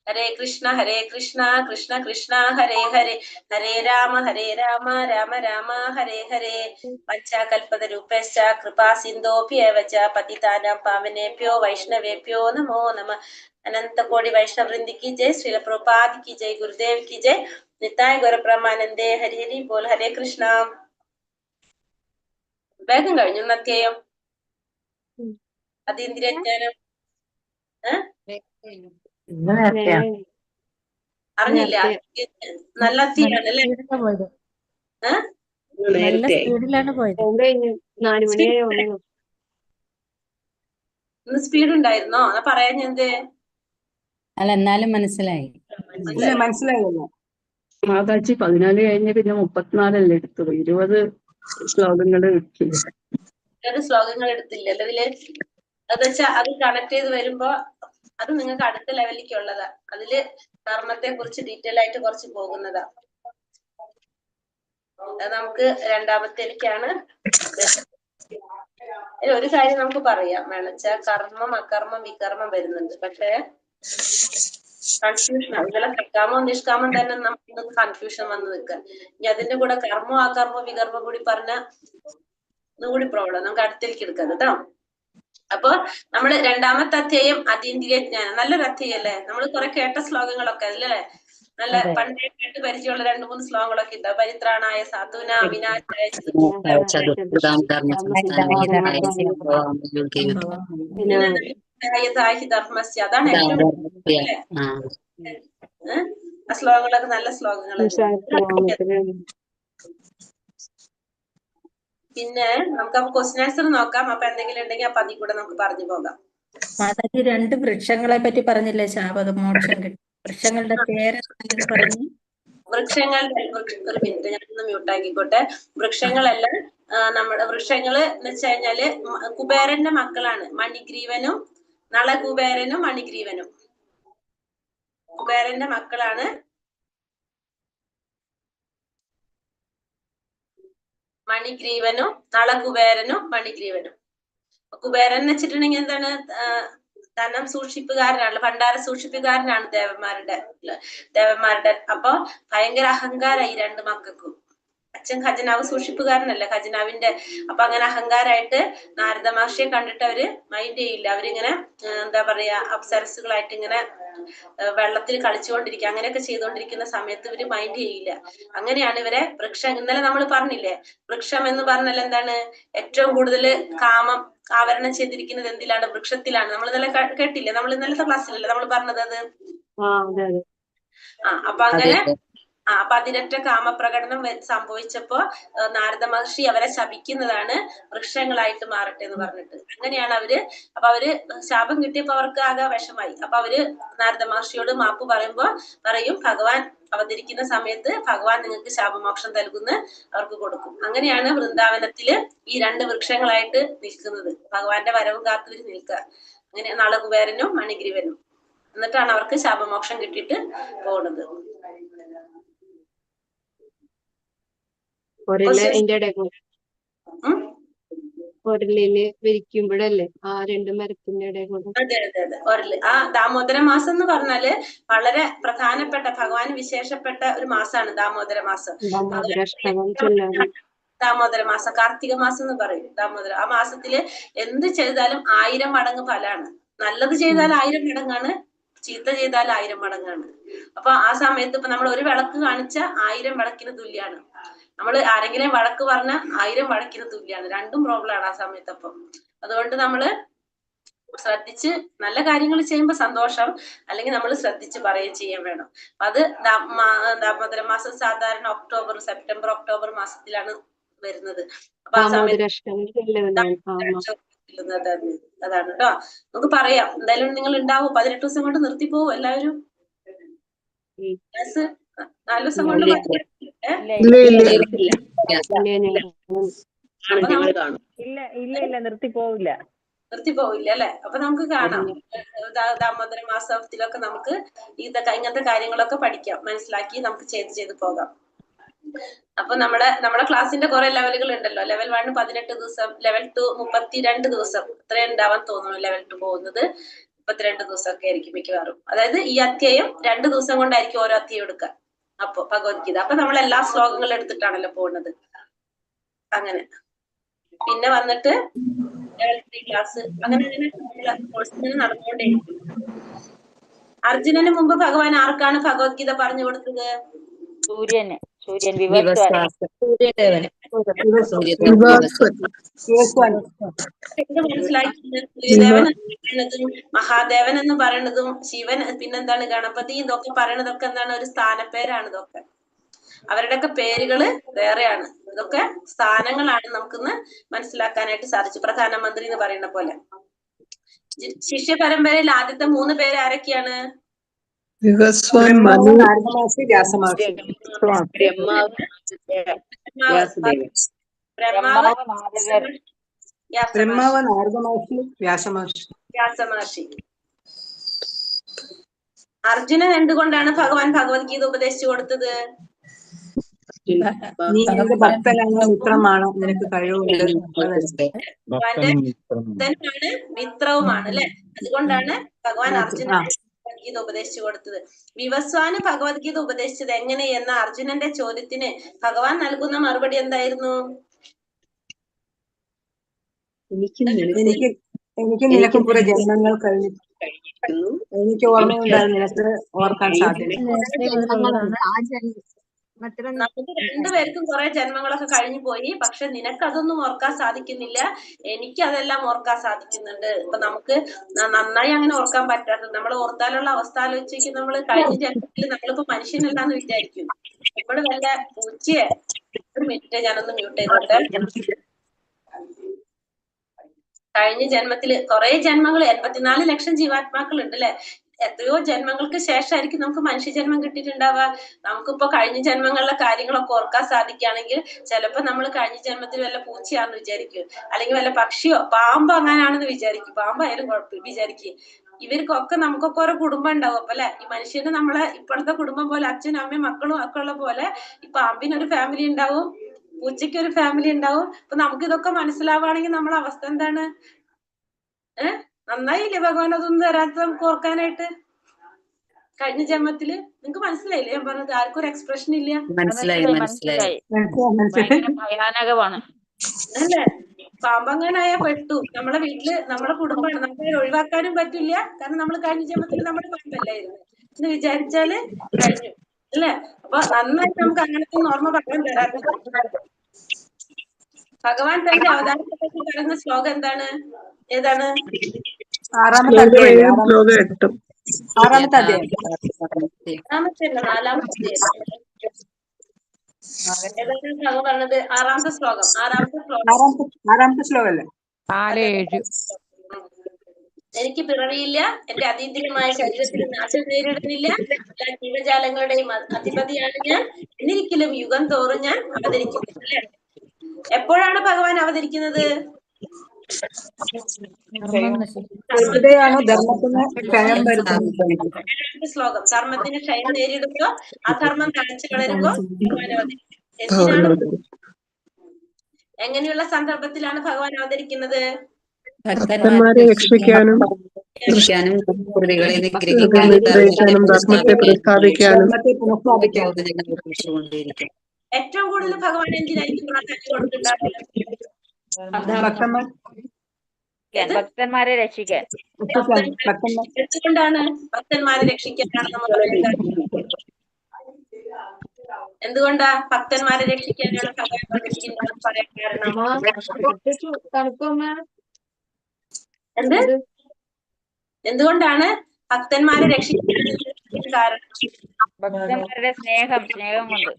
ഹരേ കൃഷ്ണ കൃഷ്ണ കൃഷ്ണ ഹരേ ഹരേ, ഹരേ രാമ രാമ രാമ ഹരേ ഹരേ. പഞ്ചാകൽപതരൂപശ്ച കൃപാ സിന്ധോഭ്യേവച പതിതാനാം പാവനേഭ്യോ വൈഷ്ണവേഭ്യോ നമോ നമഃ. അനന്ത കോടി വൈഷ്ണവൃന്ദി की जय, श्रील प्रभुपाद की जय, गुरुदेव की जय, निताय गौर ब्रह्मानंदे हरि हरि बोल. हरे കൃഷ്ണ. വേഗം കഴിഞ്ഞു അധ്യായം. അതീന്ദ്രിയജ്ഞാനം അറിഞ്ഞില്ല. നല്ല അധ്യായമാണ് അല്ലേ? ഇന്ന് സ്പീഡ് ഉണ്ടായിരുന്നോ? എന്നാ പറയാൻ എന്ത്? അല്ല, എന്നാലും മനസ്സിലായി. മനസ്സിലായല്ലോ. മാതാജി 14 കഴിഞ്ഞ് പിന്നെ 34 എടുത്തത്. 20 ശ്ലോകങ്ങൾ എടുത്തില്ല. 20 ശ്ലോകങ്ങൾ എടുത്തില്ല അതില്. അത് വെച്ചാ അത് കണക്ട് ചെയ്ത് വരുമ്പോ അത് നിങ്ങൾക്ക് അടുത്ത ലെവലിലേക്ക് ഉള്ളതാ. അതില് കർമ്മത്തെ കുറിച്ച് ഡീറ്റെയിൽ ആയിട്ട് കുറച്ച് പോകുന്നതാ. അത് നമുക്ക് രണ്ടാമത്തേക്കാണ്. ഒരു കാര്യം നമുക്ക് പറയാം വേണച്ചാ, കർമ്മം അകർമ്മം വികർമ്മം വരുന്നുണ്ട്. പക്ഷെ കൺഫ്യൂഷൻ, ഇതെല്ലാം സക്കാമോ നിഷ്കാമം തന്നെ നമുക്ക് കൺഫ്യൂഷൻ വന്ന് നിൽക്കുക. ഇനി അതിന്റെ കൂടെ കർമ്മോ അകർമ്മോ വികർമ്മം കൂടി പറഞ്ഞ ഒന്നുകൂടി പ്രോബ്ലം. നമുക്ക് അടുത്തേക്ക് എടുക്കാം കേട്ടോ. അപ്പൊ നമ്മള് രണ്ടാമത്തെ അധ്യായം അതീന്ദ്രിയ ജ്ഞാനം. നല്ലൊരു അധ്യായം അല്ലേ? നമ്മൾ കുറെ കേട്ട ശ്ലോകങ്ങളൊക്കെ അല്ലേ? നല്ല പണ്ടേ കേട്ട് പരിചയമുള്ള 2-3 ശ്ലോകങ്ങളൊക്കെ ഉണ്ട്. പരിത്രാണായ സാധുന വിനാശായ ധർമ്മസ്യ. അതാണ് ഏറ്റവും ആ ശ്ലോകങ്ങളൊക്കെ നല്ല ശ്ലോകങ്ങളാണ്. പിന്നെ നമുക്ക് ക്വസ്റ്റ്യൻ ആൻസർ നോക്കാം. അപ്പൊ എന്തെങ്കിലും ഉണ്ടെങ്കിൽ അപ്പൊ അതിൽ കൂടെ നമുക്ക് പറഞ്ഞു പോകാം. മാതാജി 2 വൃക്ഷങ്ങളെ പറ്റി പറഞ്ഞില്ലേ? ശാപമോക്ഷം കിട്ടും. വൃക്ഷങ്ങളുടെ പേര് പറഞ്ഞു. വൃക്ഷങ്ങളുടെ ഒരു മിനിറ്റ്, ഞാനൊന്ന് മ്യൂട്ടാക്കിക്കോട്ടെ. വൃക്ഷങ്ങളെല്ലാം നമ്മുടെ വൃക്ഷങ്ങള് എന്ന് വെച്ച് കഴിഞ്ഞാല് കുബേരന്റെ മക്കളാണ്. മണിഗ്രീവനും നളകുബേരനും മണിഗ്രീവനും കുബേരന്റെ മക്കളാണ്. മണിഗ്രീവനും നളകുബേരനും മണിഗ്രീവനും. കുബേരൻ എന്ന് വെച്ചിട്ടുണ്ടെങ്കിൽ എന്താണ്? ധനം സൂക്ഷിപ്പുകാരനാണ്, ഭണ്ഡാര സൂക്ഷിപ്പുകാരനാണ് ദേവന്മാരുടെ. അപ്പൊ ഭയങ്കര അഹങ്കാരായി 2 മക്കൾക്കും. അച്ഛൻ ഖജനാവ് സൂക്ഷിപ്പുകാരനല്ല, ഖജനാവിന്റെ. അപ്പൊ അങ്ങനെ അഹങ്കാരായിട്ട് നാരദ മഹർഷിയെ കണ്ടിട്ട് അവര് മൈൻഡ് ചെയ്യില്ല. അവരിങ്ങനെ എന്താ പറയാ, അപ്സരസുകളായിട്ട് ഇങ്ങനെ വെള്ളത്തിൽ കളിച്ചുകൊണ്ടിരിക്കുക, അങ്ങനെയൊക്കെ ചെയ്തുകൊണ്ടിരിക്കുന്ന സമയത്ത് ഇവര് മൈൻഡ് ചെയ്യില്ല. അങ്ങനെയാണ് ഇവരെ വൃക്ഷം. ഇന്നലെ നമ്മൾ പറഞ്ഞില്ലേ, വൃക്ഷം എന്ന് പറഞ്ഞാൽ എന്താണ്? ഏറ്റവും കൂടുതൽ കാമം ആവരണം ചെയ്തിരിക്കുന്നത് എന്തിലാണ്? വൃക്ഷത്തിലാണ്. നമ്മൾ ഇന്നലെ കേട്ടില്ലേ? നമ്മൾ ഇന്നലത്തെ ക്ലാസ്സിലല്ലേ നമ്മൾ പറഞ്ഞത് അത്? അപ്പൊ അങ്ങനെ അപ്പൊ അതിരറ്റ കാമപ്രകടനം സംഭവിച്ചപ്പോ നാരദ മഹർഷി അവരെ ശപിക്കുന്നതാണ് വൃക്ഷങ്ങളായിട്ട് മാറട്ടെ എന്ന് പറഞ്ഞിട്ട്. അങ്ങനെയാണ് അവര്. അപ്പൊ അവര് ശാപം കിട്ടിയപ്പോ അവർക്ക് ആകെ വിഷമായി. അപ്പൊ അവര് നാരദ മഹർഷിയോട് മാപ്പ് പറയും ഭഗവാൻ അവതരിക്കുന്ന സമയത്ത് ഭഗവാൻ നിങ്ങൾക്ക് ശാപമോക്ഷം നൽകുന്ന അവർക്ക് കൊടുക്കും. അങ്ങനെയാണ് വൃന്ദാവനത്തില് ഈ 2 വൃക്ഷങ്ങളായിട്ട് നിൽക്കുന്നത്. ഭഗവാന്റെ വരവും കാത്തിരി നിൽക്കുക. അങ്ങനെ നളകുബേരനും മണിഗ്രീവനും. എന്നിട്ടാണ് അവർക്ക് ശാപമോക്ഷം കിട്ടിയിട്ട് പോകുന്നത്. ഒരലില് വിരിക്കുമ്പോഴല്ലേ ആ 2 മരത്തിന്റെ ഇടയിൽ കൂടെ. അതെ അതെ അതെ, ഒരല്. ആ ദാമോദര മാസം എന്ന് പറഞ്ഞാല് വളരെ പ്രധാനപ്പെട്ട ഭഗവാൻ വിശേഷപ്പെട്ട ഒരു മാസമാണ് ദാമോദര മാസം. ദാമോദര മാസം, കാർത്തിക മാസം എന്ന് പറയും ദാമോദര. ആ മാസത്തില് എന്ത് ചെയ്താലും 1000 മടങ്ങ് ഫലാണ്. നല്ലത് ചെയ്താൽ 1000 മടങ്ങാണ്, ചീത്ത ചെയ്താൽ 1000 മടങ്ങാണ്. അപ്പൊ ആ സമയത്ത് ഇപ്പൊ നമ്മൾ ഒരു വിളക്ക് കാണിച്ച 1000 വിളക്കിന് തുല്യാണ്. നമ്മൾ ആരെങ്കിലും വഴക്ക് പറഞ്ഞ 1000 വഴക്കിന് തുല്യാണ്. രണ്ടും പ്രോബ്ലം ആണ് ആ സമയത്ത്. അപ്പം അതുകൊണ്ട് നമ്മള് ശ്രദ്ധിച്ച് നല്ല കാര്യങ്ങൾ ചെയ്യുമ്പോൾ സന്തോഷം, അല്ലെങ്കിൽ നമ്മൾ ശ്രദ്ധിച്ച് പറയുകയും ചെയ്യാൻ വേണം. അത് ദാമോദര മാസം സാധാരണ സെപ്റ്റംബർ ഒക്ടോബർ മാസത്തിലാണ് വരുന്നത്. അപ്പൊ ആ സമയത്ത് അതാണ് കേട്ടോ. നമുക്ക് പറയാം. എന്തായാലും നിങ്ങൾ ഉണ്ടാവും. 18 ദിവസം കൊണ്ട് നിർത്തി പോവും എല്ലാവരും. 4 ദിവസം കൊണ്ട് നിർത്തി പോവില്ല അല്ലെ? അപ്പൊ നമുക്ക് കാണാം. ദാമോദര മാസത്തിലൊക്കെ നമുക്ക് ഇങ്ങനത്തെ കാര്യങ്ങളൊക്കെ പഠിക്കാം, മനസ്സിലാക്കി നമുക്ക് ചെയ്ത് പോകാം. അപ്പൊ നമ്മുടെ ക്ലാസ്സിന്റെ കുറെ ലെവലുകൾ ഉണ്ടല്ലോ. ലെവൽ 1 18 ദിവസം, ലെവൽ 2 32 ദിവസം, ഇത്രേ ഉണ്ടാവാൻ തോന്നുന്നു. ലെവൽ 2 പോകുന്നത് 32 ദിവസം ഒക്കെ ആയിരിക്കും മിക്കവാറും. അതായത് ഈ അധ്യായം 2 ദിവസം കൊണ്ടായിരിക്കും ഓരോ അധ്യായം എടുക്കുക. അപ്പൊ ഭഗവത്ഗീത അപ്പൊ നമ്മൾ എല്ലാ ശ്ലോകങ്ങളും എടുത്തിട്ടാണല്ലോ പോകുന്നത്. അങ്ങനെ പിന്നെ വന്നിട്ട് ലെവൽ 3 ക്ലാസ്, അങ്ങനെ കോഴ്സ് നടന്നുകൊണ്ടേയിരിക്കും. അർജുനന് മുമ്പ് ഭഗവാൻ ആർക്കാണ് ഭഗവത്ഗീത പറഞ്ഞു കൊടുത്തത്? സൂര്യൻ മനസ്സിലാക്കിയത് സൂര്യദേവൻ എന്ന് പറയുന്നതും മഹാദേവൻ എന്ന് പറയുന്നതും ശിവൻ, പിന്നെന്താണ് ഗണപതി, ഇതൊക്കെ പറയണതൊക്കെ എന്താണ്? ഒരു സ്ഥാനപ്പേരാണ്. ഇതൊക്കെ അവരുടെയൊക്കെ പേരുകള് വേറെയാണ്. ഇതൊക്കെ സ്ഥാനങ്ങളാണ് നമുക്കിന്ന് മനസ്സിലാക്കാനായിട്ട് സാധിച്ചു. പ്രധാനമന്ത്രി എന്ന് പറയുന്ന പോലെ. ശിഷ്യ പരമ്പരയിൽ ആദ്യത്തെ 3 പേര് ആരൊക്കെയാണ്? വ്യാസമഹർഷി. അർജുനൻ എന്തുകൊണ്ടാണ് ഭഗവാൻ ഭഗവത്ഗീത ഉപദേശിച്ചു കൊടുത്തത്? നീ എന്റെ ഭക്തനാണ്, മിത്രമാണ്, നിനക്ക് കഴിവുണ്ട്. മിത്രവുമാണ് അല്ലെ? അതുകൊണ്ടാണ് ഭഗവാൻ അർജുനന് ഭഗവത്ഗീത ഉപദേശിച്ചു കൊടുത്തത്. വിവസ്വാന് ഭഗവത്ഗീത ഉപദേശിച്ചത് എങ്ങനെ എന്ന അർജുനന്റെ ചോദ്യത്തിന് ഭഗവാൻ നൽകുന്ന മറുപടി എന്തായിരുന്നു? എനിക്ക് നിനക്കും കുറെ ജന്മങ്ങൾ കഴിഞ്ഞിരിക്കുന്നു. എനിക്ക് ഓർമ്മയുണ്ടായി, നിനക്ക് ഓർക്കാൻ സാധ്യത. നമുക്ക് രണ്ടുപേർക്കും കുറെ ജന്മങ്ങളൊക്കെ കഴിഞ്ഞു പോയി. പക്ഷെ നിനക്ക് അതൊന്നും ഓർക്കാൻ സാധിക്കുന്നില്ല, എനിക്ക് അതെല്ലാം ഓർക്കാൻ സാധിക്കുന്നുണ്ട്. ഇപ്പൊ നമുക്ക് നന്നായി അങ്ങനെ ഓർക്കാൻ പറ്റാത്തത്, നമ്മൾ ഓർത്താലുള്ള അവസ്ഥ ആലോചിച്ച് നമ്മൾ കഴിഞ്ഞ ജന്മത്തിൽ നമ്മളിപ്പോ മനുഷ്യനല്ലാന്ന് വിചാരിക്കും. നമ്മൾ വല്ല പൂച്ചയെ. ഒരു മിനിറ്റ്, ഞാനൊന്ന് മ്യൂട്ട് ചെയ്തോട്ടെ. കഴിഞ്ഞ ജന്മത്തില് കുറെ ജന്മങ്ങൾ, 84 ലക്ഷം ജീവാത്മാക്കൾ ഉണ്ട് അല്ലെ? എത്രയോ ജന്മങ്ങൾക്ക് ശേഷമായിരിക്കും നമുക്ക് മനുഷ്യജന്മം കിട്ടിയിട്ടുണ്ടാവുക. നമുക്കിപ്പോ കഴിഞ്ഞ ജന്മങ്ങളിലെ കാര്യങ്ങളൊക്കെ ഓർക്കാൻ സാധിക്കുകയാണെങ്കിൽ ചിലപ്പോ നമ്മൾ കഴിഞ്ഞ ജന്മത്തിൽ വല്ല പൂച്ചയാണെന്ന് വിചാരിക്കും, അല്ലെങ്കിൽ വല്ല പക്ഷിയോ പാമ്പോ അങ്ങനാണെന്ന് വിചാരിക്കും. പാമ്പായാലും കുഴപ്പം വിചാരിക്കും. ഇവർക്കൊക്കെ നമുക്കൊക്കെ ഓരോ കുടുംബം ഉണ്ടാവും. അപ്പൊ അല്ലെ, ഈ മനുഷ്യന് നമ്മളെ ഇപ്പോഴത്തെ കുടുംബം പോലെ അച്ഛനും അമ്മയും മക്കളും ഒക്കെ ഉള്ള പോലെ ഈ പാമ്പിനൊരു ഫാമിലി ഉണ്ടാവും, പൂച്ചയ്ക്ക് ഒരു ഫാമിലി ഉണ്ടാവും. അപ്പൊ നമുക്ക് ഇതൊക്കെ മനസ്സിലാവുകയാണെങ്കിൽ നമ്മളെ അവസ്ഥ എന്താണ്? നന്നായില്ലേ ഭഗവാൻ അതൊന്നും തരാത്ത നമുക്ക് ഓർക്കാനായിട്ട്? കഴിഞ്ഞ ജന്മത്തില് നിങ്ങൾക്ക് മനസ്സിലായില്ലേ ഞാൻ പറഞ്ഞത്? ആർക്കും ഒരു എക്സ്പ്രഷൻ ഇല്ല. ഭയാനകമാണ് അല്ലേ? പാമ്പങ്ങനായ പെട്ടു. നമ്മളെ വീട്ടില് നമ്മളെ കുടുംബമാണ്, നമുക്ക് ഒഴിവാക്കാനും പറ്റില്ല. കാരണം നമ്മൾ കഴിഞ്ഞ ജന്മത്തിൽ നമ്മുടെ പാമ്പല്ലായിരുന്നു എന്ന് വിചാരിച്ചാല് കഴിഞ്ഞു അല്ലേ? അപ്പൊ നന്നായിട്ട് നമുക്ക് അങ്ങനത്തെ ഓർമ്മ പറയാൻ തരാറുണ്ട്. ഭഗവാൻ തന്റെ അവതാരത്തെ പറ്റി പറയുന്ന ശ്ലോകം എന്താണ്? ഏതാണ്? 6-ാമത്തെ അധ്യായം. 6-ാമത്തെ അധ്യായം. 4-ാമത്തെ ഏതാണ് ഭഗവാൻ പറഞ്ഞത്? 6-ാമത്തെ ശ്ലോകം. 6-ാമത്തെ ശ്ലോകല്ലേ? എനിക്ക് പിറവിയില്ല, എന്റെ അതീന്ദ്രിയമായ ശരീരത്തിൽ നാശം നേരിടുന്നില്ല, എല്ലാ ജീവജാലങ്ങളുടെയും അധിപതിയാണ് ഞാൻ, എന്നിരിക്കലും യുഗം തോറും ഞാൻ അവതരിക്കുന്നു അല്ലെ? എപ്പോഴാണ് ഭഗവാൻ അവതരിക്കുന്നത്? ശ്ലോകം. ധർമ്മത്തിന് ക്ഷയം നേരിടുമ്പോ, അധർമ്മം തഴച്ചു വളരുമ്പോ ഭഗവാൻ അവതരിക്കും. എന്തിനാണ്? എങ്ങനെയുള്ള സന്ദർഭത്തിലാണ് ഭഗവാൻ അവതരിക്കുന്നത്? ഭക്തന്മാരെ രക്ഷിക്കാനും ധർമ്മത്തെ പ്രസ്ഥാപിക്കാനും. ഏറ്റവും കൂടുതൽ ഭഗവാൻ എന്തിനായിരിക്കും പ്രാധാന്യം കൊടുത്തിട്ടുണ്ടാവുക? ഭക്തന്മാരെ രക്ഷിക്കാൻ. എന്തുകൊണ്ടാണ് ഭക്തന്മാരെ രക്ഷിക്കാനാണ് നമ്മൾ പറയുന്നത്? എന്തുകൊണ്ടാ ഭക്തന്മാരെ രക്ഷിക്കാനാണ് ഭഗവാൻ അവതരിക്കുന്നതെന്ന് പറയാൻ കാരണം? എന്ത്? എന്തുകൊണ്ടാണ് ഭക്തന്മാരെ രക്ഷിക്കാൻ കാരണം? ഭക്തന്മാരുടെ സ്നേഹം കൊണ്ട്.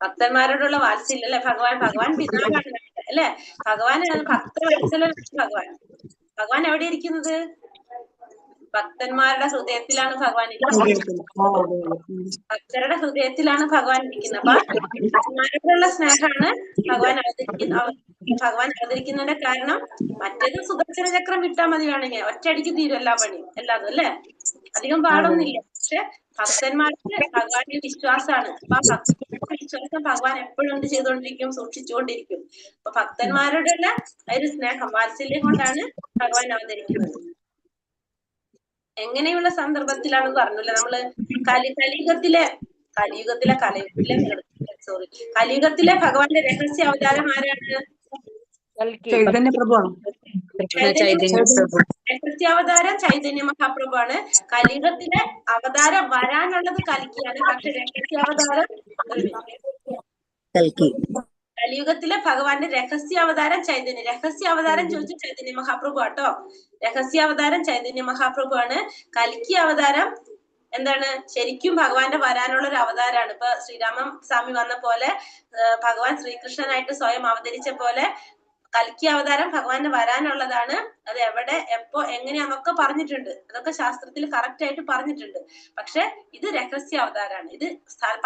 ഭക്തന്മാരോടുള്ള വാത്സല്യം അല്ലെ? ഭഗവാൻ പിതാവാണ് അല്ലെ? ഭഗവാൻ ഭക്തവത്സലനാണ്. ഭഗവാൻ എവിടെ ഇരിക്കുന്നത്? ഭക്തന്മാരുടെ ഹൃദയത്തിലാണ് ഭഗവാൻ ഇരിക്കുന്നത്. ഭക്തരുടെ ഹൃദയത്തിലാണ് ഭഗവാൻ ഇരിക്കുന്നത്. അപ്പൊ ഭക്തന്മാരോടുള്ള സ്നേഹമാണ് ഭഗവാൻ അവതരിക്കുന്നതിന്റെ കാരണം. മറ്റേത് സുദർശന ചക്രം വിട്ടാൽ മതി, വേണമെങ്കിൽ ഒറ്റയടിക്ക് തീരും എല്ലാ പണിയും എല്ലാതും അല്ലെ? അധികം പാടൊന്നുമില്ല. പക്ഷെ ഭക്തന്മാർക്ക് ഭഗവാന്റെ വിശ്വാസമാണ്. അപ്പൊ ആ ഭക്തന്മാരുടെ വിശ്വാസം ഭഗവാൻ എപ്പോഴും എന്ത് ചെയ്തുകൊണ്ടിരിക്കും? സൂക്ഷിച്ചുകൊണ്ടിരിക്കും. അപ്പൊ ഭക്തന്മാരോടുള്ള ഒരു സ്നേഹം വാത്സല്യം കൊണ്ടാണ് ഭഗവാൻ അവതരിക്കുന്നത്. എങ്ങനെയുള്ള സന്ദർഭത്തിലാണെന്ന് പറഞ്ഞില്ല നമ്മള്. കലിയുഗത്തിലെ ഭഗവാന്റെ രഹസ്യ അവതാരം ആരാണ്? ചൈതന്യ പ്രഭുവാണ്. രഹസ്യാവതാരം ചൈതന്യ മഹാപ്രഭുവാണ്. കലിയുഗത്തിലെ അവതാരം വരാനുള്ളത് കൽക്കിയാണ്. പക്ഷെ രഹസ്യാവതാരം കലിയുഗത്തിലെ ഭഗവാന്റെ രഹസ്യാവതാരം ചൈതന്യ. രഹസ്യാവതാരം ചോദിച്ച ചൈതന്യ മഹാപ്രഭു ആട്ടോ. രഹസ്യാവതാരം ചൈതന്യ മഹാപ്രഭു ആണ്. കൽക്കി അവതാരം എന്താണ്? ശരിക്കും ഭഗവാന്റെ വരാനുള്ള ഒരു അവതാരമാണ്. ഇപ്പൊ ശ്രീരാമ സ്വാമി വന്ന പോലെ, ഭഗവാൻ ശ്രീകൃഷ്ണനായിട്ട് സ്വയം അവതരിച്ച പോലെ കൽക്കി അവതാരം ഭഗവാന് വരാനുള്ളതാണ്. അത് എവിടെ, എപ്പോ, എങ്ങനെയാന്നൊക്കെ പറഞ്ഞിട്ടുണ്ട്. അതൊക്കെ ശാസ്ത്രത്തിൽ കറക്റ്റ് ആയിട്ട് പറഞ്ഞിട്ടുണ്ട്. പക്ഷെ ഇത് രഹസ്യ അവതാരമാണ്. ഇത്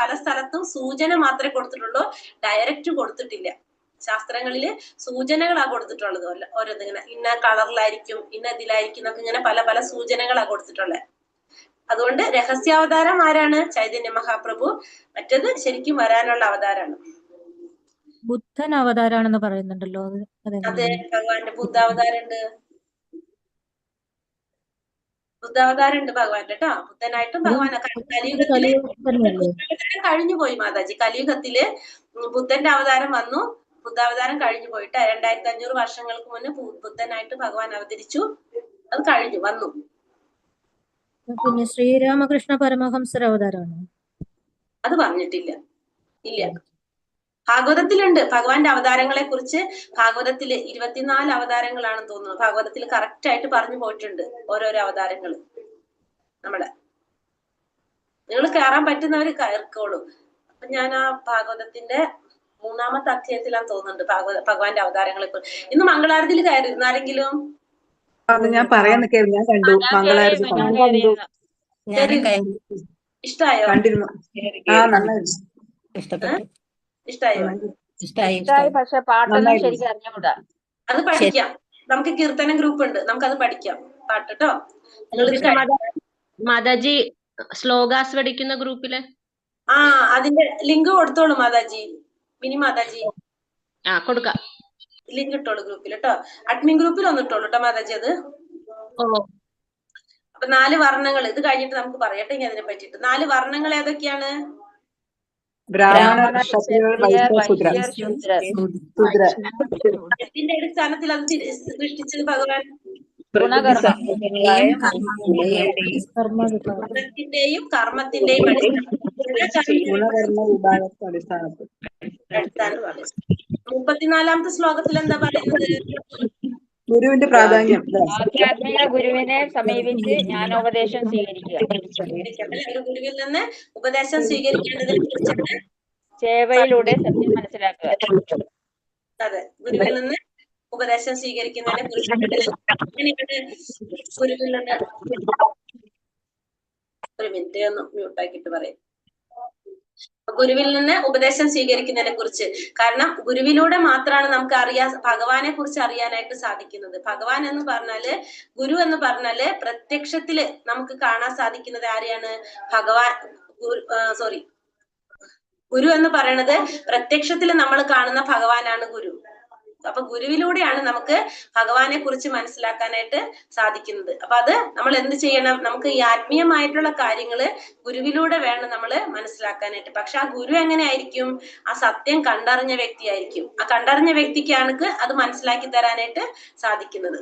പല സ്ഥലത്തും സൂചന മാത്രമേ കൊടുത്തിട്ടുള്ളൂ, ഡയറക്റ്റ് കൊടുത്തിട്ടില്ല. ശാസ്ത്രങ്ങളില് സൂചനകളാ കൊടുത്തിട്ടുള്ളത്. ഓരോന്നിങ്ങനെ ഇന്ന കളറിലായിരിക്കും, ഇന്ന ഇതിലായിരിക്കും എന്നൊക്കെ ഇങ്ങനെ പല പല സൂചനകളാ കൊടുത്തിട്ടുള്ളത്. അതുകൊണ്ട് രഹസ്യാവതാരം ആരാണ്? ചൈതന്യ മഹാപ്രഭു. മറ്റത് ശരിക്കും വരാനുള്ള അവതാരമാണ്. ബുദ്ധൻ അവതാരാണെന്ന് പറയുന്നുണ്ടല്ലോ. അതെ, ഭഗവാന്റെ ബുദ്ധാവതാരം ഉണ്ട്. ബുദ്ധാവതാരം ഉണ്ട് ഭഗവാന്റെ കേട്ടോ. ബുദ്ധനായിട്ടും ഭഗവാൻ കലിയുഗത്തില് ബുദ്ധാവതാരം കഴിഞ്ഞു പോയി മാതാജി. കലിയുഗത്തില് ബുദ്ധന്റെ അവതാരം വന്നു. ബുദ്ധാവതാരം കഴിഞ്ഞു പോയിട്ട് 2500 വർഷങ്ങൾക്ക് മുന്നേ ബുദ്ധനായിട്ട് ഭഗവാൻ അവതരിച്ചു. അത് കഴിഞ്ഞു വന്നു. പിന്നെ ശ്രീരാമകൃഷ്ണ പരമഹംസർ അവതാരമാണ്. അത് പറഞ്ഞിട്ടില്ല, ഇല്ല. ഭാഗവതത്തിലുണ്ട് ഭഗവാന്റെ അവതാരങ്ങളെ കുറിച്ച്. ഭാഗവതത്തില് 24 അവതാരങ്ങളാണെന്ന് തോന്നുന്നു. ഭാഗവതത്തിൽ കറക്റ്റ് ആയിട്ട് പറഞ്ഞു പോയിട്ടുണ്ട് ഓരോരോ അവതാരങ്ങൾ. നമ്മളെ നിങ്ങൾ കയറാൻ പറ്റുന്നവര് കയറിക്കോളൂ. അപ്പൊ ഞാൻ ആ ഭാഗവതത്തിന്റെ 3-ാമത്തെ അധ്യായത്തിലാന്ന് തോന്നുന്നുണ്ട് ഭഗവാന്റെ അവതാരങ്ങളെ കുറിച്ച്. ഇന്ന് മംഗളാരതിയിൽ കയറിയിരുന്നു ആരെങ്കിലും? ഞാൻ പറയാൻ നിൽക്കായിരുന്നു. ഞാൻ കണ്ടു മംഗളാരതി. ഇഷ്ടായോ? കണ്ടിരുന്നു. നന്നായിരുന്നു. ഇഷ്ടായോ? ഇഷ്ടായി. പക്ഷെ പാട്ടൊന്നും ശരിക്കും അറിഞ്ഞുകൂടാ. അത് പഠിക്കാം. നമുക്ക് കീർത്തനം ഗ്രൂപ്പ് ഉണ്ട്, നമുക്കത് പഠിക്കാം പാട്ട് കേട്ടോ. മാതാജി ശ്ലോകാസ് പഠിക്കുന്ന ഗ്രൂപ്പില് അതിന്റെ ലിങ്ക് കൊടുത്തോളൂ മാതാജി. മിനി മാതാജി കൊടുക്കാം. ലിങ്ക് ഇട്ടോളൂ ഗ്രൂപ്പിൽ കേട്ടോ. അഡ്മിൻ ഗ്രൂപ്പിൽ ഒന്ന് ഇട്ടോളൂ കേട്ടോ മാതാജി. അത് അപ്പൊ 4 വർണ്ണങ്ങൾ ഇത് കഴിഞ്ഞിട്ട് നമുക്ക് പറയട്ടെ ഇനി അതിനെ പറ്റിയിട്ട്. 4 വർണ്ണങ്ങൾ ഏതൊക്കെയാണ്? ബ്രാഹ്മണ, ക്ഷത്രിയർ, വൈശ്യർ, ശൂദ്രർ. ഇതിന്റെ അടിസ്ഥാനത്തിൽ അത് സൃഷ്ടിച്ചത് ഭഗവാൻ ഗുണകർമ്മത്തിന്റെയും കർമ്മത്തിന്റെയും അടിസ്ഥാനത്തിൽ. 34-ാമത്തെ ശ്ലോകത്തിൽ എന്താ പറയുന്നത്? ഗുരുവിന്റെ പ്രാധാന്യം. ആധ്യാത്മിക ഗുരുവിനെ സമീപിച്ച് ജ്ഞാനോപദേശം സ്വീകരിക്കുക. ഒരു ഗുരുവിൽ നിന്ന് ഉപദേശം സ്വീകരിക്കേണ്ടതിനെ കുറിച്ചാണ്. സേവയിലൂടെ സത്യം മനസ്സിലാക്കുക. അതെ, ഗുരുവിൽ നിന്ന് ഉപദേശം സ്വീകരിക്കുന്നതിനെ കുറിച്ചാണ്. ഗുരുവിൽ നിന്ന് ഒരു മിനിറ്റ് ഒന്ന് മ്യൂട്ടാക്കിയിട്ട് പറയും. ഗുരുവിൽ നിന്ന് ഉപദേശം സ്വീകരിക്കുന്നതിനെ കുറിച്ച്. കാരണം ഗുരുവിലൂടെ മാത്രമാണ് നമുക്ക് ഭഗവാനെ കുറിച്ച് അറിയാനായിട്ട് സാധിക്കുന്നത്. ഭഗവാൻ എന്ന് പറഞ്ഞാല്, ഗുരു എന്ന് പറഞ്ഞാല് പ്രത്യക്ഷത്തില് നമുക്ക് കാണാൻ സാധിക്കുന്നത് ആരെയാണ്? ഗുരു എന്ന് പറയുന്നത് പ്രത്യക്ഷത്തിൽ നമ്മൾ കാണുന്ന ഭഗവാനാണ് ഗുരു. അപ്പൊ ഗുരുവിലൂടെയാണ് നമുക്ക് ഭഗവാനെ കുറിച്ച് മനസ്സിലാക്കാനായിട്ട് സാധിക്കുന്നത്. അപ്പൊ അത് നമ്മൾ എന്ത് ചെയ്യണം? നമുക്ക് ഈ ആത്മീയമായിട്ടുള്ള കാര്യങ്ങള് ഗുരുവിലൂടെ വേണം നമ്മൾ മനസ്സിലാക്കാനായിട്ട്. പക്ഷെ ആ ഗുരു എങ്ങനെയായിരിക്കും? ആ സത്യം കണ്ടറിഞ്ഞ വ്യക്തിയായിരിക്കും. ആ കണ്ടറിഞ്ഞ വ്യക്തിക്കാണ് അത് മനസ്സിലാക്കി തരാനായിട്ട് സാധിക്കുന്നത്.